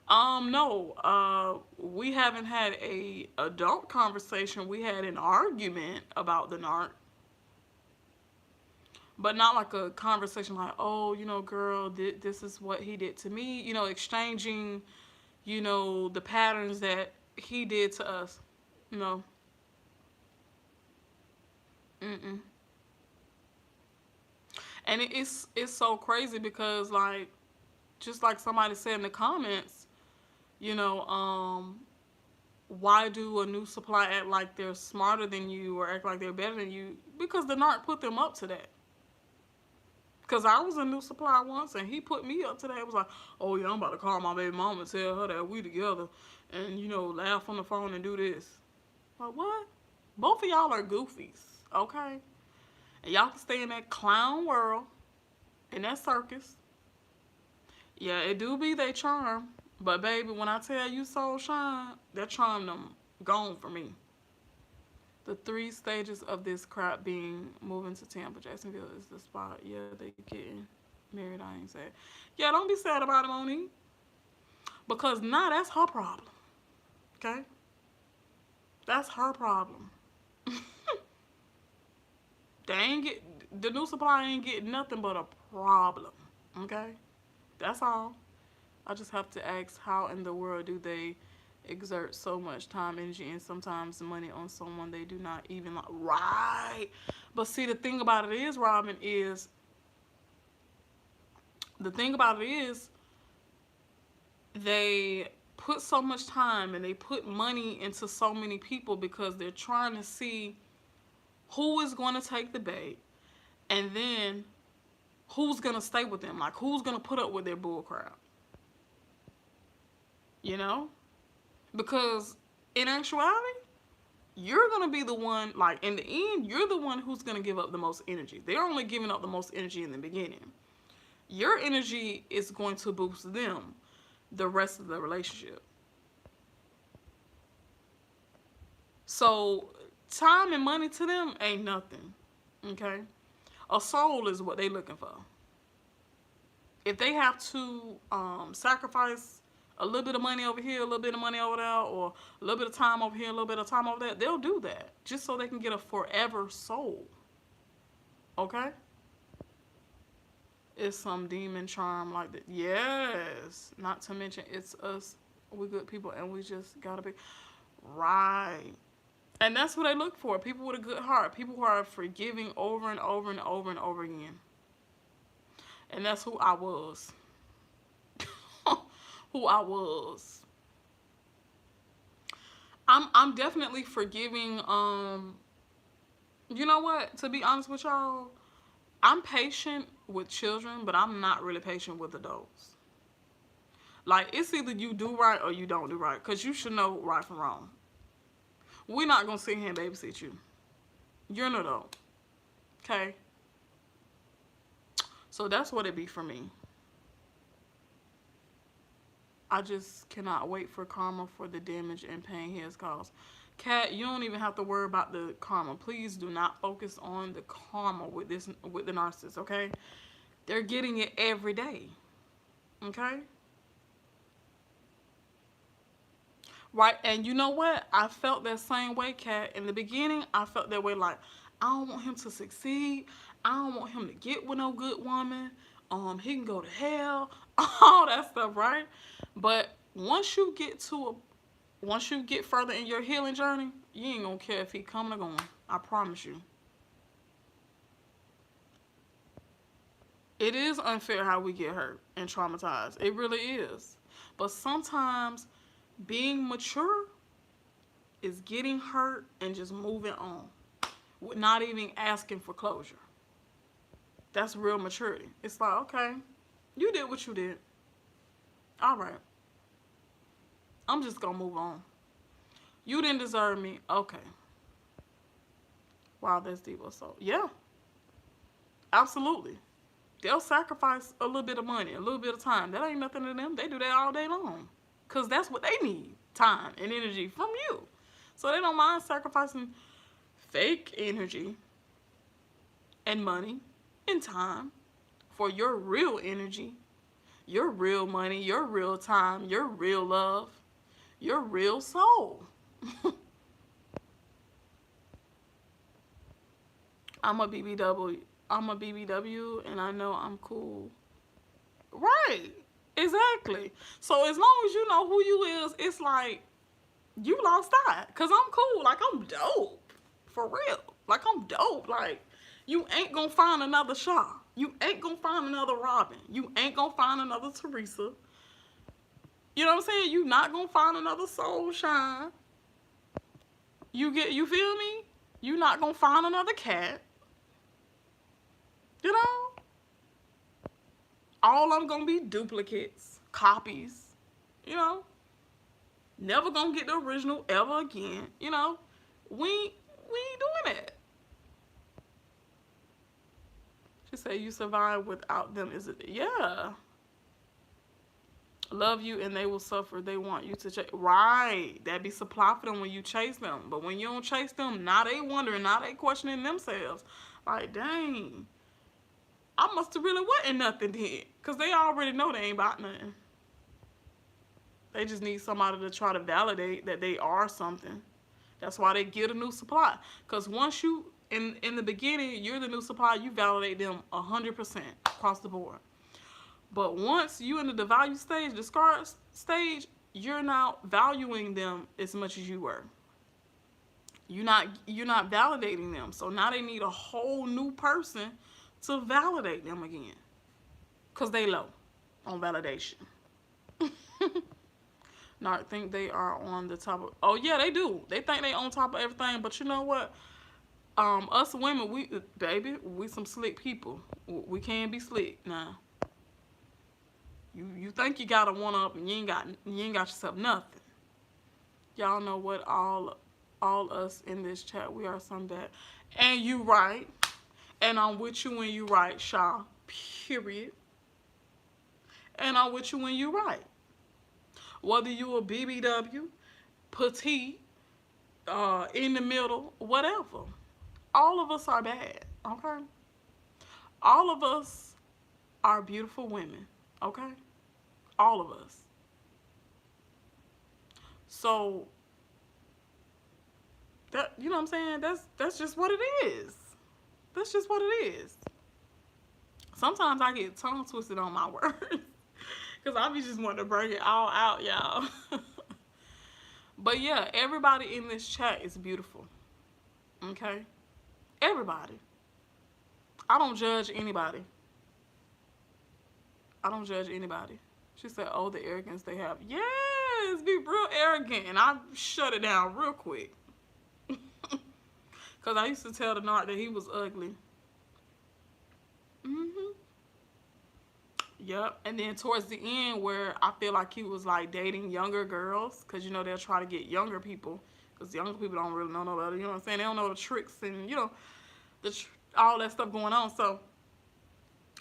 No. We haven't had a adult conversation. We had an argument about the narc, but not like a conversation like, oh, girl, this is what he did to me. Exchanging, the patterns that he did to us. No. Mm-mm. And it's so crazy because like, just like somebody said in the comments, you know, um, why do a new supply act like they're smarter than you or act like they're better than you? Because the narc put them up to that. Because I was a new supply once and he put me up to that. It was like, oh yeah, I'm about to call my baby mama and tell her that we together and, laugh on the phone and do this. Like, what? Both of y'all are goofies, okay? And y'all can stay in that clown world, in that circus. Yeah, it do be they charm. But baby, when I tell you soul shine, that charm them gone for me. The 3 stages of this crap being moving to Tampa, Jacksonville is the spot. Yeah, they getting married. I ain't sad. Yeah, don't be sad about it, Monique. Because now that's her problem. Okay? That's her problem. They ain't get the new supply ain't getting nothing but a problem. Okay, that's all. I just have to ask, how in the world do they exert so much time, energy, and sometimes money on someone they do not even like? Right. But see, the thing about it is, Robin, is the thing about it is they put so much time and they put money into so many people because they're trying to see who is going to take the bait, and then who's going to stay with them. Like, who's going to put up with their bullcrap. You know? Because in actuality, you're going to be the one, like, in the end, you're the one who's going to give up the most energy. They're only giving up the most energy in the beginning. Your energy is going to boost them the rest of the relationship. So, time and money to them ain't nothing. Okay? A soul is what they looking for. If they have to sacrifice a little bit of money over here, a little bit of money over there, or a little bit of time over here, a little bit of time over there, they'll do that just so they can get a forever soul. Okay? It's some demon charm like that. Yes. Not to mention, it's us. We good people, and we just gotta be right. And that's what they look for. People with a good heart. People who are forgiving over and over and over and over again. And that's who I was. Who I was. I'm definitely forgiving. You know what? To be honest with y'all, I'm patient with children, but I'm not really patient with adults. Like, it's either you do right or you don't do right, because you should know right from wrong. We're not gonna sit here and babysit you. You're an adult. Okay? So that's what it be for me. I just cannot wait for karma for the damage and pain he has caused. Kat, you don't even have to worry about the karma. Please do not focus on the karma with the narcissist, okay? They're getting it every day. Okay? Right, and you know what? I felt that same way, Kat. In the beginning, I felt that way, like, I don't want him to succeed. I don't want him to get with no good woman. He can go to hell. All that stuff, right? But once you get further in your healing journey, you ain't gonna care if he coming or going. I promise you. It is unfair how we get hurt and traumatized. It really is. But sometimes being mature is getting hurt and just moving on, with not even asking for closure. That's real maturity. It's like, okay, you did what you did. All right. I'm just gonna move on. You didn't deserve me. Okay. Wow, that's deep. So, yeah, absolutely. They'll sacrifice a little bit of money, a little bit of time. That ain't nothing to them. They do that all day long. Because that's what they need, time and energy from you. So they don't mind sacrificing fake energy and money and time for your real energy, your real money, your real time, your real love, your real soul. I'm a BBW. I'm a BBW, and I know I'm cool. Right. Exactly. So as long as you know who you is, it's like you lost that. Cause I'm cool. Like, I'm dope. For real. Like, I'm dope. Like, you ain't gonna find another Shaw. You ain't gonna find another Robin. You ain't gonna find another Teresa. You know what I'm saying? You not gonna find another Soul Shine. You feel me? You not gonna find another Cat. You know? All I'm gonna be duplicates, copies, you know? Never gonna get the original ever again, you know? We ain't doing that. She said you survive without them, is it? Yeah. Love you and they will suffer. They want you to chase. Right. That be supply for them when you chase them. But when you don't chase them, now they wondering, now they questioning themselves. Like, dang. I must have really wasn't nothing then. Because they already know they ain't about nothing. They just need somebody to try to validate that they are something. That's why they get a new supply. Because once you in the beginning, you're the new supply. You validate them 100% across the board. But once you into the value stage, the scar stage, you're not valuing them as much as you were. You're not validating them. So now they need a whole new person to validate them again. Cause they low on validation. Not think they are on the top of. Oh yeah, they do. They think they on top of everything. But you know what? Us women, we some slick people. We can be slick now. You think you got a one up and you ain't got yourself nothing. Y'all know what all us in this chat, we are some that. And you right. And I'm with you when you right, Shaw. Period. And I'm with you when you right. Whether you a BBW, petite, in the middle, whatever. All of us are bad, okay? All of us are beautiful women, okay? All of us. So that, you know what I'm saying? That's just what it is. That's just what it is. Sometimes I get tongue twisted on my words. Because I be just wanting to bring it all out, y'all. But yeah, everybody in this chat is beautiful. Okay? Everybody. I don't judge anybody. I don't judge anybody. She said, oh, the arrogance they have. Yes, be real arrogant. And I shut it down real quick. Because I used to tell the Narc that he was ugly. Yep. And then towards the end where I feel like he was like dating younger girls. Because, you know, they'll try to get younger people. Because younger people don't really know no better. You know what I'm saying? They don't know the tricks and, you know, all that stuff going on. So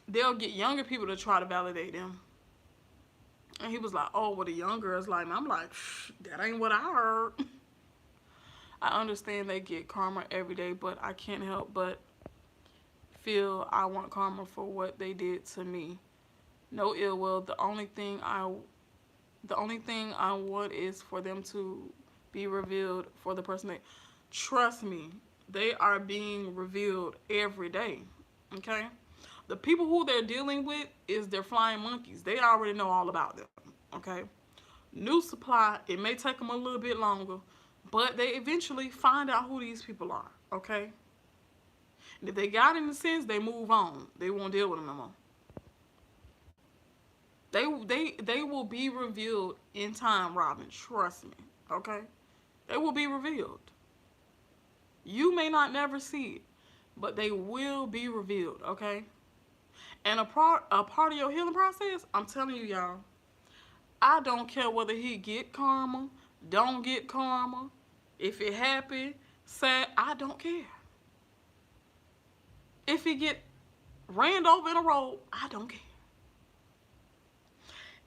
they'll get younger people to try to validate them. And he was like, oh, well, the young girls like me. I'm like, that ain't what I heard. I understand they get karma every day, but I can't help but feel I want karma for what they did to me. No ill will. The only thing I want is for them to be revealed for the person that. Trust me, they are being revealed every day. Okay? The people who they're dealing with is their flying monkeys. They already know all about them. Okay? New supply, it may take them a little bit longer, but they eventually find out who these people are. Okay? And if they got any sense, they move on. They won't deal with them no more. They will be revealed in time, Robin. Trust me. Okay? They will be revealed. You may not never see it, but they will be revealed, okay? And a part of your healing process, I'm telling you, y'all, I don't care whether he get karma, don't get karma, if it happen, sad, I don't care. If he get ran over in a road, I don't care.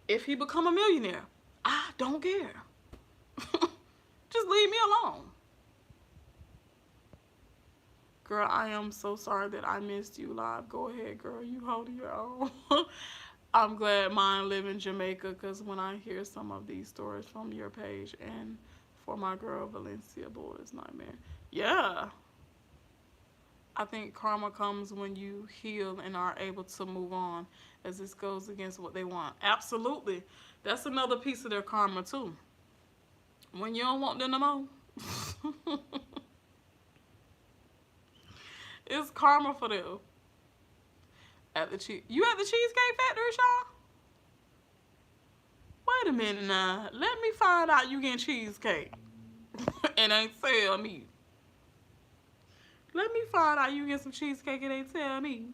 If he become a millionaire, I don't care. Just leave me alone. Girl, I am so sorry that I missed you live. Go ahead, girl. You holding your own. I'm glad mine live in Jamaica because when I hear some of these stories from your page and for my girl Valencia, boy, it's nightmare. Yeah. I think karma comes when you heal and are able to move on as this goes against what they want. Absolutely. That's another piece of their karma too. When you don't want them no more. It's karma for them. You at the Cheesecake Factory, Shaw? Wait a minute now. Let me find out you getting cheesecake. And ain't tell me. Let me find out you get some cheesecake and ain't tell me.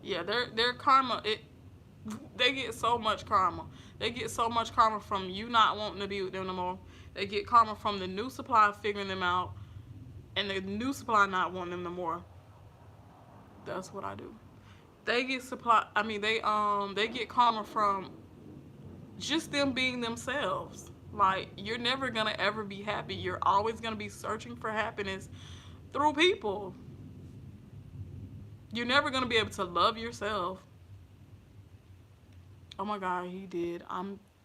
Yeah, their karma, they get so much karma. They get so much karma from you not wanting to be with them no more. They get karma from the new supply figuring them out and the new supply not wanting them no more. That's what I do. They get they get karma from just them being themselves. Like, you're never gonna ever be happy. You're always gonna be searching for happiness through people. You're never gonna be able to love yourself. Oh my God, he did.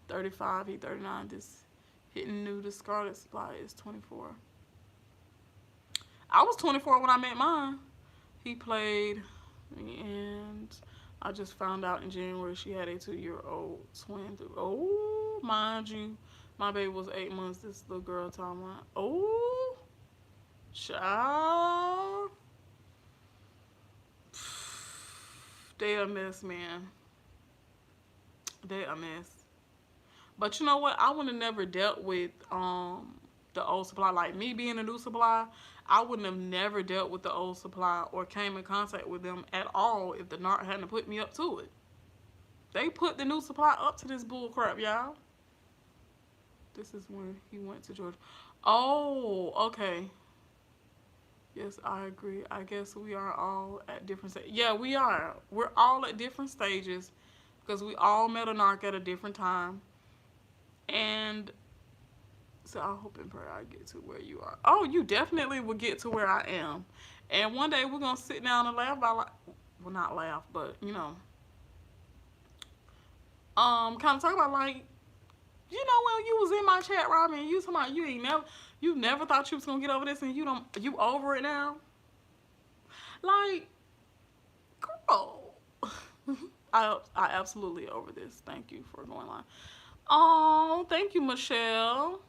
35, he 39. This hitting new discarded supply is 24. I was 24 when I met mine. He played, and I just found out in January she had a 2-year-old twin. Oh, mind you, my baby was 8 months. This little girl talking about, oh, child. They a mess, man. They a mess. But you know what? I would have never dealt with the old supply. Like me being a new supply, I wouldn't have never dealt with the old supply or came in contact with them at all if the Narc hadn't put me up to it. They put the new supply up to this bull crap, y'all. This is when he went to Georgia. Oh, okay. Yes, I agree. I guess we are all at different stages. Yeah, we are. We're all at different stages because we all met a Narc at a different time. And so I hope and pray I get to where you are. Oh, you definitely will get to where I am. And one day we're going to sit down and laugh about, like, well, not laugh, but, you know, kind of talk about, like, you know, when you was in my chat, Robin, and you was talking about you never thought you was going to get over this and you over it now? Like, girl. I absolutely over this. Thank you for going on. Oh, thank you, Michelle.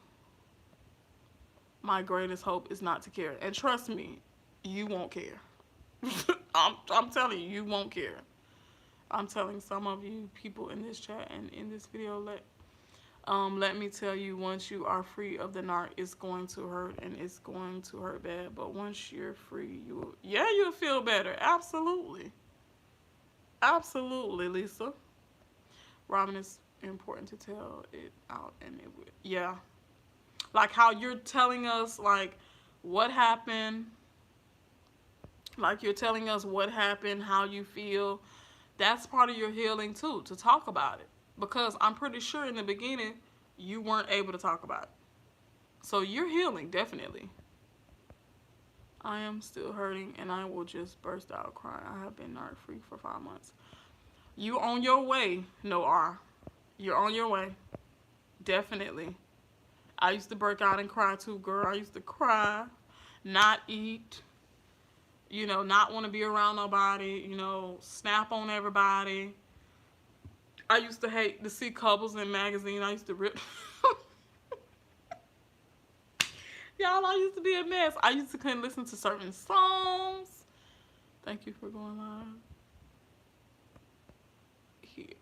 My greatest hope is not to care. And trust me, you won't care. I'm telling you, you won't care. I'm telling some of you people in this chat and in this video, let me tell you, once you are free of the Narc, it's going to hurt and it's going to hurt bad. But once you're free, you'll feel better. Absolutely. Absolutely, Lisa. Robin, it's important to tell it out, and it would, yeah. Like how you're telling us, like, what happened. Like you're telling us what happened, how you feel. That's part of your healing too, to talk about it. Because I'm pretty sure in the beginning, you weren't able to talk about it. So you're healing, definitely. I am still hurting, and I will just burst out crying. I have been Narc free for 5 months. You on your way, no R. You're on your way. Definitely. I used to break out and cry too, girl. I used to cry, not eat, you know, not want to be around nobody, you know, snap on everybody. I used to hate to see couples in magazines. I used to rip. Y'all, I used to be a mess. I used to couldn't listen to certain songs. Thank you for going live. Here.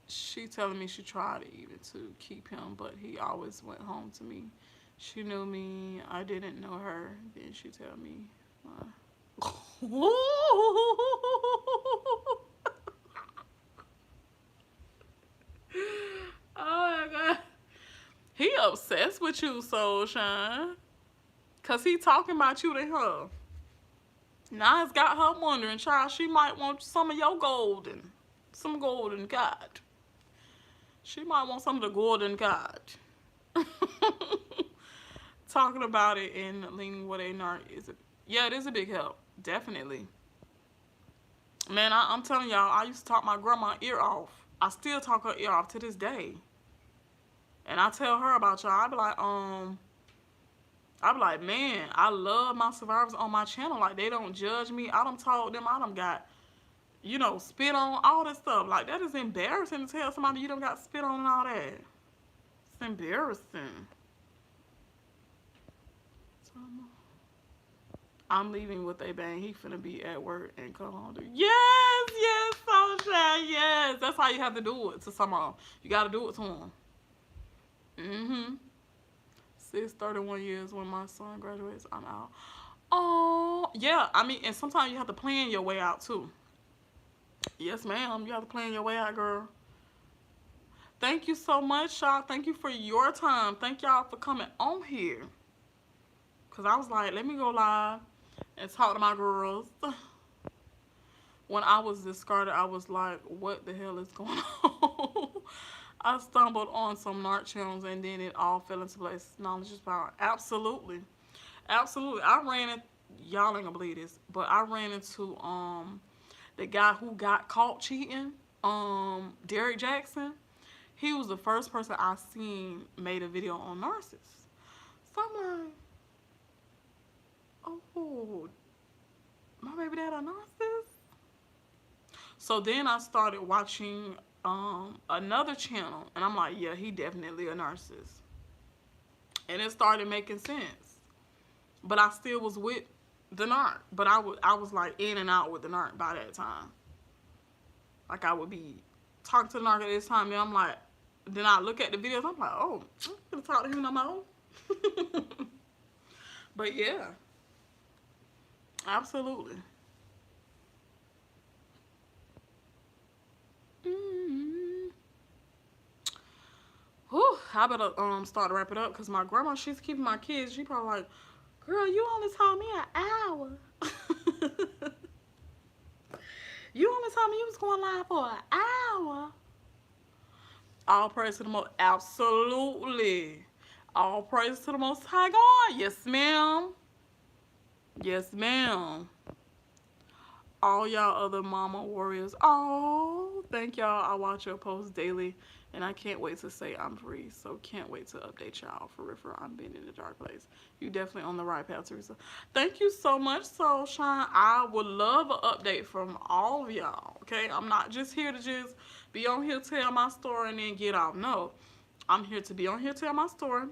She telling me she tried even to keep him, but he always went home to me. She knew me. I didn't know her. Then she tell me. Oh my God. He obsessed with you, Soul Shine. Because he talking about you to her. Now it's got her wondering, child, she might want some of your some golden God. She might want some of the golden God. Talking about it and leaning with a Narc yeah, it is a big help. Definitely. Man, I'm telling y'all, I used to talk my grandma ear off. I still talk her ear off to this day. And I tell her about y'all. I be like, man, I love my survivors on my channel. Like, they don't judge me. I done told them I done got, you know, spit on, all that stuff. Like, that is embarrassing to tell somebody you done got spit on and all that. It's embarrassing. I'm leaving with a bang. He finna be at work and come home. Yes, Sunshine, yes. That's how you have to do it to someone. You gotta do it to him. Mm-hmm. 31 years when my son graduates, I'm out. Oh, yeah. I mean, and sometimes you have to plan your way out, too. Yes, ma'am. You have to plan your way out, girl. Thank you so much, y'all. Thank you for your time. Thank y'all for coming on here. Because I was like, let me go live and talk to my girls. When I was discarded, I was like, what the hell is going on? I stumbled on some Narc channels and then it all fell into place. Knowledge is power. Absolutely. Absolutely. Y'all ain't gonna believe this, but I ran into the guy who got caught cheating Derek Jackson, he was the first person I seen made a video on narcissists. So I'm like, oh, my baby dad a narcissist? So then I started watching another channel, and I'm like, yeah, he definitely a narcissist. And it started making sense. But I still was with the narc. But I was like in and out with the narc by that time. Like I would be talking to the narc at this time, and I'm like, then I look at the videos, I'm like, oh, I'm gonna talk to him no more. But yeah, absolutely. Mm-hmm. Whew, I better start to wrap it up because my grandma, she's keeping my kids. She probably like, girl, you only told me an hour. You only told me you was going live for an hour. All praise to the most. Absolutely. All praise to the Most High God. Yes, ma'am. Yes, ma'am. All y'all other mama warriors. Oh, thank y'all. I watch your posts daily, and I can't wait to say I'm free. So can't wait to update y'all for real. I'm being in a dark place. You definitely on the right path, Teresa. Thank you so much, Soul Shine. I would love an update from all of y'all. Okay, I'm not just here to just be on here, tell my story, and then get off. No, I'm here to be on here, tell my story,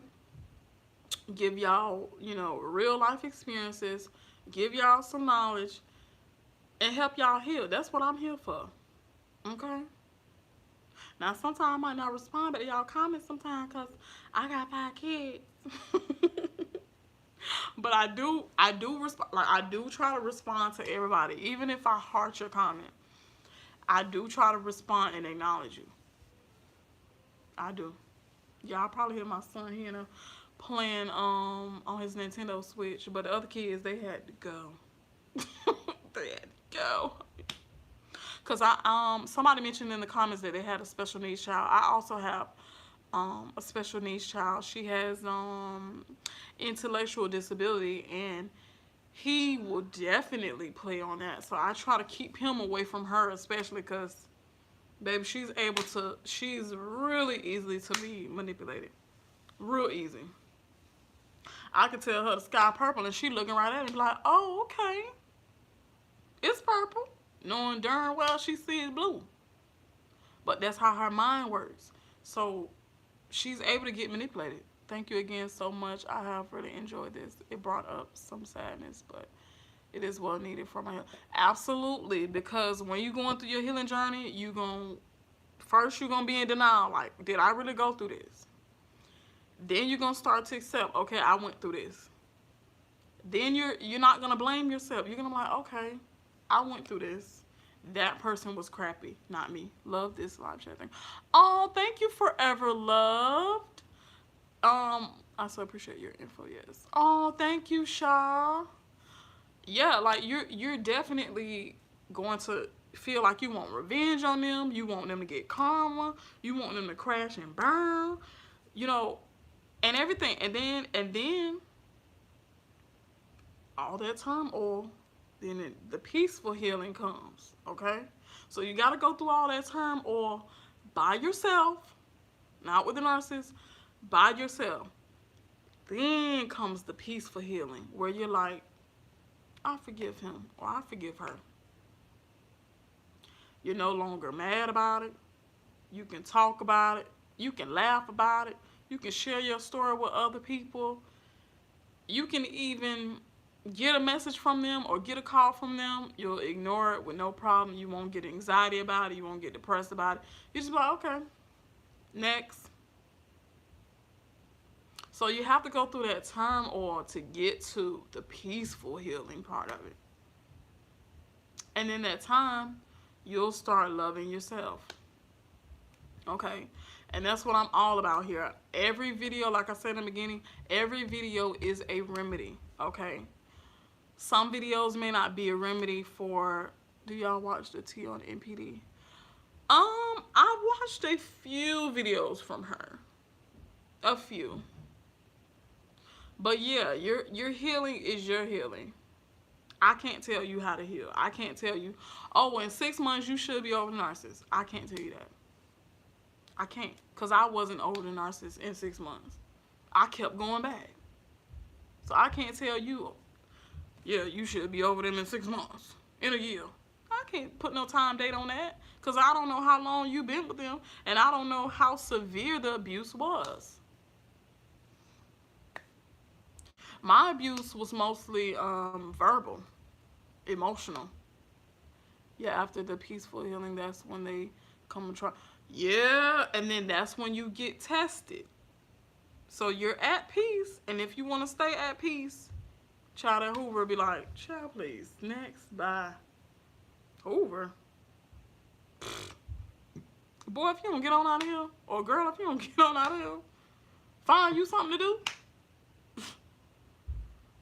give y'all, real life experiences, give y'all some knowledge, and help y'all heal. That's what I'm here for. Okay? Now, sometimes I might not respond to y'all comments sometimes because I got 5 kids. But I do respond. Like, I do try to respond to everybody. Even if I heart your comment, I do try to respond and acknowledge you. I do. Y'all probably hear my son here playing on his Nintendo Switch, but the other kids, they had to go. They had to go. Cause somebody mentioned in the comments that they had a special needs child. I also have a special needs child. She has intellectual disability, and he will definitely play on that. So I try to keep him away from her, especially because, baby, she's really easily to be manipulated. Real easy. I could tell her the sky purple, and she looking right at me like, oh, okay. It's purple. Knowing darn well she sees blue. But that's how her mind works. So she's able to get manipulated. Thank you again so much. I have really enjoyed this. It brought up some sadness, but it is well needed for my health. Absolutely, because when you're going through your healing journey, you're going to be in denial. Like, did I really go through this? Then you're going to start to accept, okay, I went through this. Then you're not going to blame yourself. You're going to be like, okay, I went through this. That person was crappy, not me. Love this live chat thing. Oh, thank you, Forever Loved. I so appreciate your info, yes. Oh, thank you, Shaw. Yeah, like you're definitely going to feel like you want revenge on them. You want them to get karma. You want them to crash and burn. And everything. And then all that turmoil, then the peaceful healing comes, okay? So you got to go through all that turmoil by yourself, not with the narcissist, by yourself. Then comes the peaceful healing where you're like, I forgive him or I forgive her. You're no longer mad about it. You can talk about it. You can laugh about it. You can share your story with other people. You can even get a message from them or get a call from them. You'll ignore it with no problem. You won't get anxiety about it. You won't get depressed about it. You just be like, okay, next. So you have to go through that turmoil to get to the peaceful healing part of it. And in that time, you'll start loving yourself. Okay? And that's what I'm all about here. Every video, like I said in the beginning, every video is a remedy. Okay? Some videos may not be a remedy for... Do y'all watch the T on NPD? I watched a few videos from her. A few. But yeah, your healing is your healing. I can't tell you how to heal. I can't tell you, oh, in 6 months you should be over the narcissist. I can't tell you that. I can't, because I wasn't over the narcissist in 6 months. I kept going back. So I can't tell you, yeah, you should be over them in 6 months, in a year. I can't put no time date on that, because I don't know how long you've been with them, and I don't know how severe the abuse was. My abuse was mostly verbal, emotional. Yeah, after the peaceful healing, that's when they come and try. Yeah, and then that's when you get tested. So you're at peace, and if you want to stay at peace, child at Hoover be like, child, please, next, bye. Hoover? Boy, if you don't get on out of here, or girl, if you don't get on out of here, find you something to do.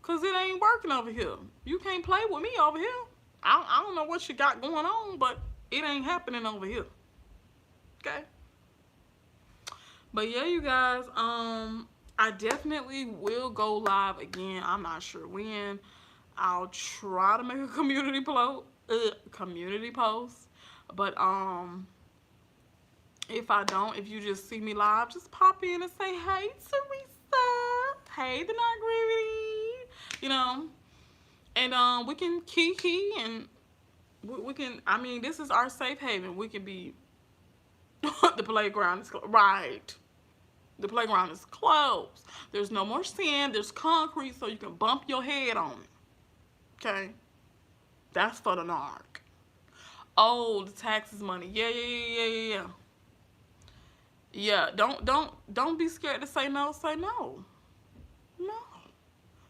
Because it ain't working over here. You can't play with me over here. I don't know what you got going on, but it ain't happening over here. Okay? But yeah, you guys, I definitely will go live again. I'm not sure when. I'll try to make a community post. But if I don't, if you just see me live, just pop in and say, hey, Teresa. Hey, the Narc, you know. And we can kiki and we can, I mean, this is our safe haven. We can be, the playground is, right. The playground is closed. There's no more sand. There's concrete so you can bump your head on it. Okay? That's for the narc. Oh, the taxes money. Yeah. Yeah, don't be scared to say no. Say no. No.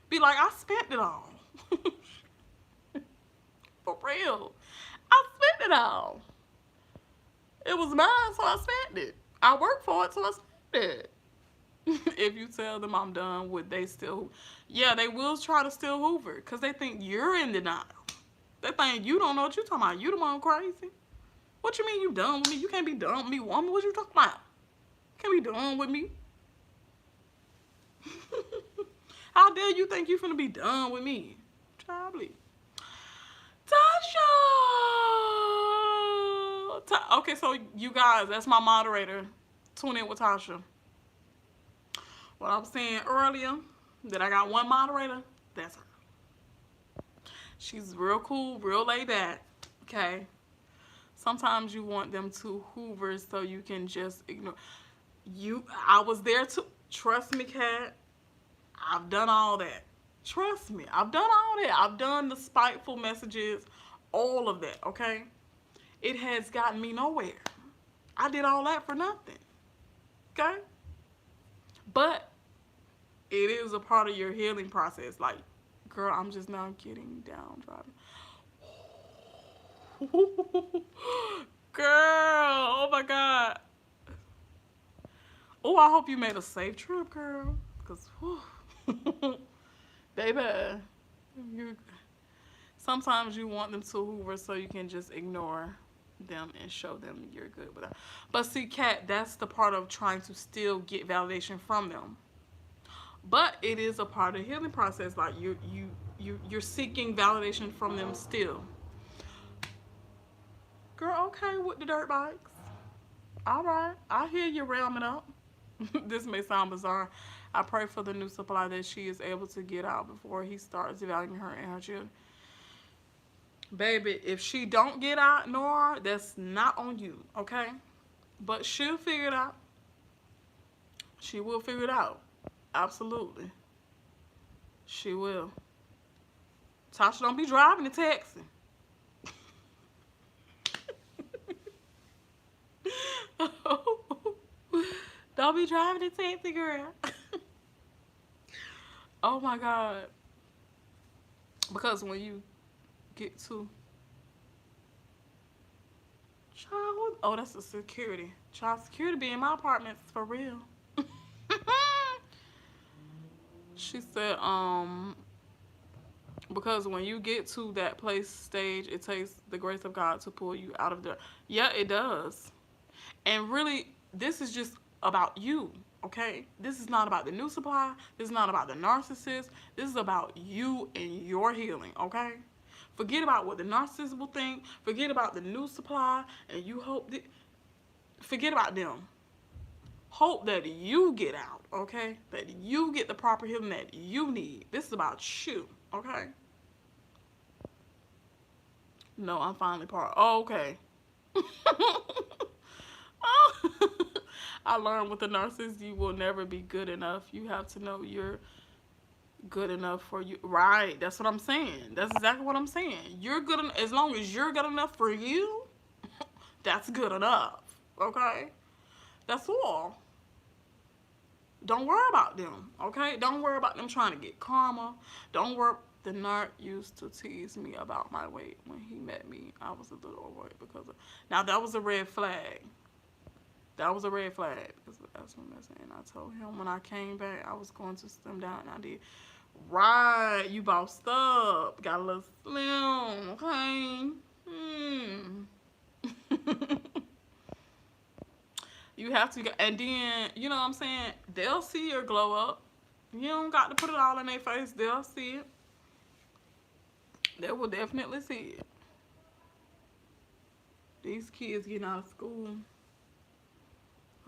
Be like, I spent it all. For real. I spent it all. It was mine, so I spent it. I worked for it, so I spent it. If you tell them I'm done, would they still? Yeah, they will try to still Hoover because they think you're in denial. They think you don't know what you're talking about. You the one crazy. What you mean you done with me? You can't be done with me, woman. What you talking about? Can't be done with me. How dare you think you finna be done with me? Probably. Tasha! Okay, so you guys, that's my moderator. Tune in with Tasha. What I was saying earlier, that I got one moderator, that's her. She's real cool, real laid back, okay? Sometimes you want them to Hoover so you can just ignore. I was there too. Trust me, Kat. I've done all that. Trust me, I've done all that. I've done the spiteful messages, all of that, okay? It has gotten me nowhere. I did all that for nothing, okay? But it is a part of your healing process. Like, girl, I'm just now getting downtrodden. Girl, oh my God. Oh, I hope you made a safe trip, girl. Because, baby, sometimes you want them to Hoover so you can just ignore them and show them you're good with them. But see, Kat, that's the part of trying to still get validation from them. But it is a part of the healing process. Like you're seeking validation from them still. Girl, okay with the dirt bikes. All right, I hear you ramming up. This may sound bizarre. I pray for the new supply that she is able to get out before he starts evaluating her and her children. Baby, if she don't get out, Nora, that's not on you, okay? But she'll figure it out. She will figure it out. Absolutely. She will. Tasha, don't be driving and texting. Don't be driving and texting, girl. Oh my God. Because when you get to child, oh, that's the security. Child security be in my apartments for real. She said, because when you get to that place stage, it takes the grace of God to pull you out of there. Yeah, it does. And really, this is just about you, okay? This is not about the new supply. This is not about the narcissist. This is about you and your healing, okay? Forget about what the narcissist will think. Forget about the new supply, and you hope that. Forget about them. Hope that you get out, okay? That you get the proper healing that you need. This is about you, okay? No, I'm finally part. Oh, okay. I learned with the narcissist, you will never be good enough. You have to know you're good enough for you. Right. That's what I'm saying. That's exactly what I'm saying. You're good as long as you're good enough for you, that's good enough. Okay? That's all. Don't worry about them. Okay? Don't worry about them trying to get karma. Don't worry. The narc used to tease me about my weight when he met me. I was a little overweight because of. Now that was a red flag. That was a red flag. That's what I'm saying. I told him when I came back I was going to slim down, and I did. Right, you bossed up. Got a little slim, okay? You have to, and then, you know what I'm saying? They'll see your glow up. You don't got to put it all in their face. They'll see it. They will definitely see it. These kids getting out of school.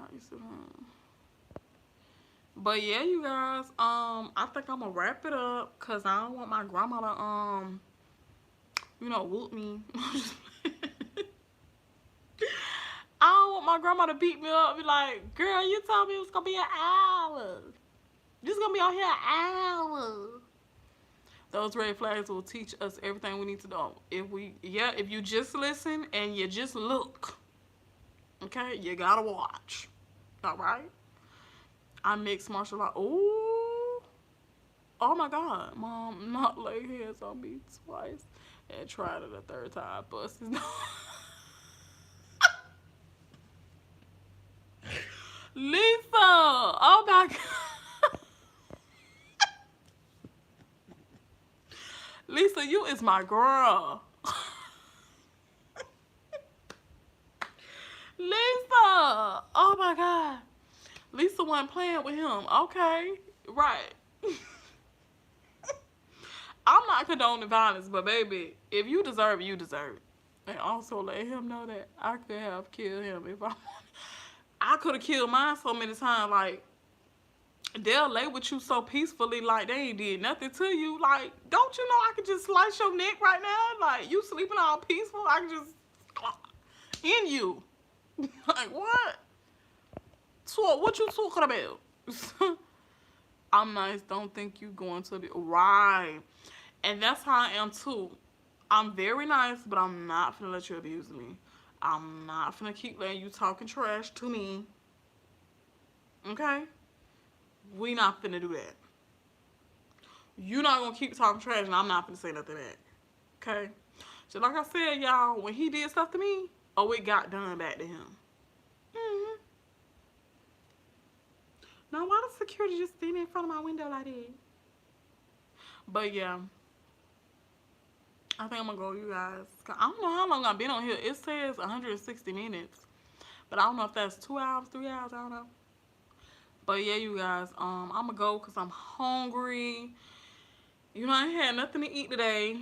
I used to, but yeah, you guys, I think I'm gonna wrap it up because I don't want my grandma to, you know, whoop me. I don't want my grandma to beat me up and be like, girl, you told me it was gonna be an hour. This is gonna be on here an hour. Those red flags will teach us everything we need to know. If you just listen and you just look, okay, you gotta watch. All right. I mixed martial art. Ooh. Oh my God. Mom, not lay hands on me twice. And tried it a third time. Bust his nose. Lisa. Oh my God. Lisa, you is my girl. Lisa. Oh my God. Lisa wasn't playing with him. Okay. Right. I'm not condoning violence, but baby, if you deserve it, you deserve it. And also let him know that I could have killed him if I wanted. I could have killed mine so many times. Like, they'll lay with you so peacefully like they ain't did nothing to you. Like, don't you know I could just slice your neck right now? Like, you sleeping all peaceful, I can just in you. Like, what? So what you talking about? I'm nice. Don't think you going to be right. And that's how I am too. I'm very nice, but I'm not finna let you abuse me. I'm not finna keep letting you talking trash to me. Okay? We not finna do that. You not gonna keep talking trash, and I'm not finna say nothing back. Okay? So like I said, y'all, when he did stuff to me, oh, it got done back to him. Now, why the security just standing in front of my window like that? But yeah, I think I'm gonna go, you guys. I don't know how long I've been on here. It says 160 minutes, but I don't know if that's 2 hours, 3 hours. I don't know. But yeah, you guys, I'm gonna go because I'm hungry. You know, I ain't had nothing to eat today.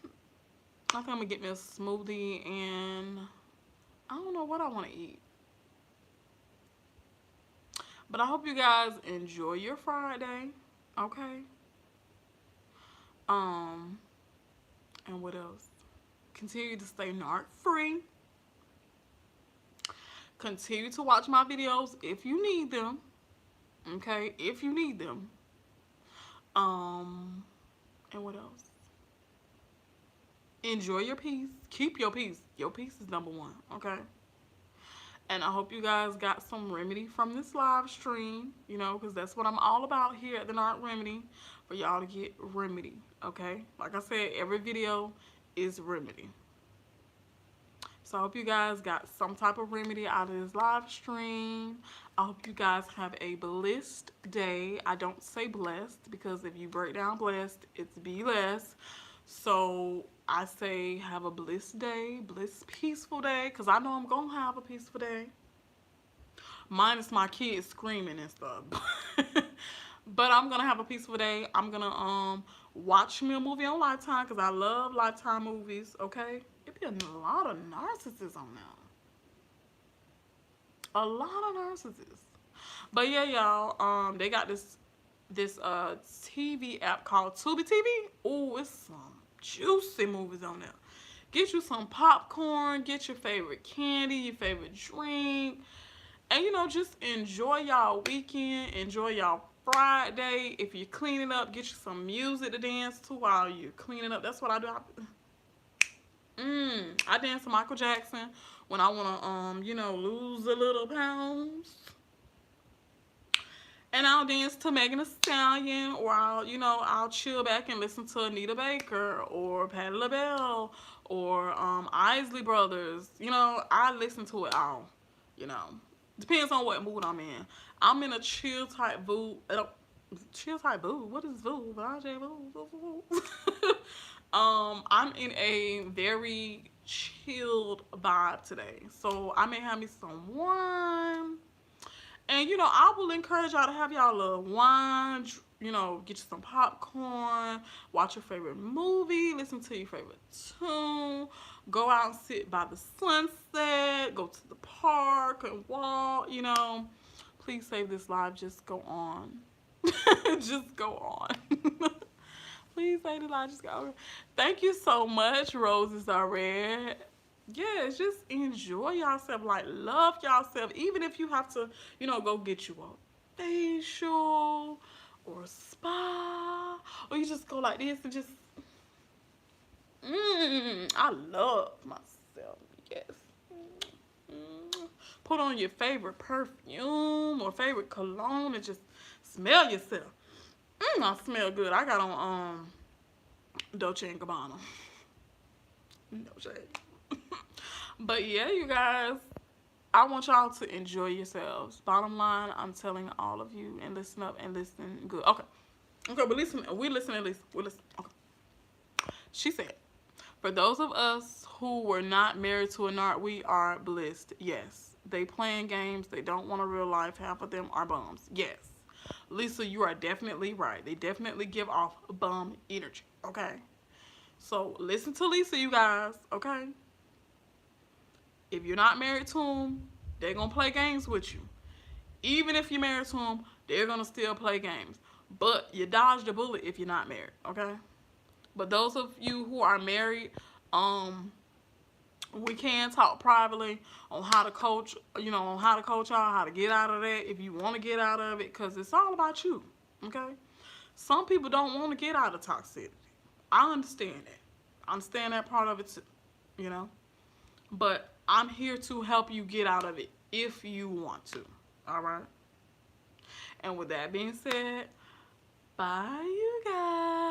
I think I'm gonna get me a smoothie, and I don't know what I want to eat. But I hope you guys enjoy your Friday, okay? And what else? Continue to stay narc free. Continue to watch my videos if you need them, okay? If you need them. And what else? Enjoy your peace. Keep your peace. Your peace is number one, okay? And I hope you guys got some remedy from this live stream, you know, because that's what I'm all about here at the Narc Remedy, for y'all to get remedy, okay? Like I said, every video is remedy. So I hope you guys got some type of remedy out of this live stream. I hope you guys have a blessed day. I don't say blessed because if you break down blessed, it's be less. So I say have a blessed day, blessed, peaceful day, because I know I'm going to have a peaceful day. Minus my kids screaming and stuff. But I'm gonna have a peaceful day. I'm gonna watch me a movie on Lifetime because I love Lifetime movies. Okay, it be a lot of narcissists on there. A lot of narcissists. But yeah, y'all. They got this TV app called Tubi TV. Ooh, it's some juicy movies on there. Get you some popcorn. Get your favorite candy, your favorite drink, and just enjoy y'all weekend. Enjoy y'all Friday. If you're cleaning up, get you some music to dance to while you're cleaning up. That's what I do. I dance to Michael Jackson when I wanna lose a little pounds. And I'll dance to Megan Thee Stallion, or I'll chill back and listen to Anita Baker or Patti LaBelle or Isley Brothers. I listen to it all. You know, depends on what mood I'm in. I'm in a chill type mood. Chill type mood. What is mood? I'm in a very chilled vibe today, so I may have me some wine. And I will encourage y'all to have y'all a little wine, get you some popcorn, watch your favorite movie, listen to your favorite tune, go out and sit by the sunset, go to the park and walk. Please save this live, just go on. Just go on. Please save this live, just go on. Thank you so much, Roses Are Red. Yes, just enjoy yourself, like love yourself, even if you have to, go get you a facial or a spa, or you just go like this and just, I love myself. Yes. Put on your favorite perfume or favorite cologne and just smell yourself. I smell good. I got on Dolce and Gabbana. No shade. But yeah, you guys, I want y'all to enjoy yourselves. Bottom line, I'm telling all of you, and listen up and listen good. Okay. Okay, but listen, we listen and listen. We listen. Okay. She said, for those of us who were not married to a narc, we are blessed. Yes. They playing games. They don't want a real life. Half of them are bums. Yes. Lisa, you are definitely right. They definitely give off bum energy. Okay. So listen to Lisa, you guys. Okay. If you're not married to them, they're going to play games with you. Even if you're married to them, they're going to still play games. But you dodged a bullet if you're not married, okay? But those of you who are married, we can talk privately on how to coach, on how to coach y'all, how to get out of that if you want to get out of it, because it's all about you, okay? Some people don't want to get out of toxicity. I understand that. I understand that part of it too, But I'm here to help you get out of it if you want to. All right? And with that being said, bye, you guys.